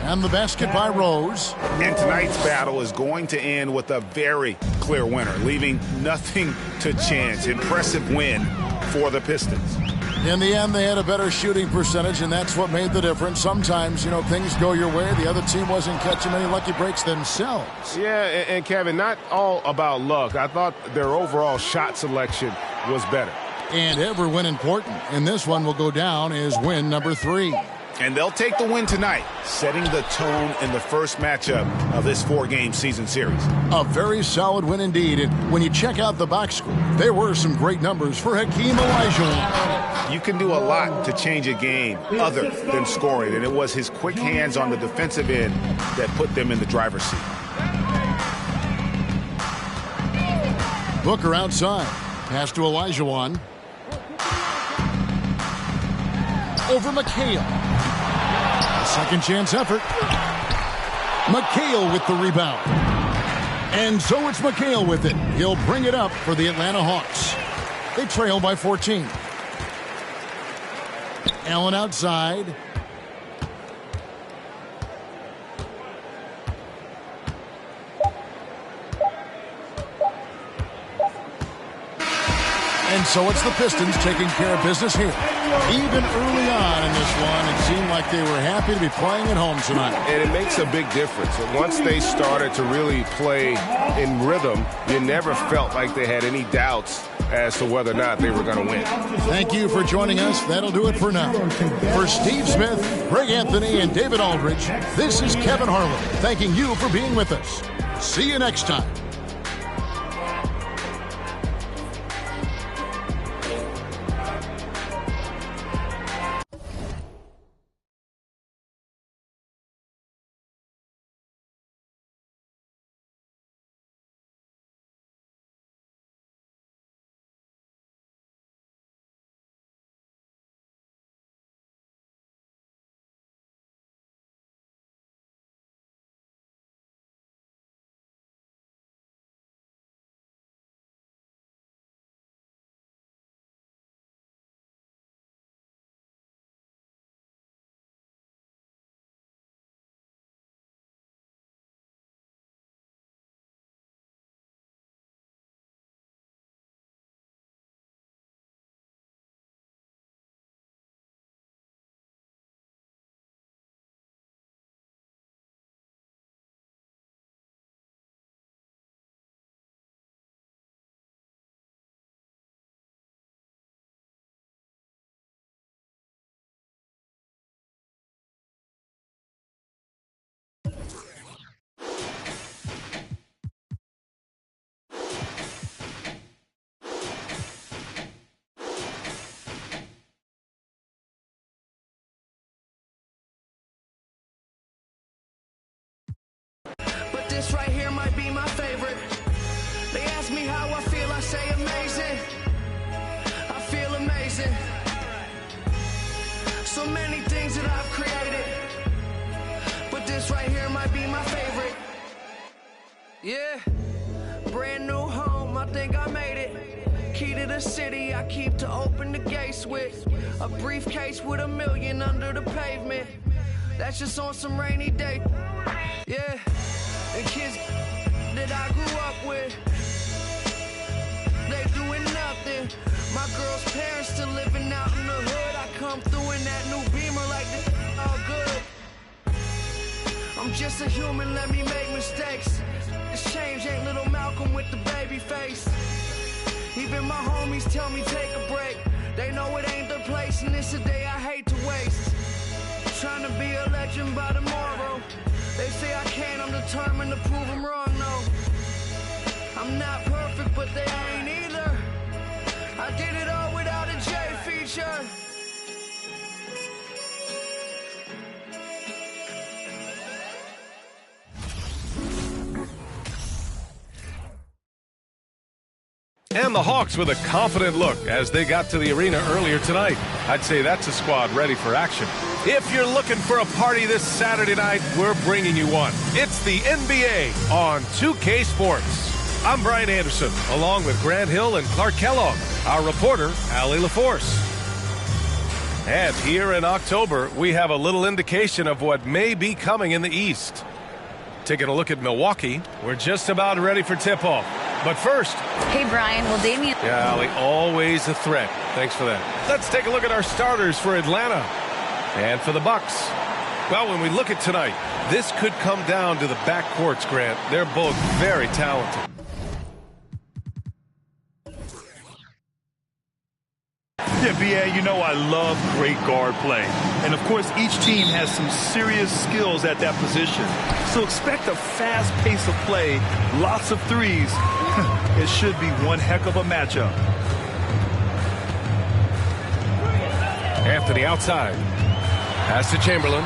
And the basket by Rose. And tonight's battle is going to end with a very clear winner, leaving nothing to chance. Impressive win for the Pistons. In the end, they had a better shooting percentage, and that's what made the difference. Sometimes, you know, things go your way. The other team wasn't catching many lucky breaks themselves. Yeah, and Kevin, not all about luck. I thought their overall shot selection was better. And every win important. And this one will go down as win number 3. And they'll take the win tonight, setting the tone in the first matchup of this 4-game season series. A very solid win indeed. And when you check out the box score, there were some great numbers for Hakeem Olajuwon. You can do a lot to change a game other than scoring, and it was his quick hands on the defensive end that put them in the driver's seat. Booker outside. Pass to Olajuwon. Over McHale. Second chance effort. McHale with the rebound. And so it's McHale with it. He'll bring it up for the Atlanta Hawks. They trail by 14. Allen outside. And so it's the Pistons taking care of business here. Even early on in this one, it seemed like they were happy to be playing at home tonight. And it makes a big difference. Once they started to really play in rhythm, you never felt like they had any doubts as to whether or not they were going to win. Thank you for joining us. That'll do it for now. For Steve Smith, Greg Anthony, and David Aldridge, this is Kevin Harlan thanking you for being with us. See you next time. This right here might be my favorite. They ask me how I feel, I say amazing. I feel amazing. So many things that I've created, but this right here might be my favorite. Yeah, brand new home, I think I made it. Key to the city, I keep to open the gates with. A briefcase with $1 million under the pavement. That's just on some rainy day. Yeah. The kids that I grew up with, they doing nothing. My girl's parents still living out in the hood. I come through in that new Beamer like this all good. I'm just a human, let me make mistakes. This change ain't little Malcolm with the baby face. Even my homies tell me take a break. They know it ain't their place and it's a day I hate to waste. Trying to be a legend by tomorrow. They say I can't, I'm determined to prove them wrong, no. I'm not perfect, but they ain't either. I did it all without a J feature. And the Hawks with a confident look as they got to the arena earlier tonight. I'd say that's a squad ready for action. If you're looking for a party this Saturday night, we're bringing you one. It's the NBA on 2K Sports. I'm Brian Anderson, along with Grant Hill and Clark Kellogg, our reporter, Allie LaForce. And here in October, we have a little indication of what may be coming in the East. Taking a look at Milwaukee, we're just about ready for tip-off. But first... Hey, Brian, will Damian... Yeah, Allie, always a threat. Thanks for that. Let's take a look at our starters for Atlanta. And for the Bucks. Well, when we look at tonight, this could come down to the backcourts, Grant. They're both very talented. Yeah, B.A., you know I love great guard play. And, of course, each team has some serious skills at that position. So expect a fast pace of play, lots of threes. It should be one heck of a matchup. Anthony outside. Pass to Chamberlain.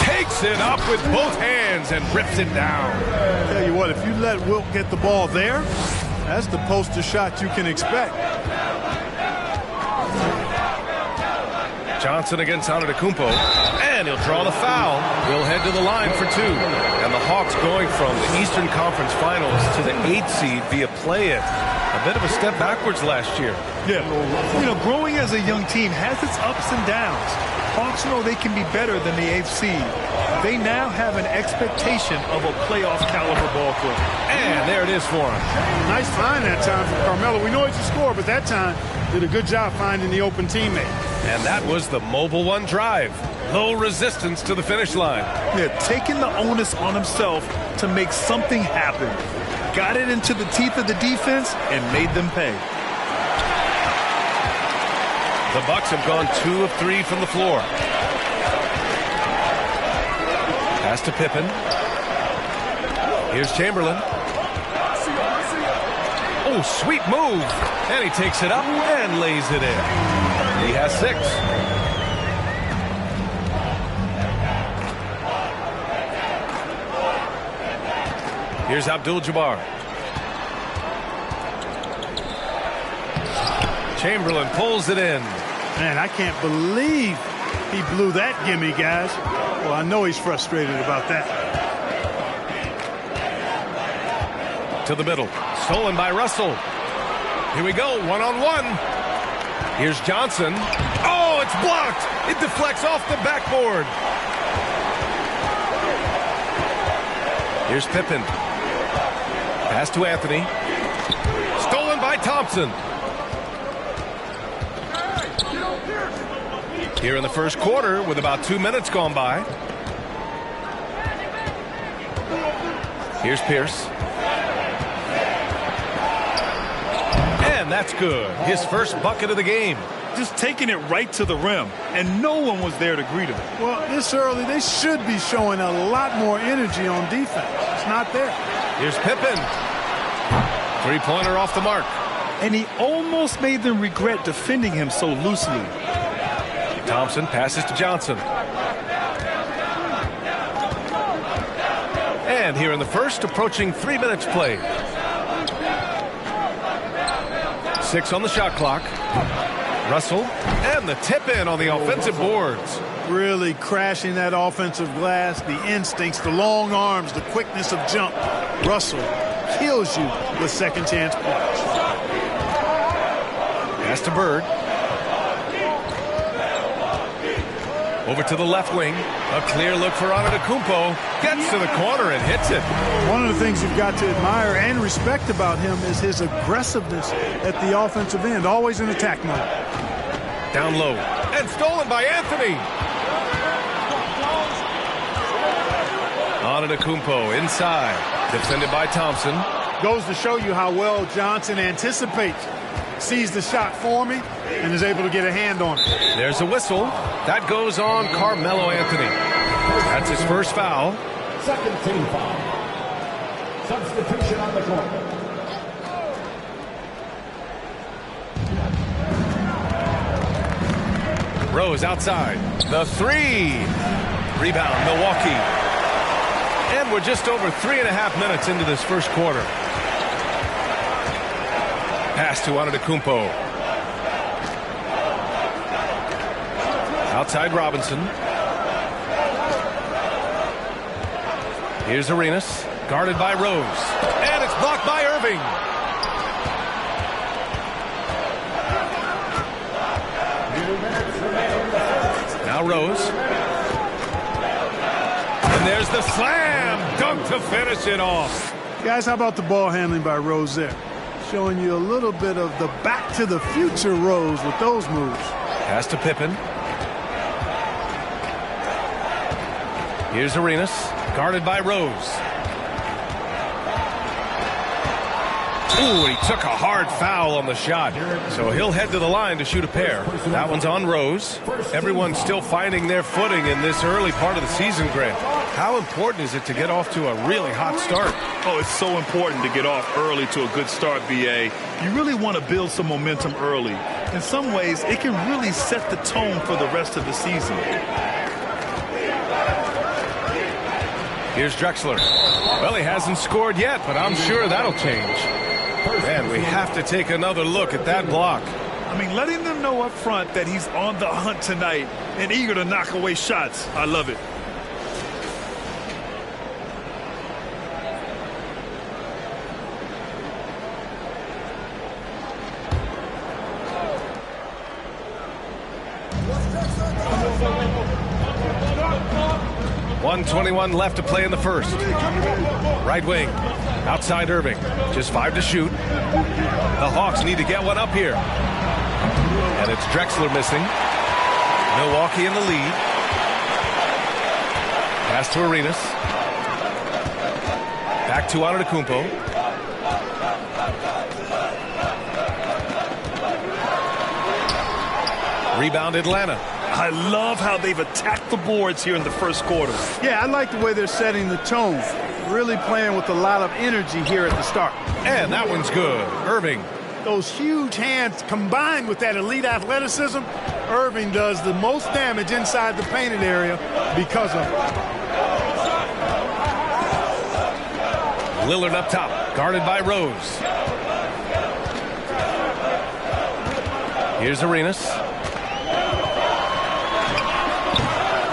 Takes it up with both hands and rips it down. Tell you what, if you let Wilt get the ball there, that's the poster shot you can expect. Johnson against Antetokounmpo, and he'll draw the foul. He'll head to the line for two. And the Hawks going from the Eastern Conference Finals to the 8th seed via play-in. A bit of a step backwards last year. Yeah, you know, growing as a young team has its ups and downs. Hawks know they can be better than the 8th seed. They now have an expectation of a playoff caliber ball club. And there it is for him. Nice find that time from Carmelo. We know he's a scorer, but that time did a good job finding the open teammate. And that was the Mobile One drive. Low resistance to the finish line. Yeah, taking the onus on himself to make something happen. Got it into the teeth of the defense and made them pay. The Bucks have gone 2 of 3 from the floor. Pass to Pippen. Here's Chamberlain. Oh, sweet move. And he takes it up and lays it in. He has 6. Here's Abdul-Jabbar. Chamberlain pulls it in. Man, I can't believe he blew that gimme, guys. Well, I know he's frustrated about that. To the middle. Stolen by Russell. Here we go. One-on-one. Here's Johnson. Oh, it's blocked. It deflects off the backboard. Here's Pippen. Pass to Anthony. Stolen by Thompson. Here in the first quarter with about 2 minutes gone by. Here's Pierce. And that's good. His first bucket of the game. Just taking it right to the rim, and no one was there to greet him. Well, this early, they should be showing a lot more energy on defense. It's not there. Here's Pippen. Three-pointer off the mark. And he almost made them regret defending him so loosely. Thompson passes to Johnson. And here in the first, approaching 3 minutes played. 6 on the shot clock. Russell, and the tip-in on the offensive boards. Really crashing that offensive glass, the instincts, the long arms, the quickness of jump. Russell kills you with second-chance points. Pass to Bird. Over to the left wing. A clear look for Antetokounmpo. Gets to the corner and hits it. One of the things you've got to admire and respect about him is his aggressiveness at the offensive end. Always in attack mode. Down low. And stolen by Anthony. Antetokounmpo inside. Defended by Thompson. Goes to show you how well Johnson anticipates. Sees the shot forming and is able to get a hand on it. There's a whistle. That goes on Carmelo Anthony. That's his first foul. Second team foul. Substitution on the court. Rose outside. The 3. Rebound, Milwaukee. And we're just over 3.5 minutes into this first quarter. Pass to Antetokounmpo. Outside Robinson. Here's Arenas. Guarded by Rose. And it's blocked by Irving. Now Rose. And there's the slam dunk to finish it off. Guys, how about the ball handling by Rose there? Showing you a little bit of the back to the future Rose with those moves. Pass to Pippen. Here's Arenas. Guarded by Rose. Ooh, he took a hard foul on the shot. So he'll head to the line to shoot a pair. That one's on Rose. Everyone's still finding their footing in this early part of the season, Grant. How important is it to get off to a really hot start? Oh, it's so important to get off early to a good start, B.A. You really want to build some momentum early. In some ways, it can really set the tone for the rest of the season. Here's Drexler. Well, he hasn't scored yet, but I'm sure that'll change. Man, we have to take another look at that block. I mean, letting them know up front that he's on the hunt tonight and eager to knock away shots. I love it. .121 left to play in the first. Right wing, outside Irving. Just 5 to shoot. The Hawks need to get one up here. And it's Drexler missing. Milwaukee in the lead. Pass to Arenas. Back to Antetokounmpo. Rebound Atlanta. I love how they've attacked the boards here in the first quarter. Yeah, I like the way they're setting the tone. Really playing with a lot of energy here at the start. And that one's good. Irving. Those huge hands combined with that elite athleticism, Irving does the most damage inside the painted area because of it. Lillard up top, guarded by Rose. Here's Arenas.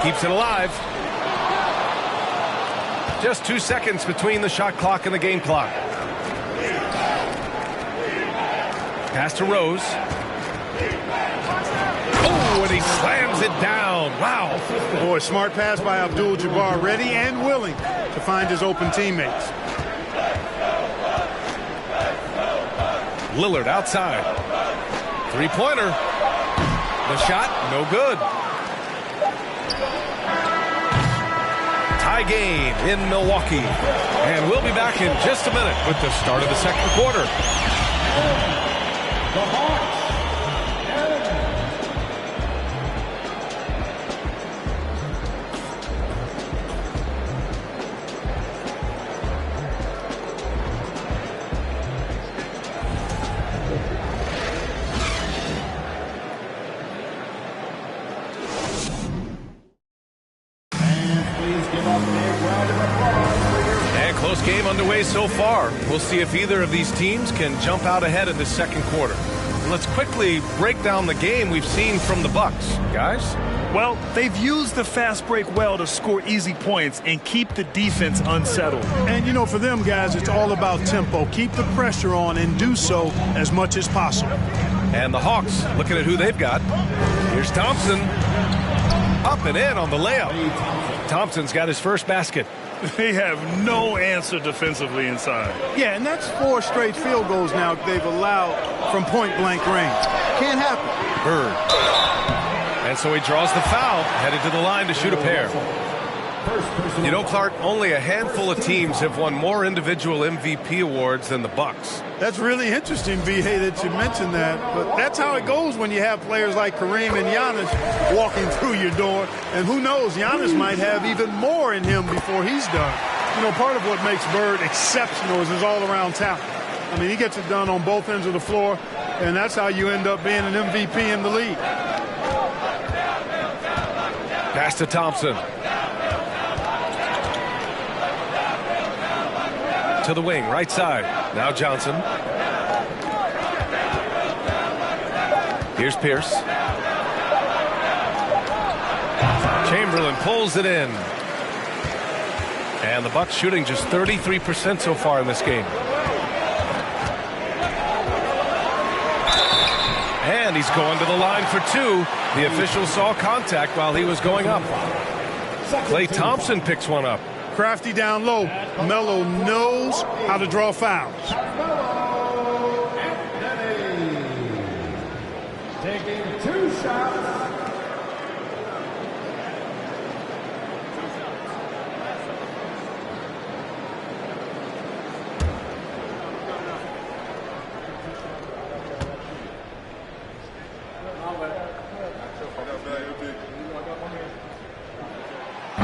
Keeps it alive. Just 2 seconds between the shot clock and the game clock. Pass to Rose. Oh, and he slams it down. Wow. Boy, smart pass by Abdul-Jabbar, ready and willing to find his open teammates. Lillard outside. Three-pointer. The shot, no good. Tie game in Milwaukee. And we'll be back in just a minute with the start of the second quarter. The Hawks. Game underway so far. We'll see if either of these teams can jump out ahead in the second quarter. Let's quickly break down the game we've seen from the Bucks. Guys? Well, they've used the fast break well to score easy points and keep the defense unsettled. And, you know, for them, guys, it's all about tempo. Keep the pressure on and do so as much as possible. And the Hawks, looking at who they've got. Here's Thompson. Up and in on the layup. Thompson's got his first basket. They have no answer defensively inside. Yeah, and that's 4 straight field goals now they've allowed from point-blank range. Can't happen. Bird. And so he draws the foul, headed to the line to shoot a pair. You know, Clark, only a handful of teams have won more individual MVP awards than the Bucks. That's really interesting, V.A., that you mentioned that. But that's how it goes when you have players like Kareem and Giannis walking through your door. And who knows, Giannis might have even more in him before he's done. You know, part of what makes Bird exceptional is his all-around talent. I mean, he gets it done on both ends of the floor, and that's how you end up being an MVP in the league. Pass to Thompson. To the wing, right side. Now Johnson. Here's Pierce. Chamberlain pulls it in. And the Bucks shooting just 33% so far in this game. And he's going to the line for 2. The official saw contact while he was going up. Klay Thompson picks one up. Crafty down low. Melo knows how to draw fouls. Taking 2 shots.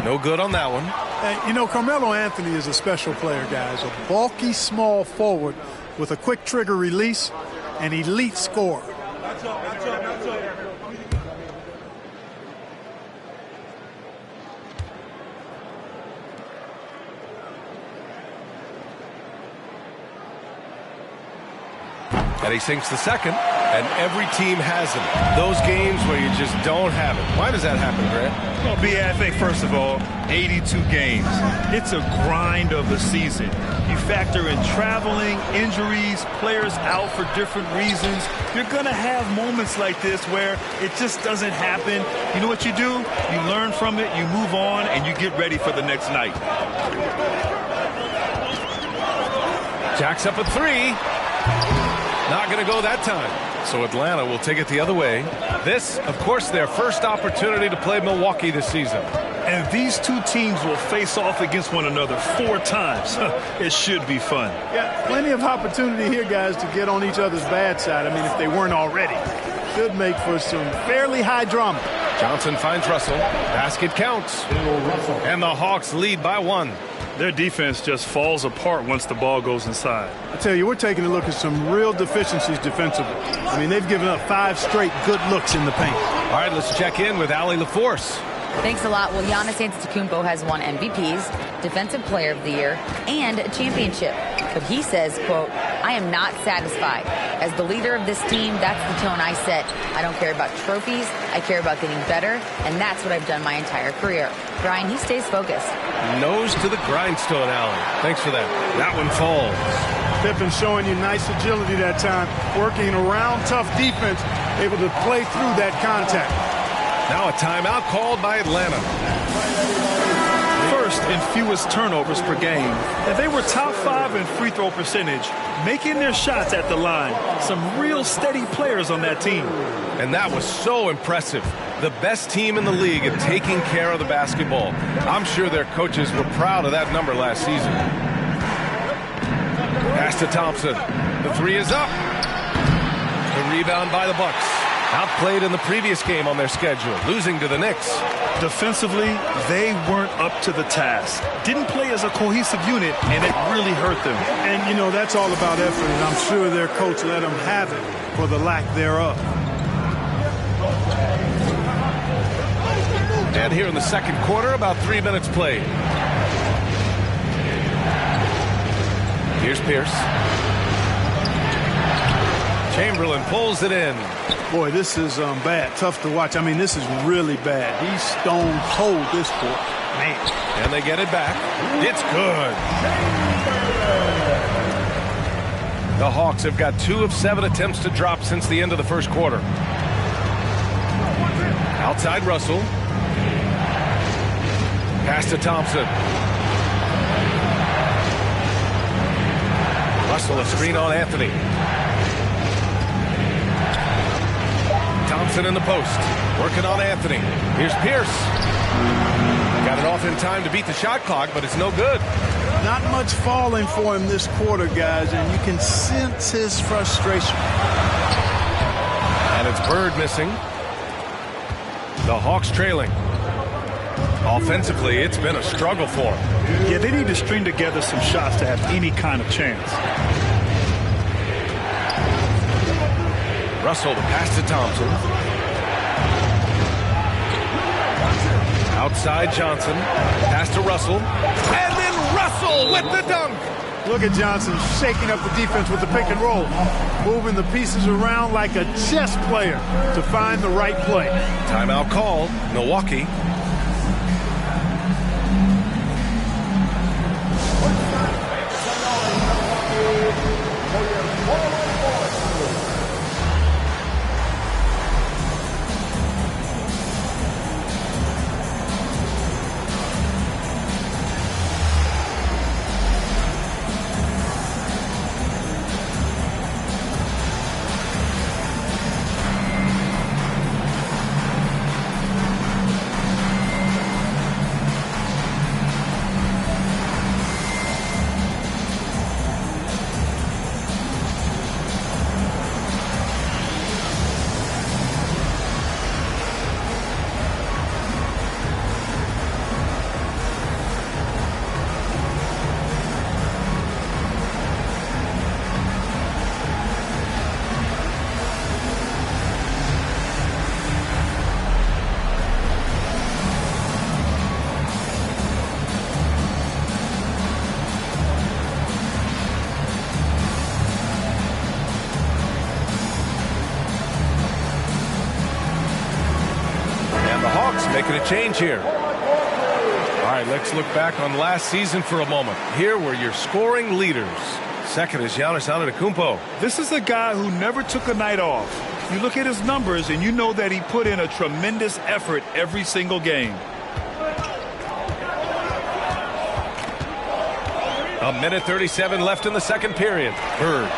No good on that one. You know, Carmelo Anthony is a special player, guys. A bulky, small forward with a quick trigger release, an elite scorer. And he sinks the second, and every team has them. Those games where you just don't have it. Why does that happen, Grant? Well, B, I think, first of all, 82 games. It's a grind of the season. You factor in traveling, injuries, players out for different reasons. You're going to have moments like this where it just doesn't happen. You know what you do? You learn from it, you move on, and you get ready for the next night. Jacks up a three. Not going to go that time. So Atlanta will take it the other way. This, of course, their first opportunity to play Milwaukee this season. And these two teams will face off against one another 4 times. It should be fun. Yeah, plenty of opportunity here, guys, to get on each other's bad side. I mean, if they weren't already. Should make for some fairly high drama. Johnson finds Russell. Basket counts. And the Hawks lead by 1. Their defense just falls apart once the ball goes inside. I tell you, we're taking a look at some real deficiencies defensively. I mean, they've given up 5 straight good looks in the paint. All right, let's check in with Allie LaForce. Thanks a lot. Well, Giannis Antetokounmpo has won MVPs, Defensive Player of the Year, and a championship. But he says, quote, I am not satisfied. As the leader of this team, that's the tone I set. I don't care about trophies. I care about getting better, and that's what I've done my entire career. Brian, he stays focused. Nose to the grindstone, Allen. Thanks for that. That one falls. Pippen showing you nice agility that time, working around tough defense, able to play through that contact. Now a timeout called by Atlanta. First in fewest turnovers per game. And they were top 5 in free throw percentage, making their shots at the line. Some real steady players on that team. And that was so impressive. The best team in the league at taking care of the basketball. I'm sure their coaches were proud of that number last season. Pass to Thompson. The 3 is up. The rebound by the Bucks. Outplayed in the previous game on their schedule, losing to the Knicks. Defensively, they weren't up to the task. Didn't play as a cohesive unit, and it really hurt them. And, you know, that's all about effort, and I'm sure their coach let them have it for the lack thereof. And here in the second quarter, about 3 minutes played. Here's Pierce. Chamberlain pulls it in. Boy, this is bad. Tough to watch. I mean, this is really bad. He's stone cold this court. Man. And they get it back. It's good. The Hawks have got 2 of 7 attempts to drop since the end of the first quarter. Outside Russell. Pass to Thompson. Russell, a screen on Anthony. Thompson in the post. Working on Anthony. Here's Pierce. Got it off in time to beat the shot clock, but it's no good. Not much falling for him this quarter, guys, and you can sense his frustration. And it's Bird missing. The Hawks trailing. Offensively, it's been a struggle for them. Yeah, they need to string together some shots to have any kind of chance. Russell, the pass to Thompson. Outside Johnson. Pass to Russell. And then Russell with the dunk. Look at Johnson shaking up the defense with the pick and roll. Moving the pieces around like a chess player to find the right play. Timeout called. Milwaukee. making a change here. All right, let's look back on last season for a moment. Here were your scoring leaders. Second is Giannis Antetokounmpo. This is a guy who never took a night off. You look at his numbers and you know that he put in a tremendous effort every single game. A minute 37 left in the second period. Bird.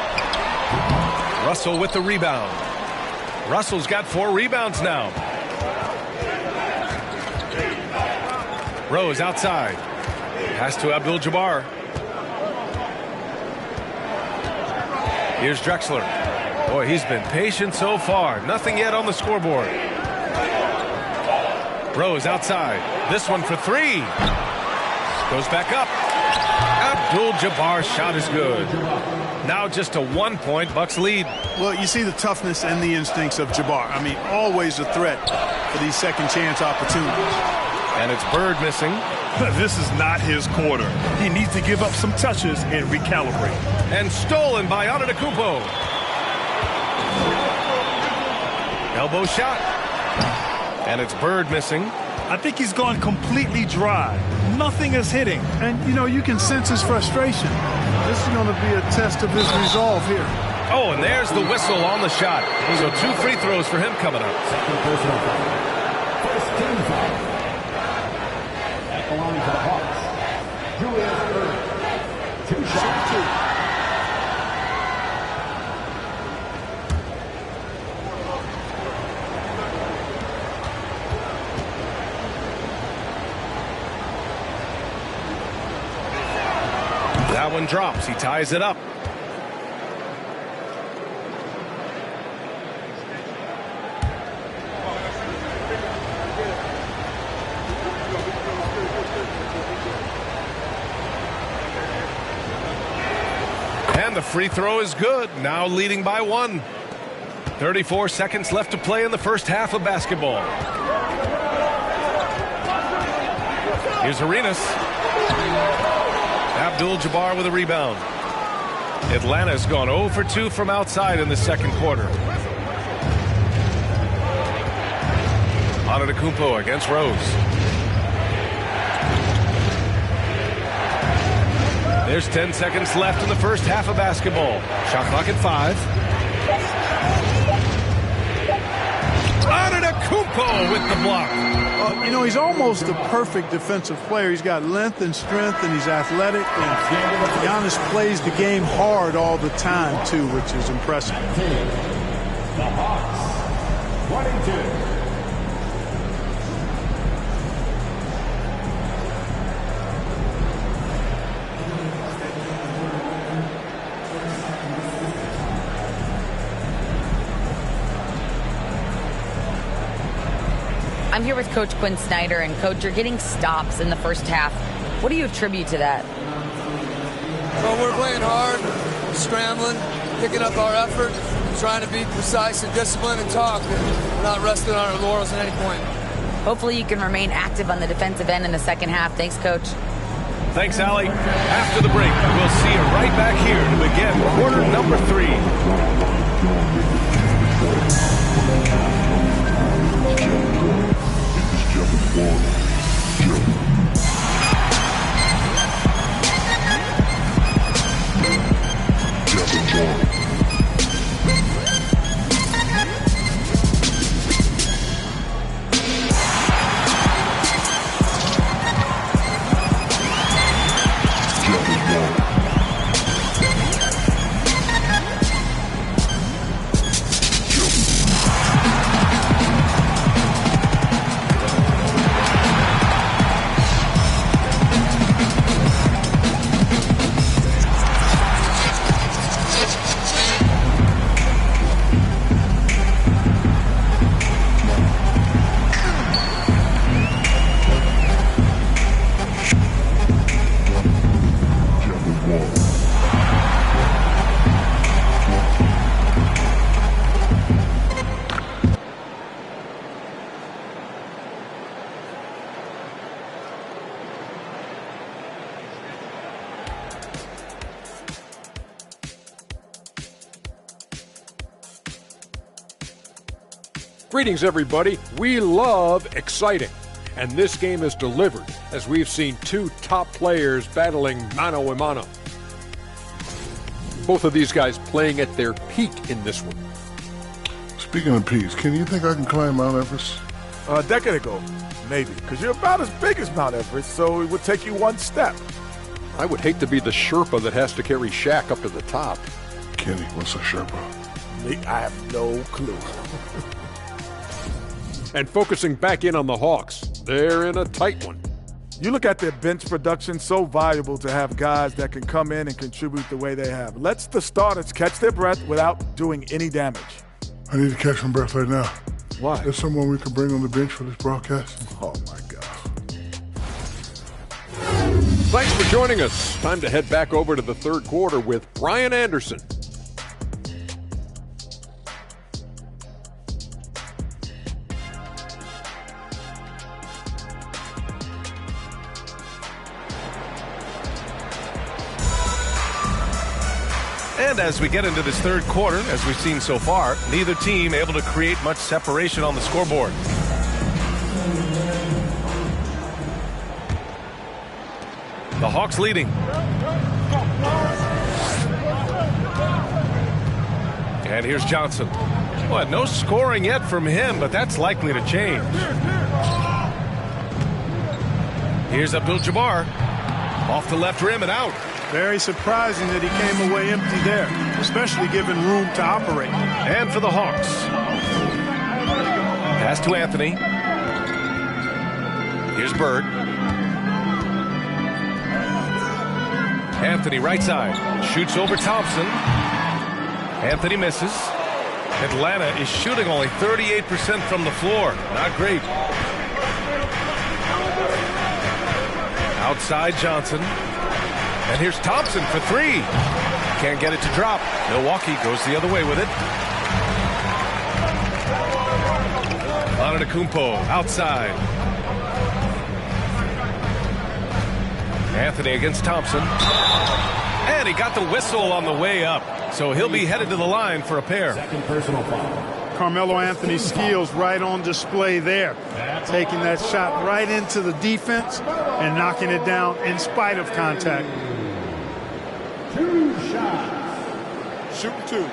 Russell with the rebound. Russell's got 4 rebounds now. Rose outside. Pass to Abdul-Jabbar. Here's Drexler. Boy, he's been patient so far. Nothing yet on the scoreboard. Rose outside. This one for 3. Goes back up. Abdul-Jabbar's shot is good. Now just a 1-point Bucks lead. Well, you see the toughness and the instincts of Jabbar. I mean, always a threat for these second chance opportunities. And it's Bird missing. This is not his quarter. He needs to give up some touches and recalibrate. And stolen by Antetokounmpo. Elbow shot. And it's Bird missing. I think he's gone completely dry. Nothing is hitting. And, you know, you can sense his frustration. This is going to be a test of his resolve here. Oh, and there's the whistle on the shot. So 2 free throws for him coming up. Second personal foul. First team foul. At the line for the Hawks, Julius Erving. 2 shots. That one drops. He ties it up. And the free throw is good. Now leading by 1. 34 seconds left to play in the first half of basketball. Here's Arenas. Abdul-Jabbar with a rebound. Atlanta's gone 0 for 2 from outside in the second quarter. Antetokounmpo against Rose. There's 10 seconds left in the first half of basketball. Shot clock at 5. Antetokounmpo with the block. You know, he's almost a perfect defensive player. He's got length and strength, and he's athletic. And Giannis plays the game hard all the time, too, which is impressive. The Hawks, 22. I'm here with Coach Quinn Snyder, and Coach, you're getting stops in the first half. What do you attribute to that? Well, we're playing hard, scrambling, picking up our effort, trying to be precise and disciplined and talk, and we're not resting on our laurels at any point. Hopefully you can remain active on the defensive end in the second half. Thanks, Coach. Thanks, Allie. After the break, we'll see you right back here to begin quarter number 3. Greetings, everybody. We love exciting. And this game is delivered as we've seen two top players battling mano a mano. Both of these guys playing at their peak in this one. Speaking of peaks, can you think I can climb Mount Everest? A decade ago, maybe, because you're about as big as Mount Everest, so it would take you one step. I would hate to be the Sherpa that has to carry Shaq up to the top. Kenny, what's a Sherpa? I have no clue. And focusing back in on the Hawks, they're in a tight one. You look at their bench production, so valuable to have guys that can come in and contribute the way they have. Lets the starters catch their breath without doing any damage. I need to catch my breath right now. Why? There's someone we can bring on the bench for this broadcast. Oh, my God. Thanks for joining us. Time to head back over to the third quarter with Brian Anderson. And as we get into this third quarter, as we've seen so far, neither team able to create much separation on the scoreboard. The Hawks leading. And here's Johnson. Well, no scoring yet from him, but that's likely to change. Here's Abdul-Jabbar. Off the left rim and out. Very surprising that he came away empty there, especially given room to operate. And for the Hawks. Pass to Anthony. Here's Bird. Anthony right side. Shoots over Thompson. Anthony misses. Atlanta is shooting only 38% from the floor. Not great. Outside Johnson. And here's Thompson for three. Can't get it to drop. Milwaukee goes the other way with it. Antetokounmpo outside. Anthony against Thompson. And he got the whistle on the way up. So he'll be headed to the line for a pair. Second personal foul. Carmelo Anthony's skills right on display there. Taking that shot right into the defense and knocking it down in spite of contact. 2 shots. Shooting 2.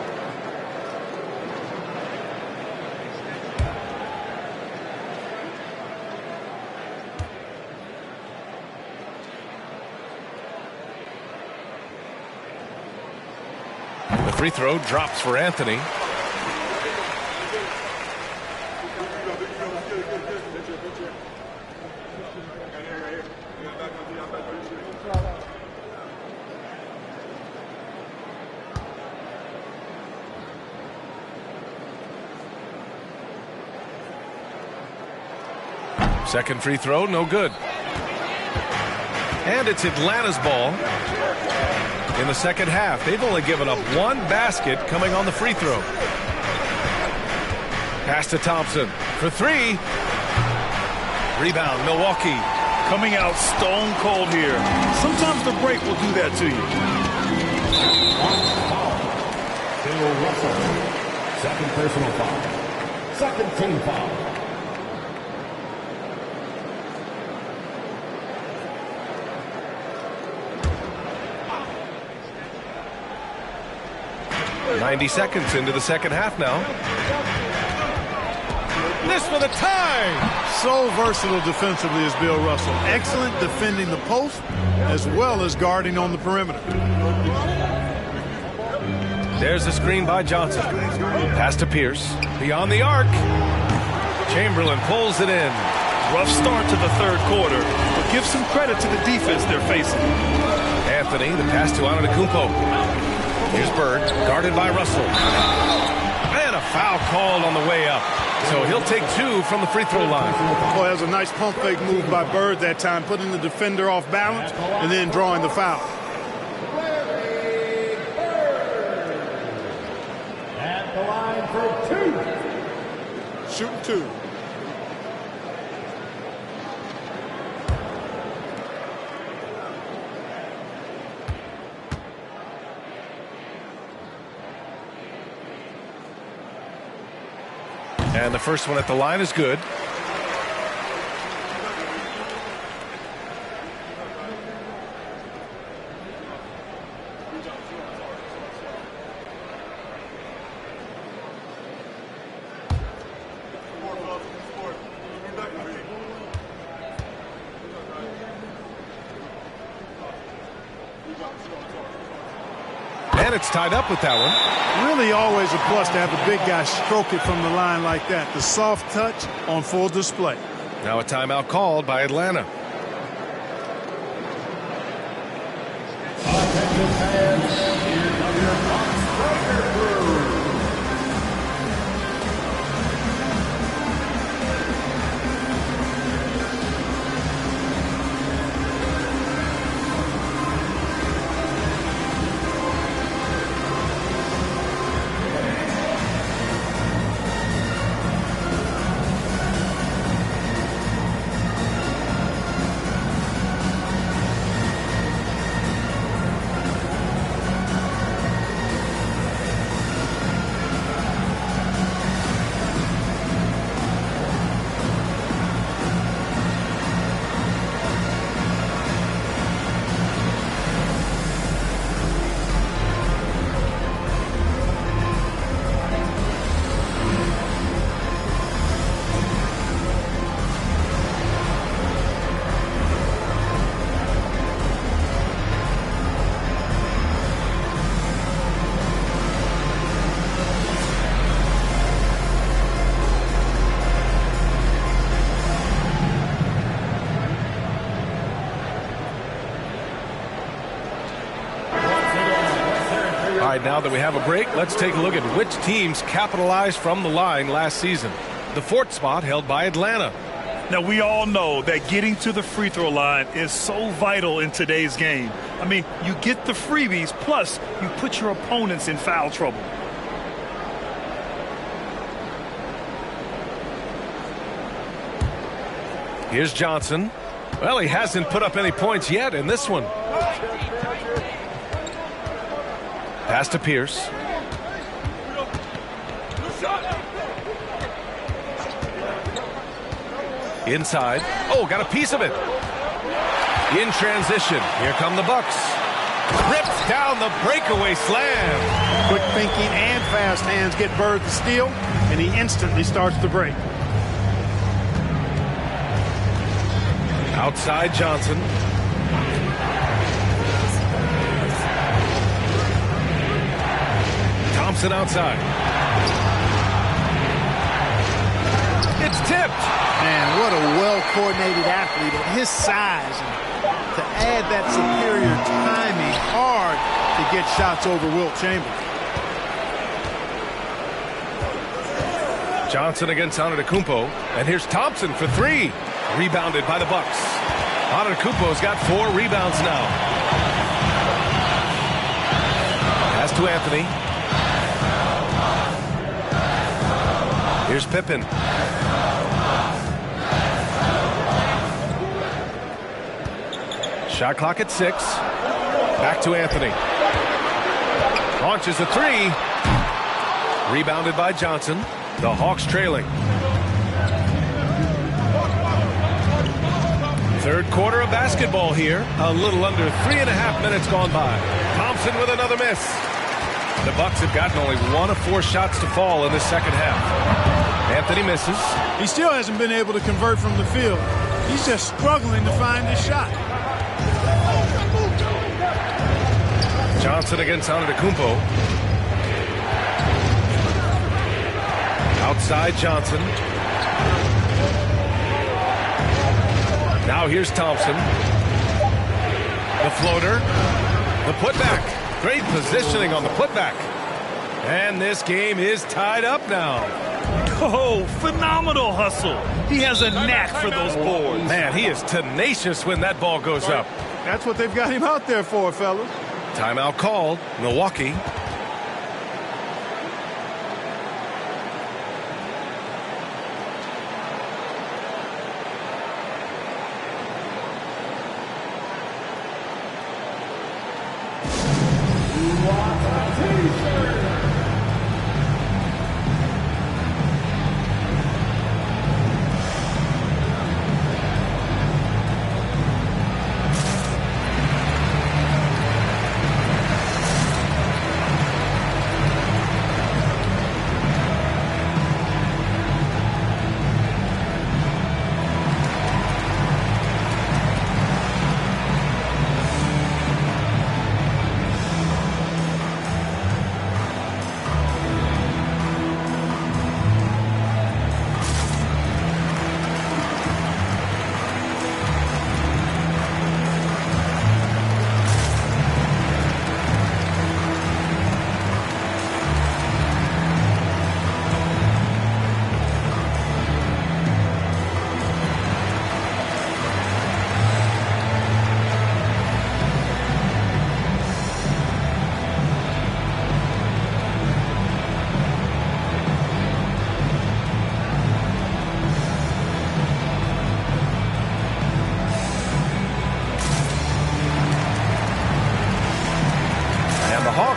The free throw drops for Anthony. Second free throw, no good. And it's Atlanta's ball. In the second half, they've only given up one basket coming on the free throw. Pass to Thompson for three. Rebound, Milwaukee. Coming out stone cold here. Sometimes the break will do that to you. Bill Russell. Second personal foul. Second team foul. .90 seconds into the second half now. This for the tie. So versatile defensively is Bill Russell. Excellent defending the post as well as guarding on the perimeter. There's the screen by Johnson. Pass to Pierce. Beyond the arc. Chamberlain pulls it in. Rough start to the third quarter, but give some credit to the defense they're facing. Anthony, the pass to Antetokounmpo. Here's Bird, guarded by Russell. And a foul called on the way up. So he'll take two from the free throw line. Boy, that was a nice pump fake move by Bird that time, putting the defender off balance and then drawing the foul. At the line for 2. Shooting 2. And the first one at the line is good. And it's tied up with that one. Really always a plus to have the big guy stroke it from the line like that. The soft touch on full display. Now a timeout called by Atlanta. Now that we have a break, let's take a look at which teams capitalized from the line last season. The fourth spot held by Atlanta. Now, we all know that getting to the free throw line is so vital in today's game. I mean, you get the freebies, plus you put your opponents in foul trouble. Here's Johnson. Well, he hasn't put up any points yet in this one. Pass to Pierce. Inside. Oh, got a piece of it. In transition. Here come the Bucks. Rips down the breakaway slam. Quick thinking and fast hands get Bird the steal, and he instantly starts the break. Outside Johnson. Thompson outside. It's tipped. Man, what a well-coordinated athlete at his size. And to add that superior timing, hard to get shots over Wilt Chamberlain. Johnson against Antetokounmpo. And here's Thompson for three. Rebounded by the Bucks. Antetokounmpo's got 4 rebounds now. Pass to Anthony. Here's Pippen. Shot clock at 6. Back to Anthony. Launches a 3. Rebounded by Johnson. The Hawks trailing. Third quarter of basketball here. A little under 3.5 minutes gone by. Thompson with another miss. The Bucks have gotten only 1 of 4 shots to fall in the second half. Anthony misses. He still hasn't been able to convert from the field. He's just struggling to find his shot. Johnson against Antetokounmpo. Outside Johnson. Now here's Thompson. The floater. The putback. Great positioning on the putback. And this game is tied up now. Oh, phenomenal hustle. He has a knack for those boards. Man, he is tenacious when that ball goes up. That's what they've got him out there for, fellas. Timeout called. Milwaukee.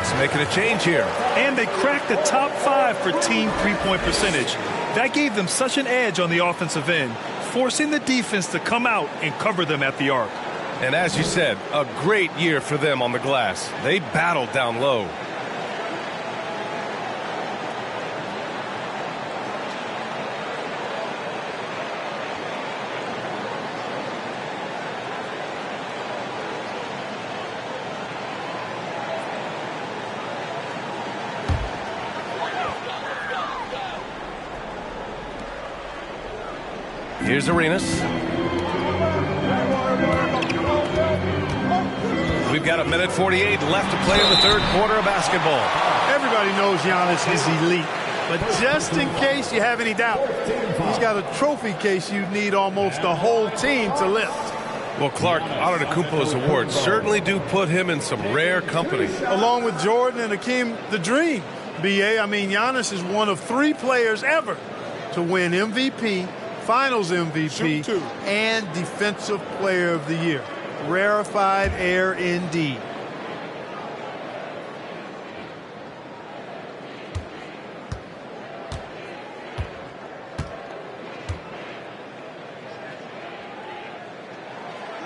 Rockets making a change here. And they cracked the top 5 for team three-point percentage. That gave them such an edge on the offensive end, forcing the defense to come out and cover them at the arc. And as you said, a great year for them on the glass. They battled down low. Here's Arenas. We've got 1:48 left to play in the third quarter of basketball. Everybody knows Giannis is elite, but just in case you have any doubt, he's got a trophy case you need almost the whole team to lift. Well, Clark, Antetokounmpo's awards certainly do put him in some rare company. Along with Jordan and Hakeem the Dream, B.A. I mean, Giannis is one of 3 players ever to win MVP, Finals MVP, and Defensive Player of the Year. Rarefied air indeed.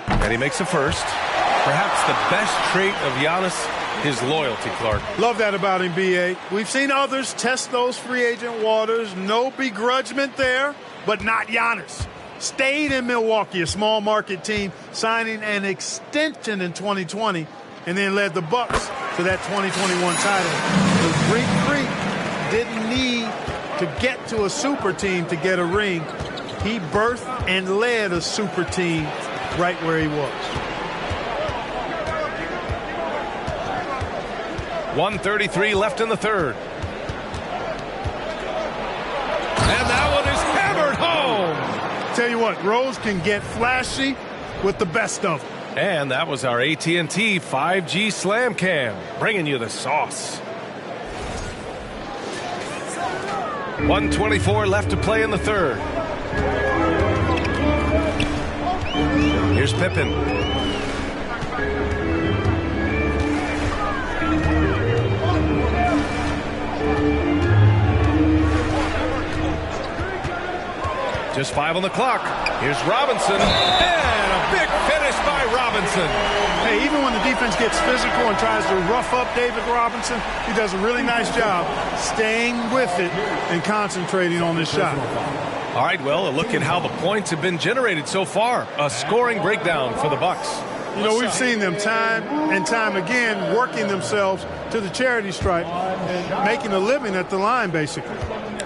And he makes a first. Perhaps the best trait of Giannis, his loyalty, Clark. Love that about him, B.A. We've seen others test those free agent waters. No begrudgment there, but not Giannis. Stayed in Milwaukee, a small market team, signing an extension in 2020, and then led the Bucks to that 2021 title. The Greek Freak didn't need to get to a super team to get a ring. He birthed and led a super team right where he was. 1:33 left in the third. And that one is hammered home. Tell you what, Rose can get flashy with the best of them. And that was our AT&T 5G Slam Cam, bringing you the sauce. 1:24 left to play in the third. Here's Pippen. Just 5 on the clock. Here's Robinson. And a big finish by Robinson. Hey, even when the defense gets physical and tries to rough up David Robinson, he does a really nice job staying with it and concentrating on this shot. All right, well, a look at how the points have been generated so far. A scoring breakdown for the Bucks. You know, we've seen them time and time again working themselves to the charity stripe and making a living at the line, basically.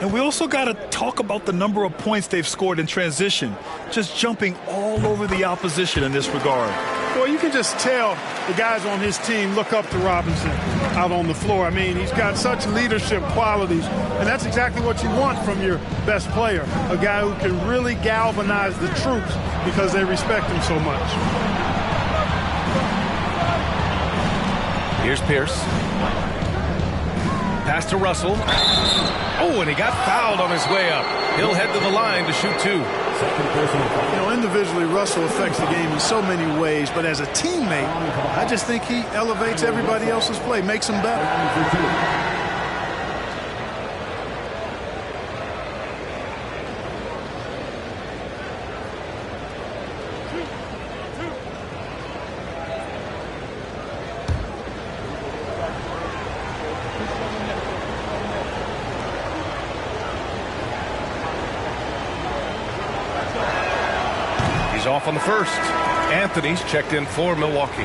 And we also got to talk about the number of points they've scored in transition, just jumping all over the opposition in this regard. Well, you can just tell the guys on his team look up to Robinson out on the floor. I mean, he's got such leadership qualities, and that's exactly what you want from your best player, a guy who can really galvanize the troops because they respect him so much. Here's Pierce. Pass to Russell. Oh, and he got fouled on his way up. He'll head to the line to shoot 2. You know, individually, Russell affects the game in so many ways, but as a teammate, I just think he elevates everybody else's play, makes them better. Off on the first. Anthony's checked in for Milwaukee.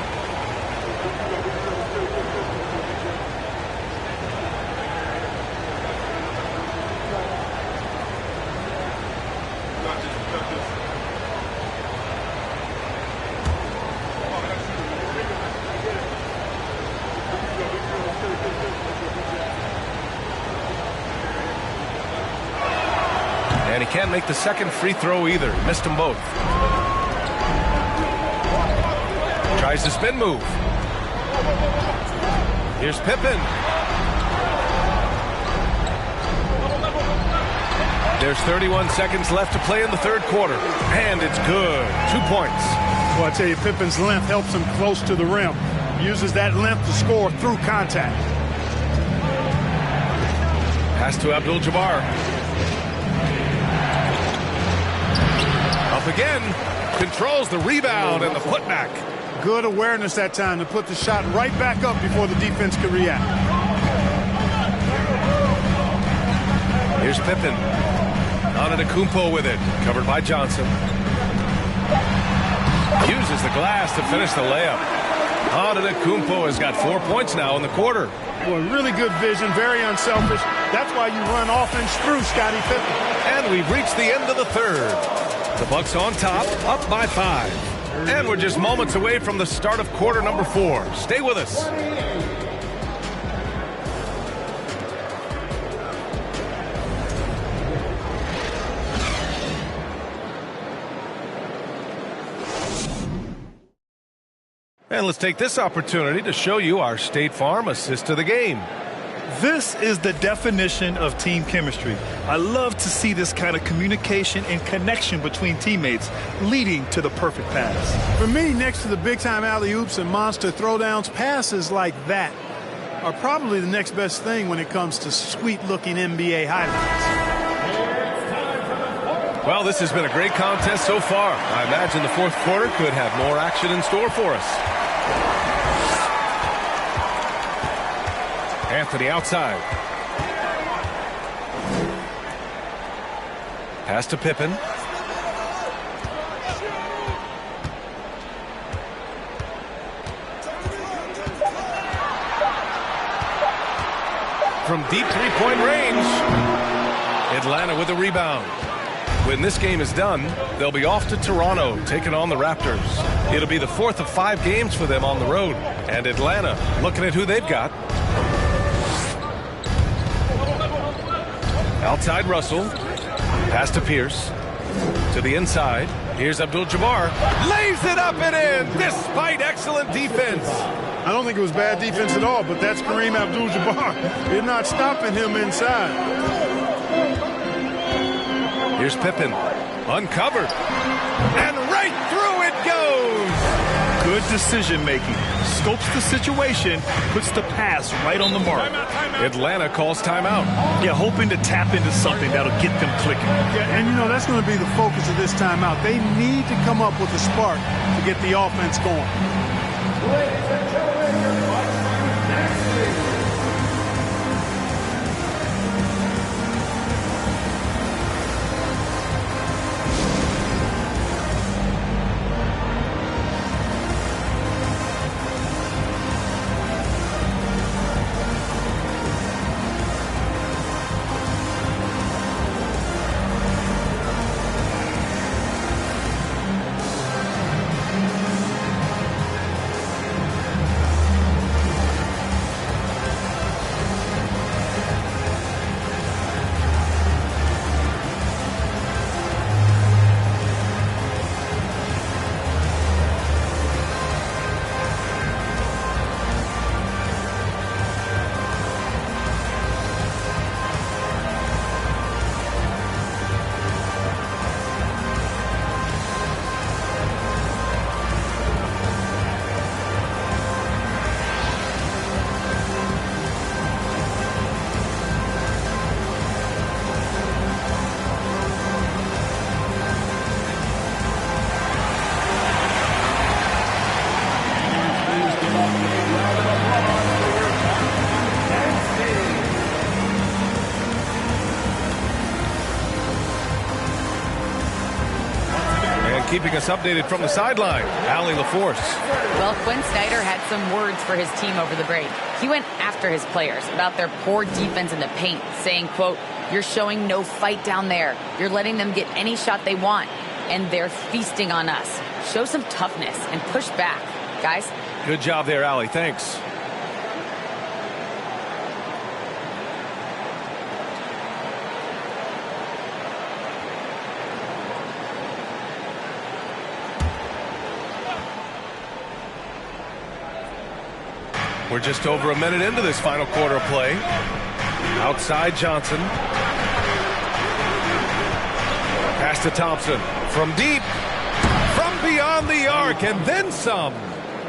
And he can't make the second free throw either. Missed them both. Tries the spin move. Here's Pippen. There's 31 seconds left to play in the third quarter. And it's good. 2 points. Well, I tell you, Pippen's length helps him close to the rim. Uses that length to score through contact. Pass to Abdul-Jabbar. Up again. Controls the rebound and the putback. Good awareness that time to put the shot right back up before the defense could react. Here's Pippen. Antetokounmpo with it. Covered by Johnson. Uses the glass to finish the layup. Antetokounmpo has got 4 points now in the quarter. Boy, really good vision, very unselfish. That's why you run offense through Scottie Pippen. And we've reached the end of the third. The Bucks on top, up by 5. And we're just moments away from the start of quarter number 4. Stay with us. And let's take this opportunity to show you our State Farm assist to the game. This is the definition of team chemistry. I love to see this kind of communication and connection between teammates leading to the perfect pass. For me, next to the big-time alley-oops and monster throwdowns, passes like that are probably the next best thing when it comes to sweet-looking NBA highlights. Well, this has been a great contest so far. I imagine the fourth quarter could have more action in store for us. Anthony outside. Pass to Pippen. From deep three-point range. Atlanta with a rebound. When this game is done, they'll be off to Toronto, taking on the Raptors. It'll be the 4th of 5 games for them on the road. And Atlanta, looking at who they've got. Outside Russell. Pass to Pierce. To the inside. Here's Abdul-Jabbar. Lays it up and in, despite excellent defense. I don't think it was bad defense at all, but that's Kareem Abdul-Jabbar. You're not stopping him inside. Here's Pippen, uncovered, and right through it goes. Good decision-making. Scopes the situation, puts the pass right on the mark. Atlanta calls timeout. Yeah, hoping to tap into something that'll get them clicking. Yeah, and you know, that's going to be the focus of this timeout. They need to come up with a spark to get the offense going. Keeping us updated from the sideline, Allie LaForce. Well, Quinn Snyder had some words for his team over the break. He went after his players about their poor defense in the paint, saying, quote, "You're showing no fight down there. You're letting them get any shot they want, and they're feasting on us. Show some toughness and push back, guys." Good job there, Allie. Thanks. We're just over a minute into this final quarter of play. Outside Johnson. Pass to Thompson. From deep. From beyond the arc and then some.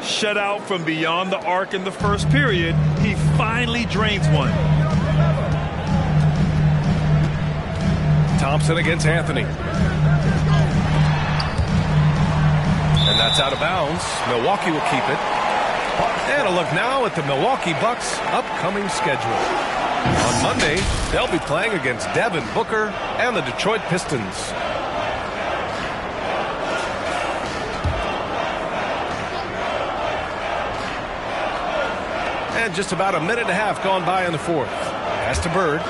Shut out from beyond the arc in the first period. He finally drains one. Thompson against Anthony. And that's out of bounds. Milwaukee will keep it. And a look now at the Milwaukee Bucks' upcoming schedule. On Monday, they'll be playing against Devin Booker and the Detroit Pistons. And just about a minute and a half gone by in the fourth. Pass to Bird.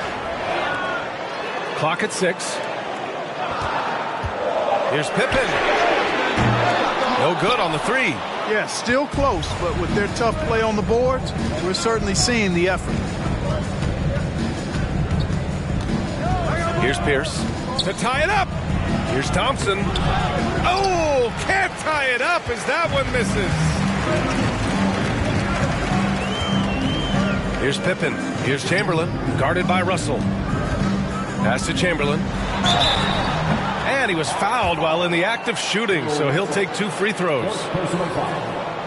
Clock at 6. Here's Pippen. No good on the 3. Yeah, still close, but with their tough play on the boards, we're certainly seeing the effort. Here's Pierce to tie it up. Here's Thompson. Oh, can't tie it up as that one misses. Here's Pippen. Here's Chamberlain, guarded by Russell. Pass to Chamberlain. And he was fouled while in the act of shooting, so he'll take 2 free throws.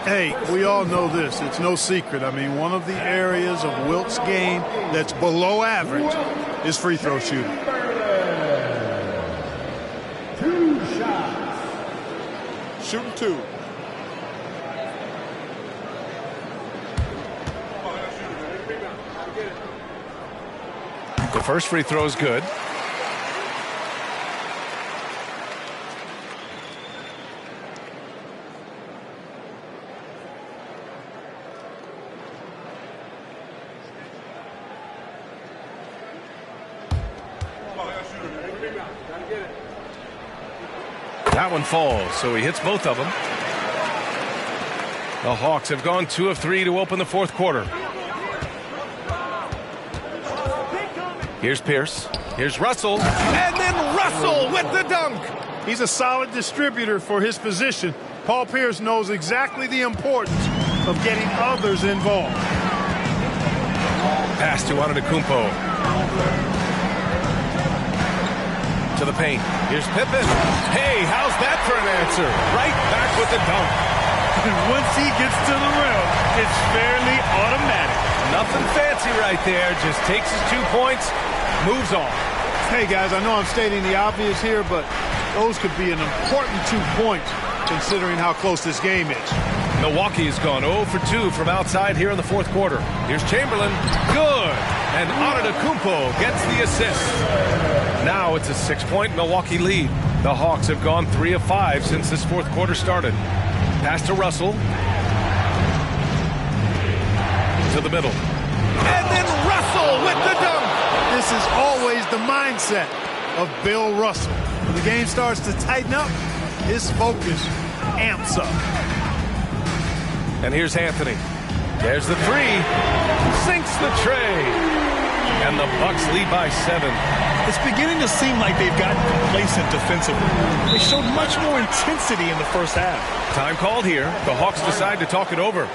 Hey, we all know this. It's no secret. I mean, one of the areas of Wilt's game that's below average is free throw shooting. 2 shots. Shooting 2. The first free throw is good. That one falls, so he hits both of them. The Hawks have gone 2 of 3 to open the fourth quarter. Here's Pierce. Here's Russell. And then Russell with the dunk. He's a solid distributor for his position. Paul Pierce knows exactly the importance of getting others involved. Pass to Antetokounmpo. To the paint. Here's Pippen. Hey, how's that for an answer? Right back with the dunk. Once he gets to the rim, it's fairly automatic. Nothing fancy right there. Just takes his 2 points, moves on. Hey, guys, I know I'm stating the obvious here, but those could be an important 2 points considering how close this game is. Milwaukee has gone 0 for 2 from outside here in the fourth quarter. Here's Chamberlain. Good. And Antetokounmpo gets the assist. Now it's a 6-point Milwaukee lead. The Hawks have gone 3 of 5 since this fourth quarter started. Pass to Russell. To the middle. And then Russell with the dunk. This is always the mindset of Bill Russell. When the game starts to tighten up, his focus amps up. And here's Anthony. There's the 3. Sinks the tray. And the Bucks lead by 7. It's beginning to seem like they've gotten complacent defensively. They showed much more intensity in the first half. Time called here. The Hawks decide to talk it over.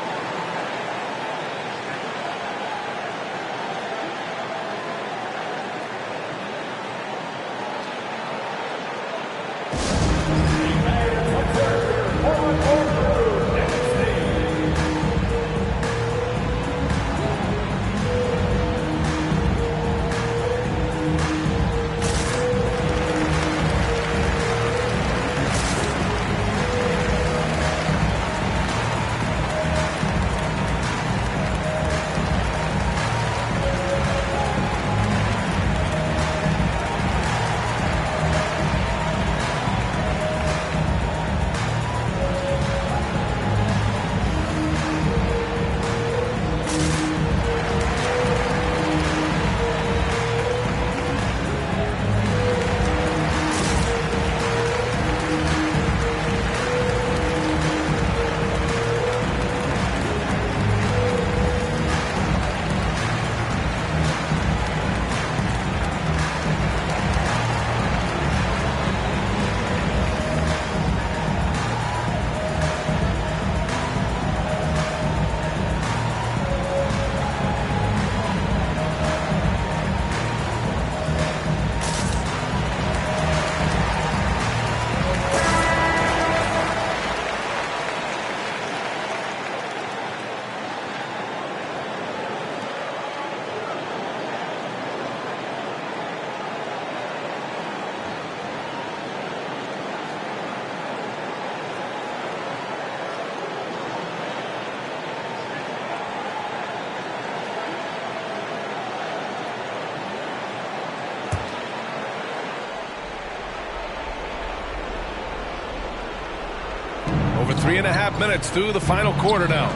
Over 3.5 minutes through the final quarter now.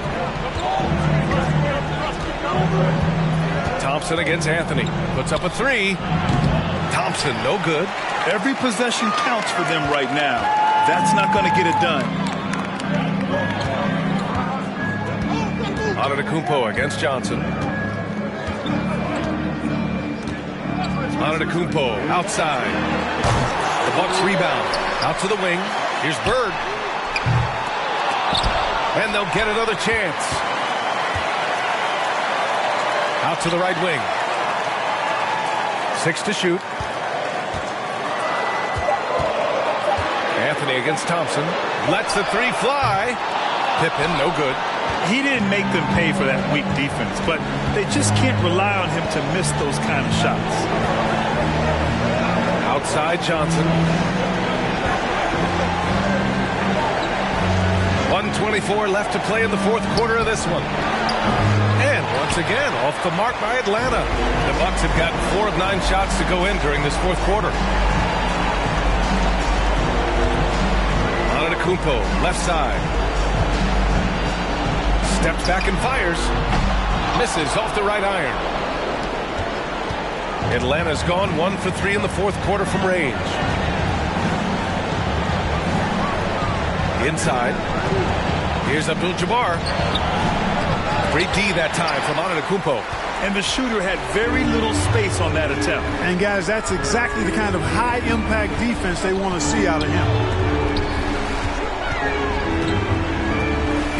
Thompson against Anthony. Puts up a three. Thompson, no good. Every possession counts for them right now. That's not going to get it done. Antetokounmpo against Johnson. Antetokounmpo outside. The Bucks rebound. Out to the wing. Here's Bird. And they'll get another chance. Out to the right wing. 6 to shoot. Anthony against Thompson. Lets the three fly. Pippen, no good. He didn't make them pay for that weak defense, but they just can't rely on him to miss those kind of shots. Outside Johnson. 1:24 left to play in the fourth quarter of this one. And once again, off the mark by Atlanta. The Bucks have gotten 4 of 9 shots to go in during this fourth quarter. Antetokounmpo, left side. Steps back and fires. Misses off the right iron. Atlanta's gone 1 for 3 in the fourth quarter from range. Inside. Here's Abdul-Jabbar. Great D that time from Antetokounmpo. And the shooter had very little space on that attempt. And guys, that's exactly the kind of high-impact defense they want to see out of him.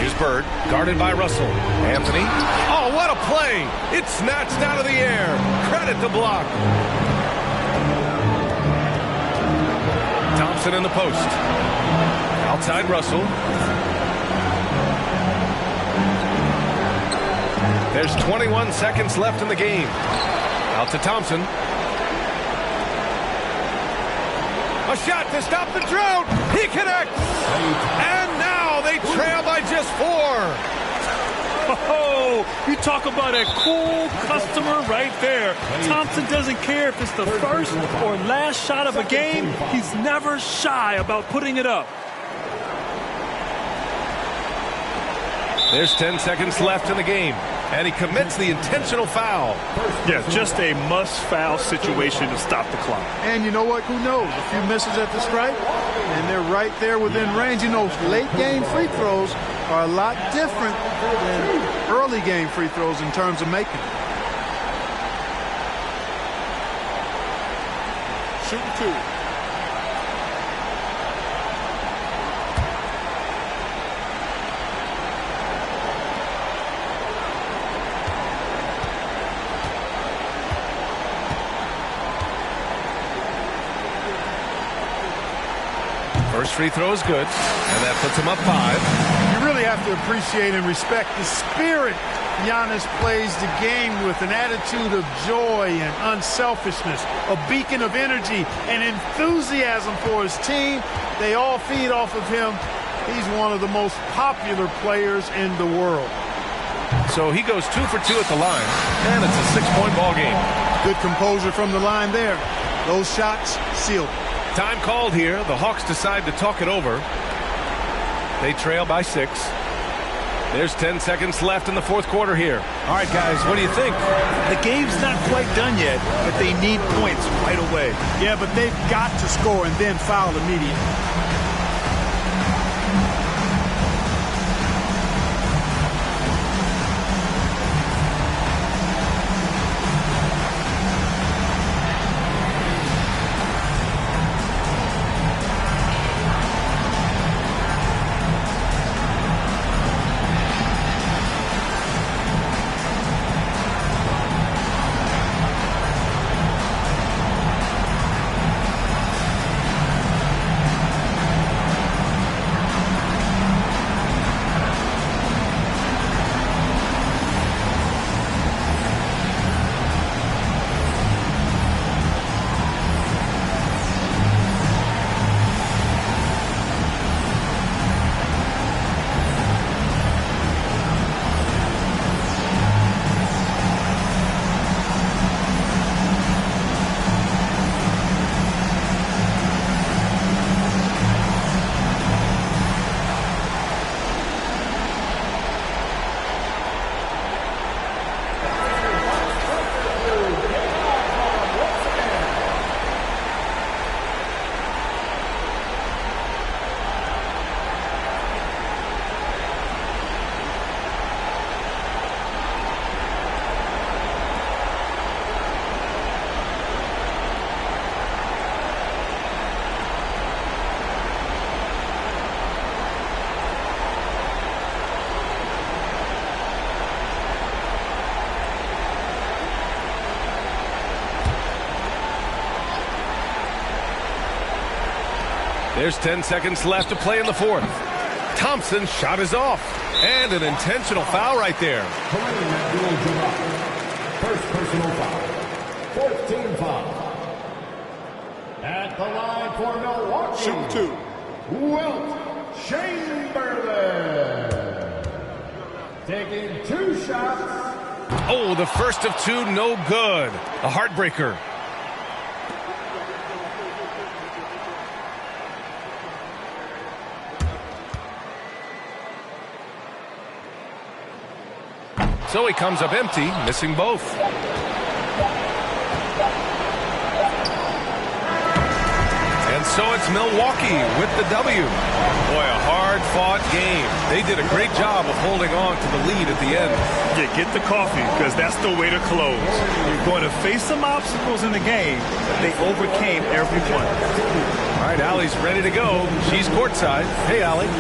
Here's Bird, guarded by Russell. Anthony. Oh, what a play! It's snatched out of the air. Credit the block. Thompson in the post. Outside Russell. There's 21 seconds left in the game. Out to Thompson. A shot to stop the drought. He connects. And now they trail by just 4. Oh, you talk about a cool customer right there. Thompson doesn't care if it's the first or last shot of a game. He's never shy about putting it up. There's 10 seconds left in the game. And he commits the intentional foul. Yeah, just a must-foul situation to stop the clock. And you know what? Who knows? A few misses at the stripe, and they're right there within range. You know, late-game free throws are a lot different than early-game free throws in terms of making them. Shooting 2. First free throw is good, and that puts him up 5. You really have to appreciate and respect the spirit Giannis plays the game with, an attitude of joy and unselfishness, a beacon of energy and enthusiasm for his team. They all feed off of him. He's one of the most popular players in the world. So he goes 2 for 2 at the line, and it's a 6-point ball game. Good composure from the line there. Those shots sealed. Time called here. The Hawks decide to talk it over. They trail by 6. There's 10 seconds left in the fourth quarter here. All right, guys, what do you think? The game's not quite done yet, but they need points right away. Yeah, but they've got to score and then foul immediately. There's 10 seconds left to play in the fourth. Thompson's shot is off. And an intentional foul right there. First personal foul. 4th team foul. At the line for Milwaukee. Shoot 2. Wilt Chamberlain. Taking 2 shots. Oh, the first of 2, no good. A heartbreaker. So he comes up empty, missing both. And so it's Milwaukee with the W. Boy, a hard-fought game. They did a great job of holding on to the lead at the end. Yeah, get the coffee, because that's the way to close. You're going to face some obstacles in the game, but they overcame every one. All right, Allie's ready to go. She's courtside. Hey, Allie.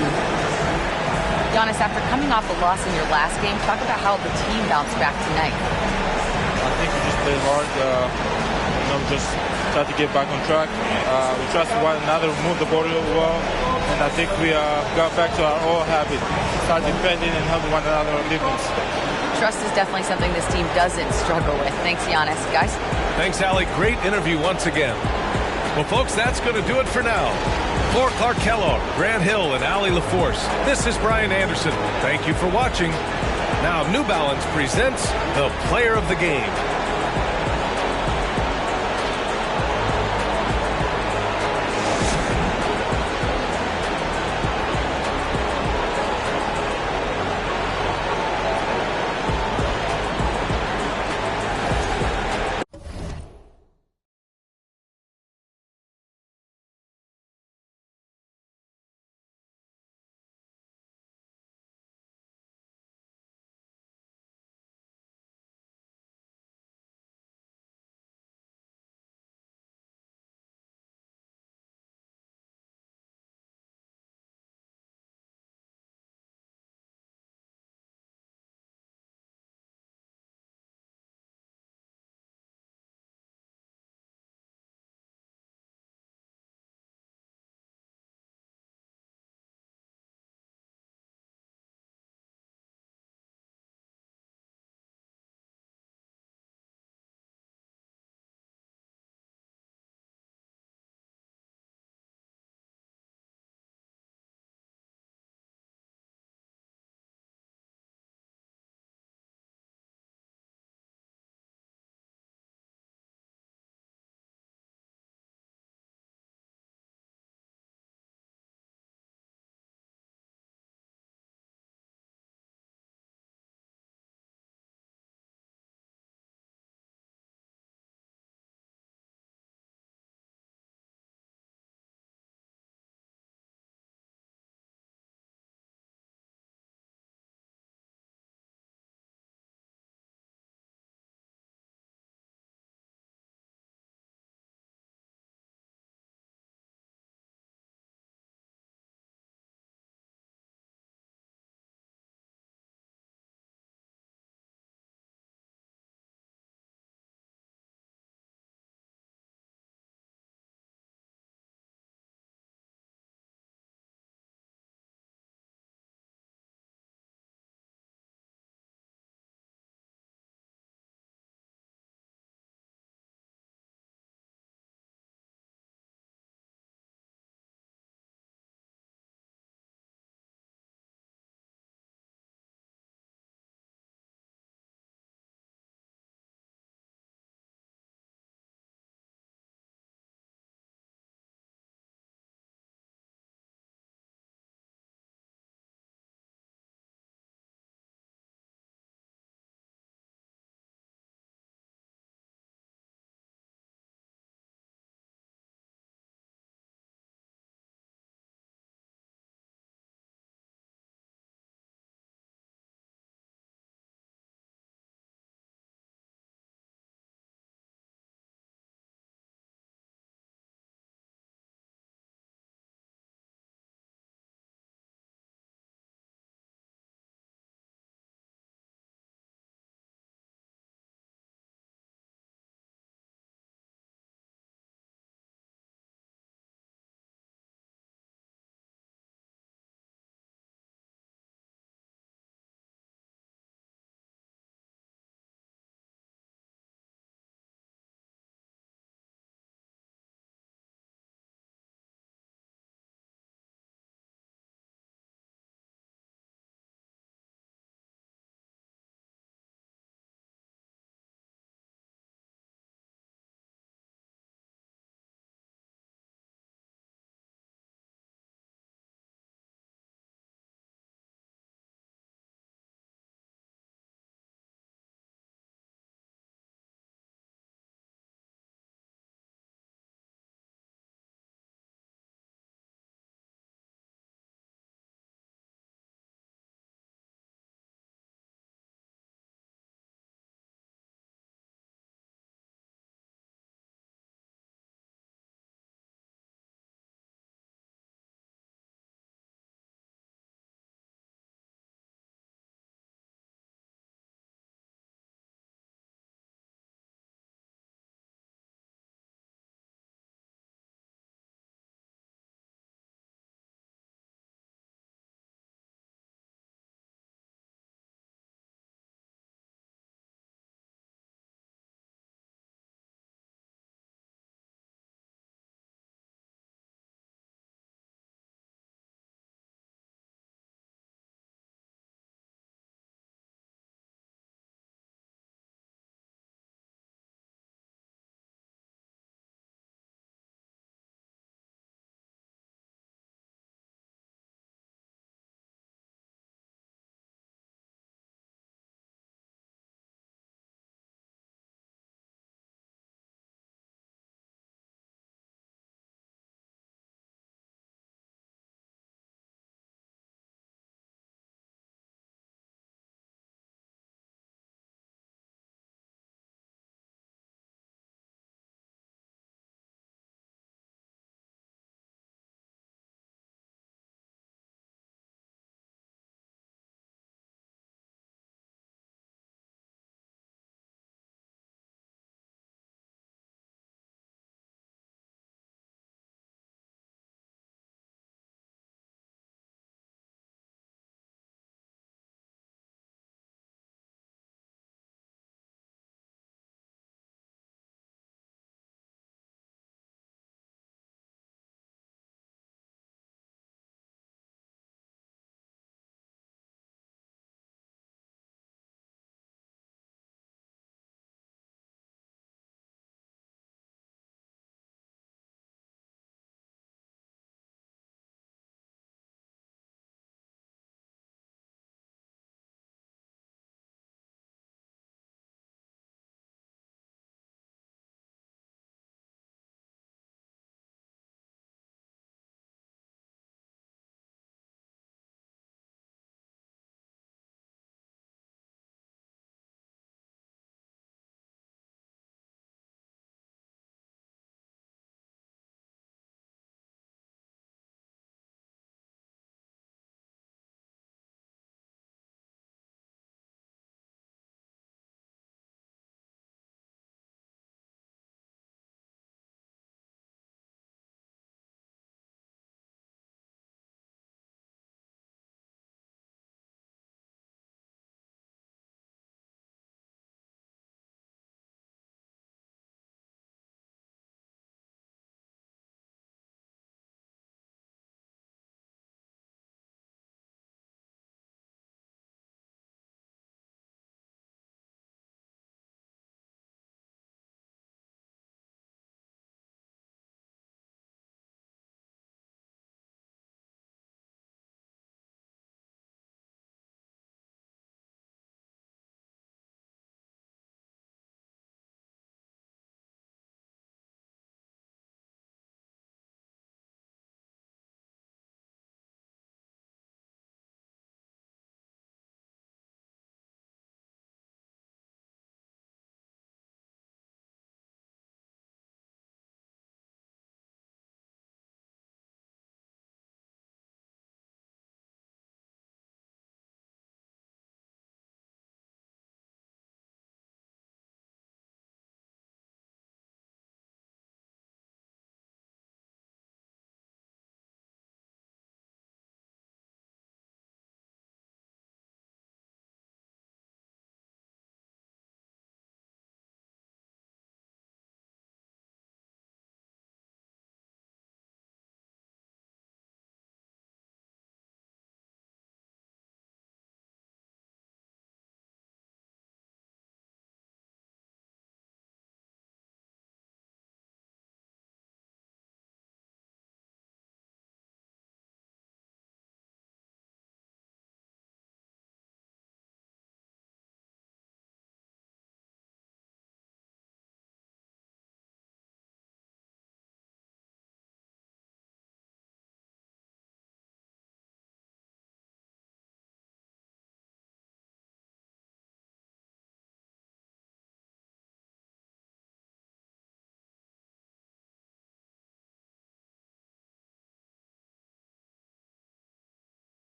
Giannis, after coming off a loss in your last game, talk about how the team bounced back tonight. I think we just played hard. Just try to get back on track. We trusted one another, moved the ball really well, and I think we got back to our old habit, start defending and helping one another on defense. Trust is definitely something this team doesn't struggle with. Thanks, Giannis. Guys? Thanks, Allie. Great interview once again. Well, folks, that's going to do it for now. For Clark Kellogg, Grant Hill, and Allie LaForce, this is Brian Anderson. Thank you for watching. Now, New Balance presents the Player of the Game.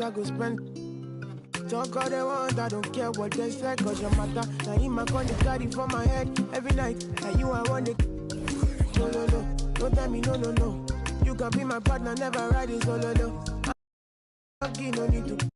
I go spend. Talk all they want, I don't care what they say, cause your matter. Now in my con, carry for my head every night. Now you I want it. No, no, no, don't tell me no, no, no. You can be my partner, never ride it solo, no. No need to